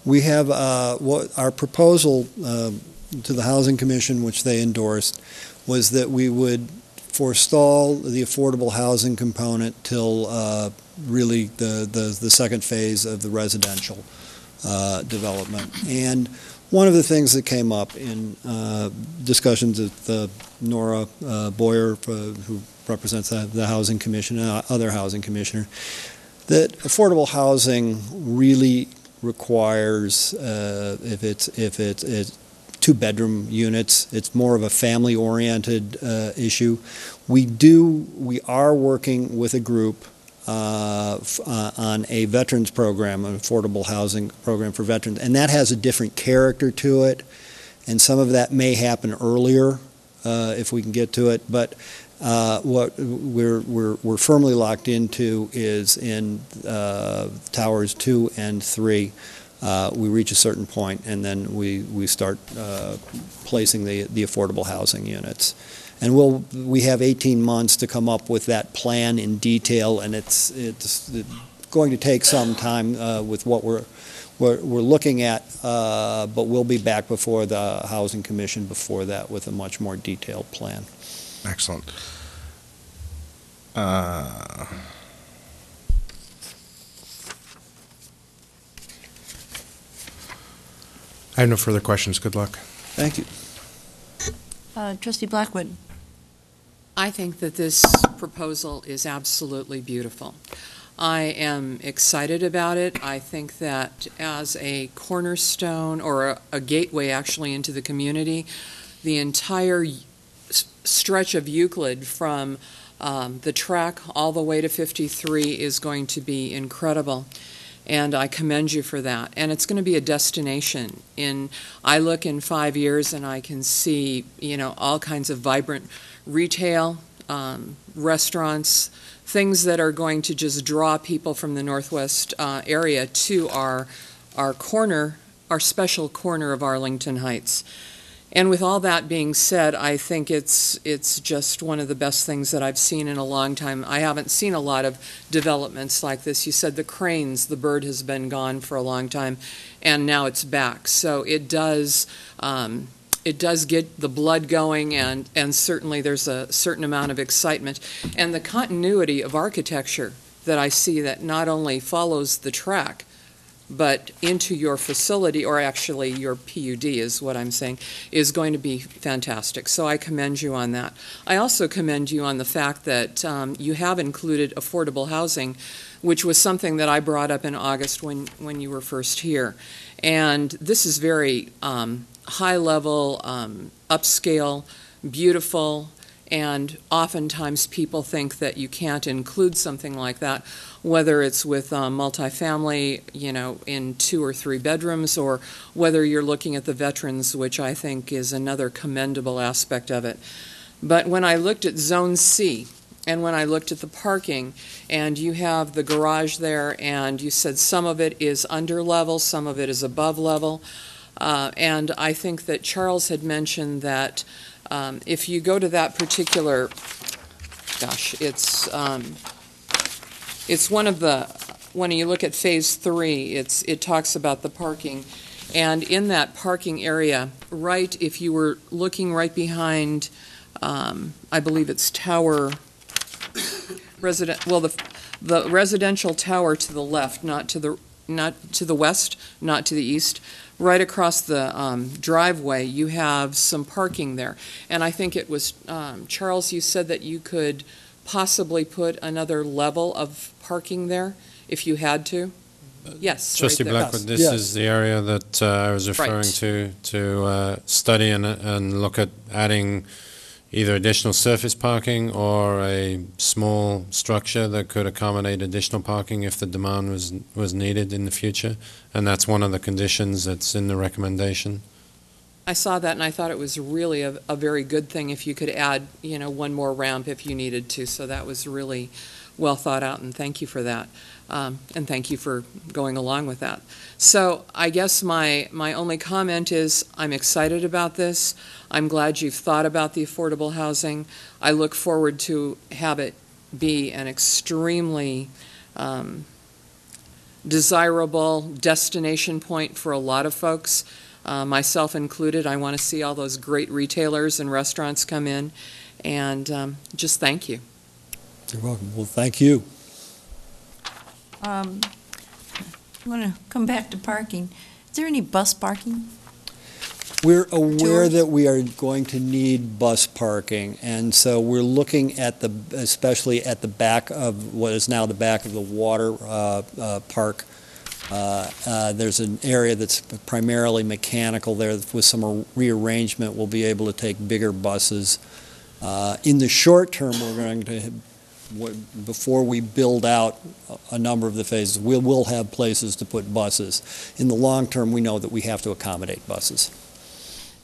We have our proposal to the Housing Commission, which they endorsed, was that we would forestall the affordable housing component till really the second phase of the residential development. And one of the things that came up in discussions with Nora Boyer, who represents the Housing Commission and other housing commissioner, that affordable housing really requires, if it's two-bedroom units. It's more of a family-oriented issue. We are working with a group on a veterans program, an affordable housing program for veterans, and that has a different character to it, and some of that may happen earlier if we can get to it, but what we're firmly locked into is in towers 2 and 3. We reach a certain point, and then we start placing the affordable housing units. And we have 18 months to come up with that plan in detail, and it's going to take some time with what we're looking at, but we'll be back before the Housing Commission before that with a much more detailed plan. Excellent. I have no further questions. Good luck. Thank you. Trustee Blackwood. I think that this proposal is absolutely beautiful. I am excited about it. I think that as a cornerstone or a gateway actually into the community, the entire stretch of Euclid from the track all the way to 53 is going to be incredible. And I commend you for that. And it's going to be a destination. I look in 5 years and I can see, all kinds of vibrant retail, restaurants, things that are going to just draw people from the Northwest area to our special corner of Arlington Heights. And with all that being said, I think it's just one of the best things that I've seen in a long time. I haven't seen a lot of developments like this. You said the cranes, the bird has been gone for a long time, and now it's back. So it does get the blood going, and certainly there's a certain amount of excitement. And the continuity of architecture that I see that not only follows the track, but into your facility, or actually your PUD is what I'm saying, is going to be fantastic. So I commend you on that. I also commend you on the fact that you have included affordable housing, which was something that I brought up in August when you were first here. And this is very high-level, upscale, beautiful, and oftentimes people think that you can't include something like that, whether it's with multifamily, in 2 or 3 bedrooms, or whether you're looking at the veterans, which I think is another commendable aspect of it. But when I looked at Zone C, and when I looked at the parking, and you have the garage there, and you said some of it is under level, some of it is above level, and I think that Charles had mentioned that if you go to that particular, it's one of the, when you look at Phase 3, it talks about the parking, and in that parking area, if you were looking right behind, I believe it's Tower the residential tower to the left, not to the west, not to the east. Right across the driveway, you have some parking there. And I think it was, Charles, you said that you could possibly put another level of parking there if you had to? Yes. Trustee right there. Blackwood, this is the area that I was referring to study and look at adding either additional surface parking or a small structure that could accommodate additional parking if the demand was needed in the future. And that's one of the conditions that's in the recommendation. I saw that and I thought it was really a very good thing if you could add, one more ramp if you needed to. So that was really well thought out, and thank you for that. And thank you for going along with that. So I guess my only comment is I'm excited about this. I'm glad you've thought about the affordable housing. I look forward to have it be an extremely desirable destination point for a lot of folks, myself included. I want to see all those great retailers and restaurants come in, and just thank you. You're welcome. Well, thank you. I want to come back to parking. Is there any bus parking? We're aware that we are going to need bus parking, and so we're looking at especially at the back of what is now the back of the water park, There's an area that's primarily mechanical there. With some rearrangement, we'll be able to take bigger buses. In the short term, we're going to, before we build out a number of the phases, we will have places to put buses. In the long term, we know that we have to accommodate buses.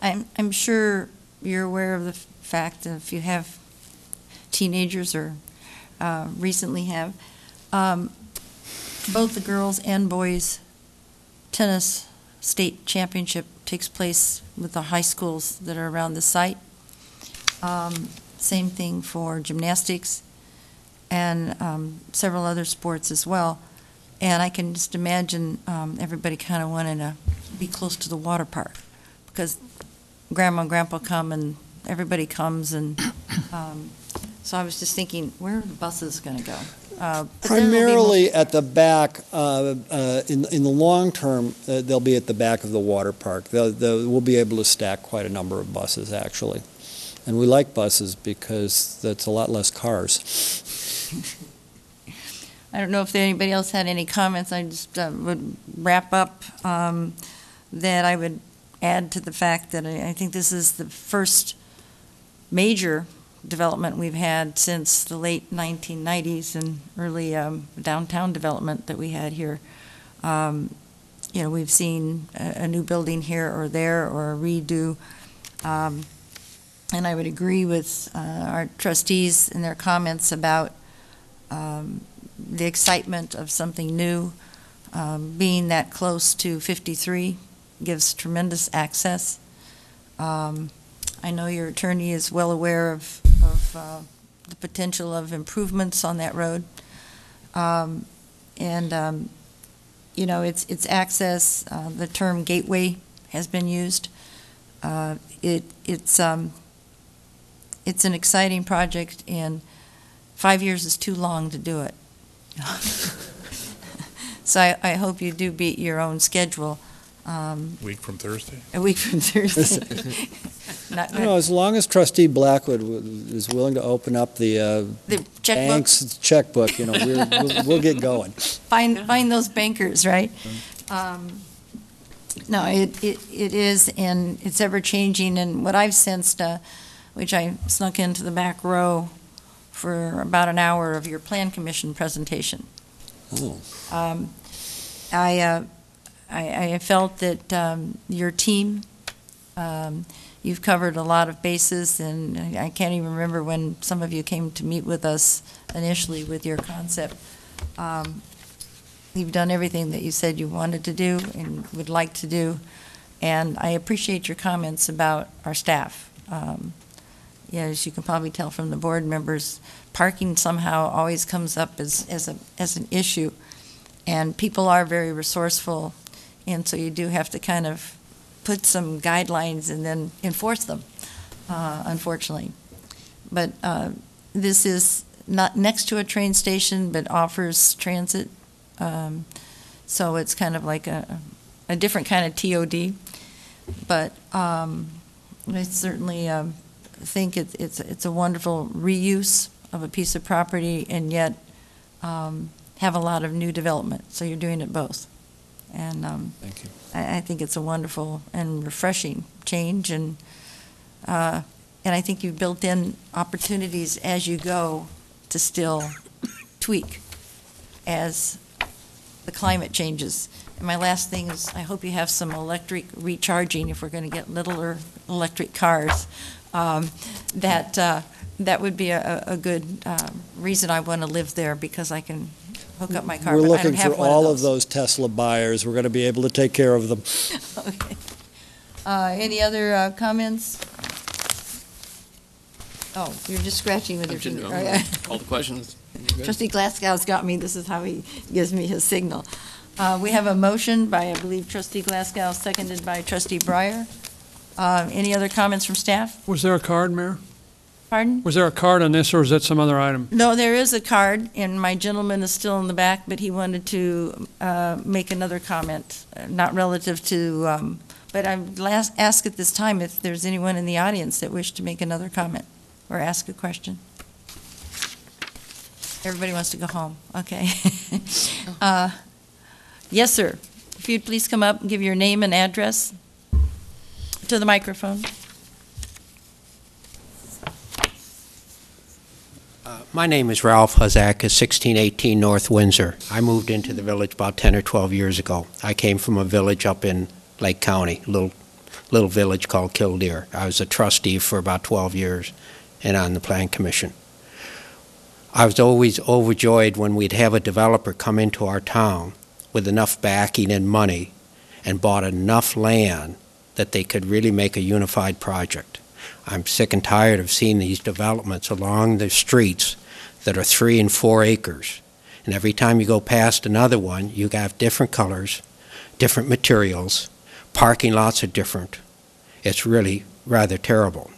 I'm sure you're aware of the fact that if you have teenagers or recently have, both the girls and boys tennis state championship takes place with the high schools that are around the site. Same thing for gymnastics and several other sports as well. And I can just imagine everybody kind of wanting to be close to the water park because Grandma and Grandpa come and everybody comes, and so I was just thinking, where are the buses going to go? Primarily at the back. In the long term, they'll be at the back of the water park. We'll be able to stack quite a number of buses, actually. And we like buses because that's a lot less cars. I don't know if anybody else had any comments. I just would wrap up that I would add to the fact that I think this is the first major development we've had since the late 1990s and early downtown development that we had here. We've seen a new building here or there or a redo. And I would agree with our trustees in their comments about the excitement of something new. Being that close to 53 gives tremendous access. I know your attorney is well aware of the potential of improvements on that road. It's access. The term gateway has been used. It's an exciting project, and 5 years is too long to do it. So I hope you do beat your own schedule. Week from Thursday? A week from Thursday. As long as Trustee Blackwood is willing to open up the checkbook? bank's checkbook, we'll get going. Find those bankers, right? No, it is, and it's ever changing. And what I've sensed, which I snuck into the back row for about an hour of your Plan Commission presentation. Oh. I felt that your team, you've covered a lot of bases, and I can't even remember when some of you came to meet with us initially with your concept. You've done everything that you said you wanted to do and would like to do, and I appreciate your comments about our staff. As you can probably tell from the board members, parking somehow always comes up as an issue, and people are very resourceful. And so you do have to kind of put some guidelines and then enforce them, unfortunately. But this is not next to a train station, but offers transit. So it's kind of like a different kind of TOD. But I certainly think it's a wonderful reuse of a piece of property and yet have a lot of new development. So you're doing it both. And thank you. I think it's a wonderful and refreshing change, and I think you've built in opportunities as you go to still tweak as the climate changes. And my last thing is, I hope you have some electric recharging if we're going to get littler electric cars. That would be a good reason I want to live there, because I can hook up my car. We're but I looking don't have for one all of of those Tesla buyers. We're going to be able to take care of them. Okay. Any other comments? Oh, you're just scratching with your finger. All the questions. Trustee Glasgow's got me. This is how he gives me his signal. We have a motion by, I believe, Trustee Glasgow, seconded by Trustee Breyer. Any other comments from staff? Was there a card, Mayor? Pardon? Was there a card on this, or is that some other item? No, there is a card, and my gentleman is still in the back, but he wanted to make another comment, not relative to, but I would ask at this time if there's anyone in the audience that wished to make another comment or ask a question. Everybody wants to go home. Okay. Yes, sir. If you'd please come up and give your name and address to the microphone. My name is Ralph Huzakis, 1618 North Windsor. I moved into the village about 10 or 12 years ago. I came from a village up in Lake County, a little village called Killdeer. I was a trustee for about 12 years and on the Plan Commission. I was always overjoyed when we'd have a developer come into our town with enough backing and money and bought enough land that they could really make a unified project. I'm sick and tired of seeing these developments along the streets that are 3 and 4 acres. And every time you go past another one, you have different colors, different materials, parking lots are different. It's really rather terrible.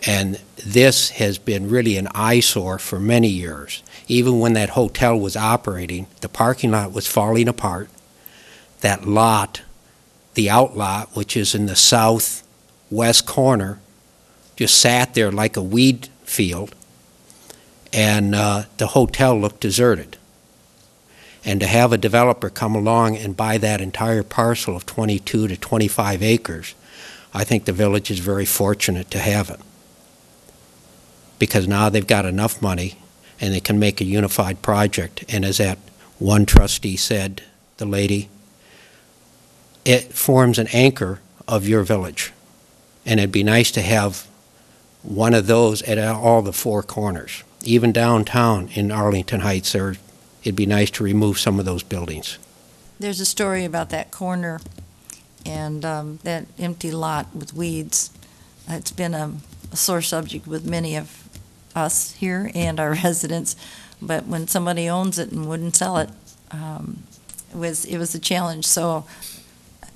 And this has been really an eyesore for many years. Even when that hotel was operating, the parking lot was falling apart. That lot, the outlot, which is in the southwest corner, just sat there like a weed field, and the hotel looked deserted. And to have a developer come along and buy that entire parcel of 22 to 25 acres, I think the village is very fortunate to have it. Because now they've got enough money and they can make a unified project. And as that one trustee said, the lady, it forms an anchor of your village. And it'd be nice to have one of those at all the 4 corners. Even downtown in Arlington Heights, it'd be nice to remove some of those buildings. There's a story about that corner and that empty lot with weeds. It's been a sore subject with many of us here and our residents, but when somebody owns it and wouldn't sell it, it was a challenge. So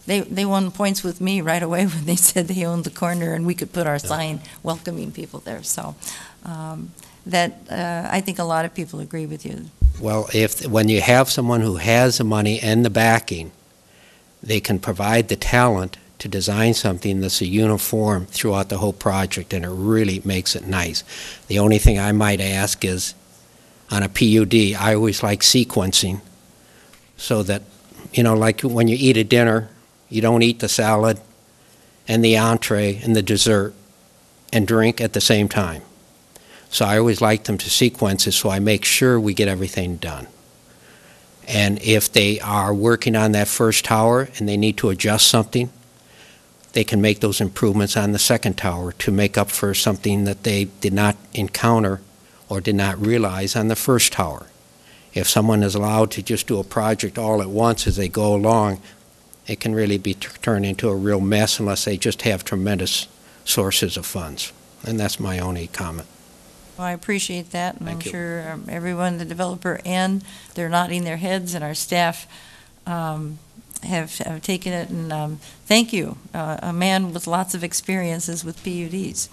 they won points with me right away when they said they owned the corner and we could put our sign welcoming people there. So I think a lot of people agree with you. Well, when you have someone who has the money and the backing, they can provide the talent to design something that's a uniform throughout the whole project, and it really makes it nice. The only thing I might ask is, on a PUD, I always like sequencing, so that, like when you eat a dinner, you don't eat the salad and the entree and the dessert and drink at the same time. So I always like them to sequence it so I make sure we get everything done. And if they are working on that first tower and they need to adjust something, they can make those improvements on the second tower to make up for something that they did not encounter or did not realize on the first tower. If someone is allowed to just do a project all at once as they go along, it can really be turned into a real mess unless they just have tremendous sources of funds. And that's my only comment. Well, I appreciate that, and Thank I'm you. sure everyone, the developer, and they're nodding their heads, and our staff have taken it, and thank you, a man with lots of experiences with PUDs.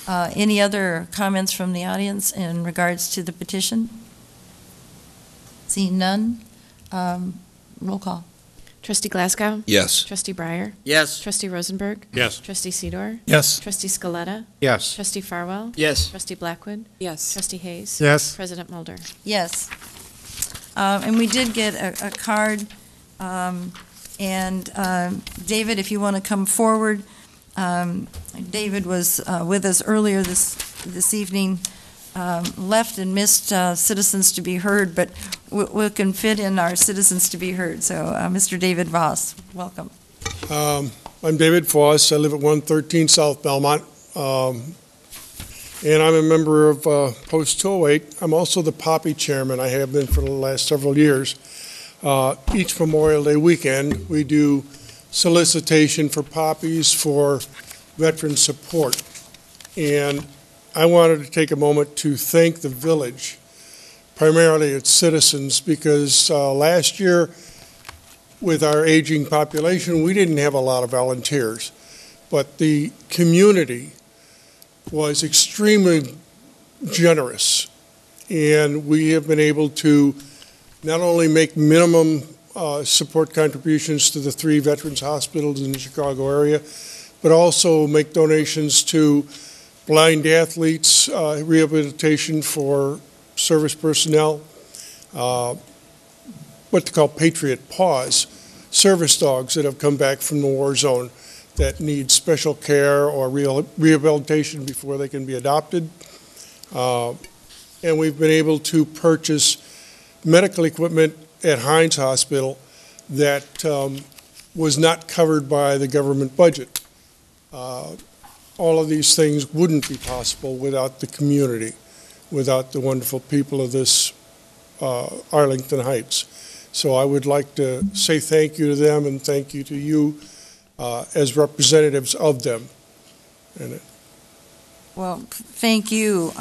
Any other comments from the audience in regards to the petition? Seeing none, roll call. Trustee Glasgow? Yes. Trustee Breyer? Yes. Trustee Rosenberg? Yes. Trustee Sidor? Yes. Trustee Scaletta? Yes. Trustee Farwell? Yes. Trustee Blackwood? Yes. Trustee Hayes? Yes. President Mulder? Yes. And we did get a card, and David, if you want to come forward. David was with us earlier this evening, left and missed Citizens to be Heard, but we can fit in our Citizens to be Heard. So, Mr. David Voss, welcome. I'm David Voss. I live at 113 South Belmont, and I'm a member of Post 208. I'm also the Poppy Chairman. I have been for the last several years. Each Memorial Day weekend, we do solicitation for poppies for veteran support. And I wanted to take a moment to thank the village, primarily its citizens, because last year, with our aging population, we didn't have a lot of volunteers. But the community was extremely generous. And we have been able to not only make minimum support contributions to the 3 veterans hospitals in the Chicago area, but also make donations to blind athletes, rehabilitation for service personnel, what they call Patriot Paws, service dogs that have come back from the war zone that need special care or rehabilitation before they can be adopted. And we've been able to purchase medical equipment at Hines Hospital that was not covered by the government budget. All of these things wouldn't be possible without the community, without the wonderful people of this Arlington Heights. So I would like to say thank you to them and thank you to you as representatives of them. Well, thank you,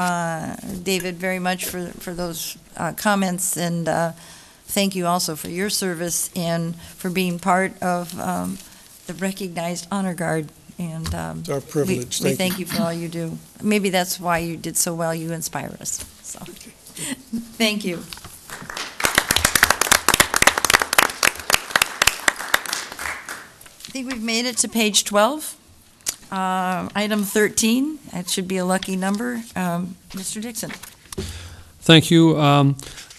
David, very much for those comments, and thank you also for your service and for being part of the recognized honor guard. And it's our privilege. We thank you for all you do. Maybe that's why you did so well. You inspire us. So, thank you. I think we've made it to page 12. Item 13, that should be a lucky number. Mr. Dixon. Thank you.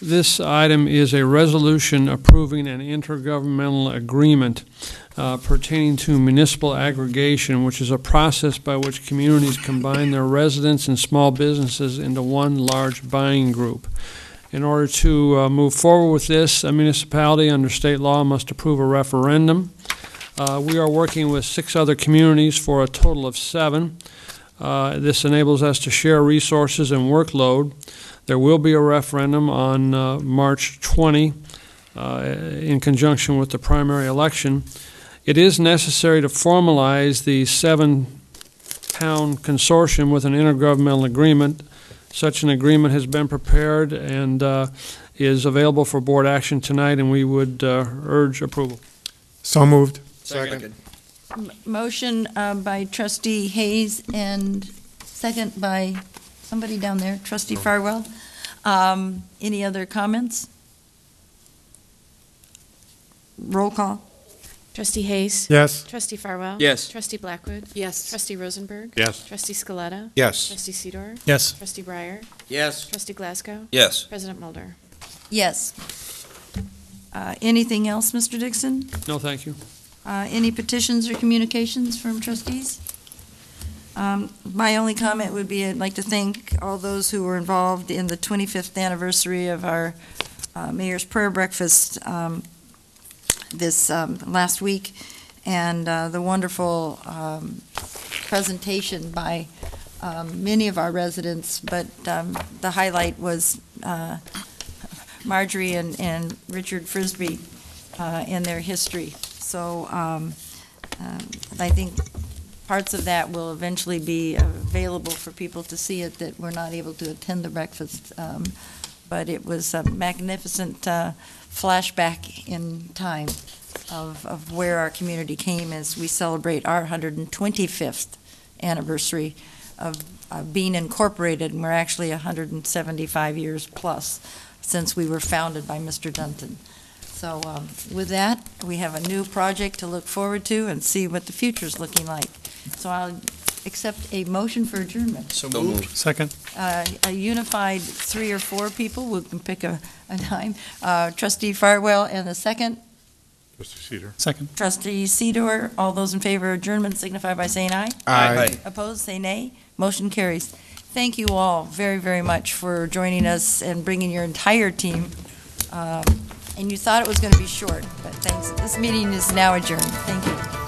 This item is a resolution approving an intergovernmental agreement pertaining to municipal aggregation, which is a process by which communities combine their residents and small businesses into one large buying group. In order to move forward with this, a municipality under state law must approve a referendum. We are working with 6 other communities for a total of 7. This enables us to share resources and workload. There will be a referendum on March 20 in conjunction with the primary election. It is necessary to formalize the 7-town consortium with an intergovernmental agreement. Such an agreement has been prepared and is available for board action tonight, and we would urge approval. So moved. Second. Motion by Trustee Hayes and second by somebody down there, Trustee Farwell. Any other comments? Roll call. Trustee Hayes. Yes. Trustee Farwell. Yes. Trustee Blackwood. Yes. Trustee Rosenberg. Yes. Trustee Scaletta. Yes. Trustee Sidor. Yes. Trustee Breyer. Yes. Trustee Glasgow. Yes. President Mulder. Yes. Anything else, Mr. Dixon? No, thank you. Any petitions or communications from trustees? My only comment would be I'd like to thank all those who were involved in the 25th anniversary of our Mayor's Prayer Breakfast this last week, and the wonderful presentation by many of our residents, but the highlight was Marjorie and Richard Frisbee and their history. So I think parts of that will eventually be available for people to see it that were not able to attend the breakfast. But it was a magnificent flashback in time of where our community came as we celebrate our 125th anniversary of being incorporated, and we're actually 175 years plus since we were founded by Mr. Dunton. So with that, we have a new project to look forward to and see what the future's looking like. So I'll accept a motion for adjournment. So moved. Second. A unified 3 or 4 people, we can pick a time. Trustee Farwell and the second. Trustee Sidor. Second. Trustee Sidor. All those in favor of adjournment signify by saying aye. Aye. Opposed, say nay. Motion carries. Thank you all very, very much for joining us and bringing your entire team. And you thought it was going to be short, but thanks. This meeting is now adjourned. Thank you.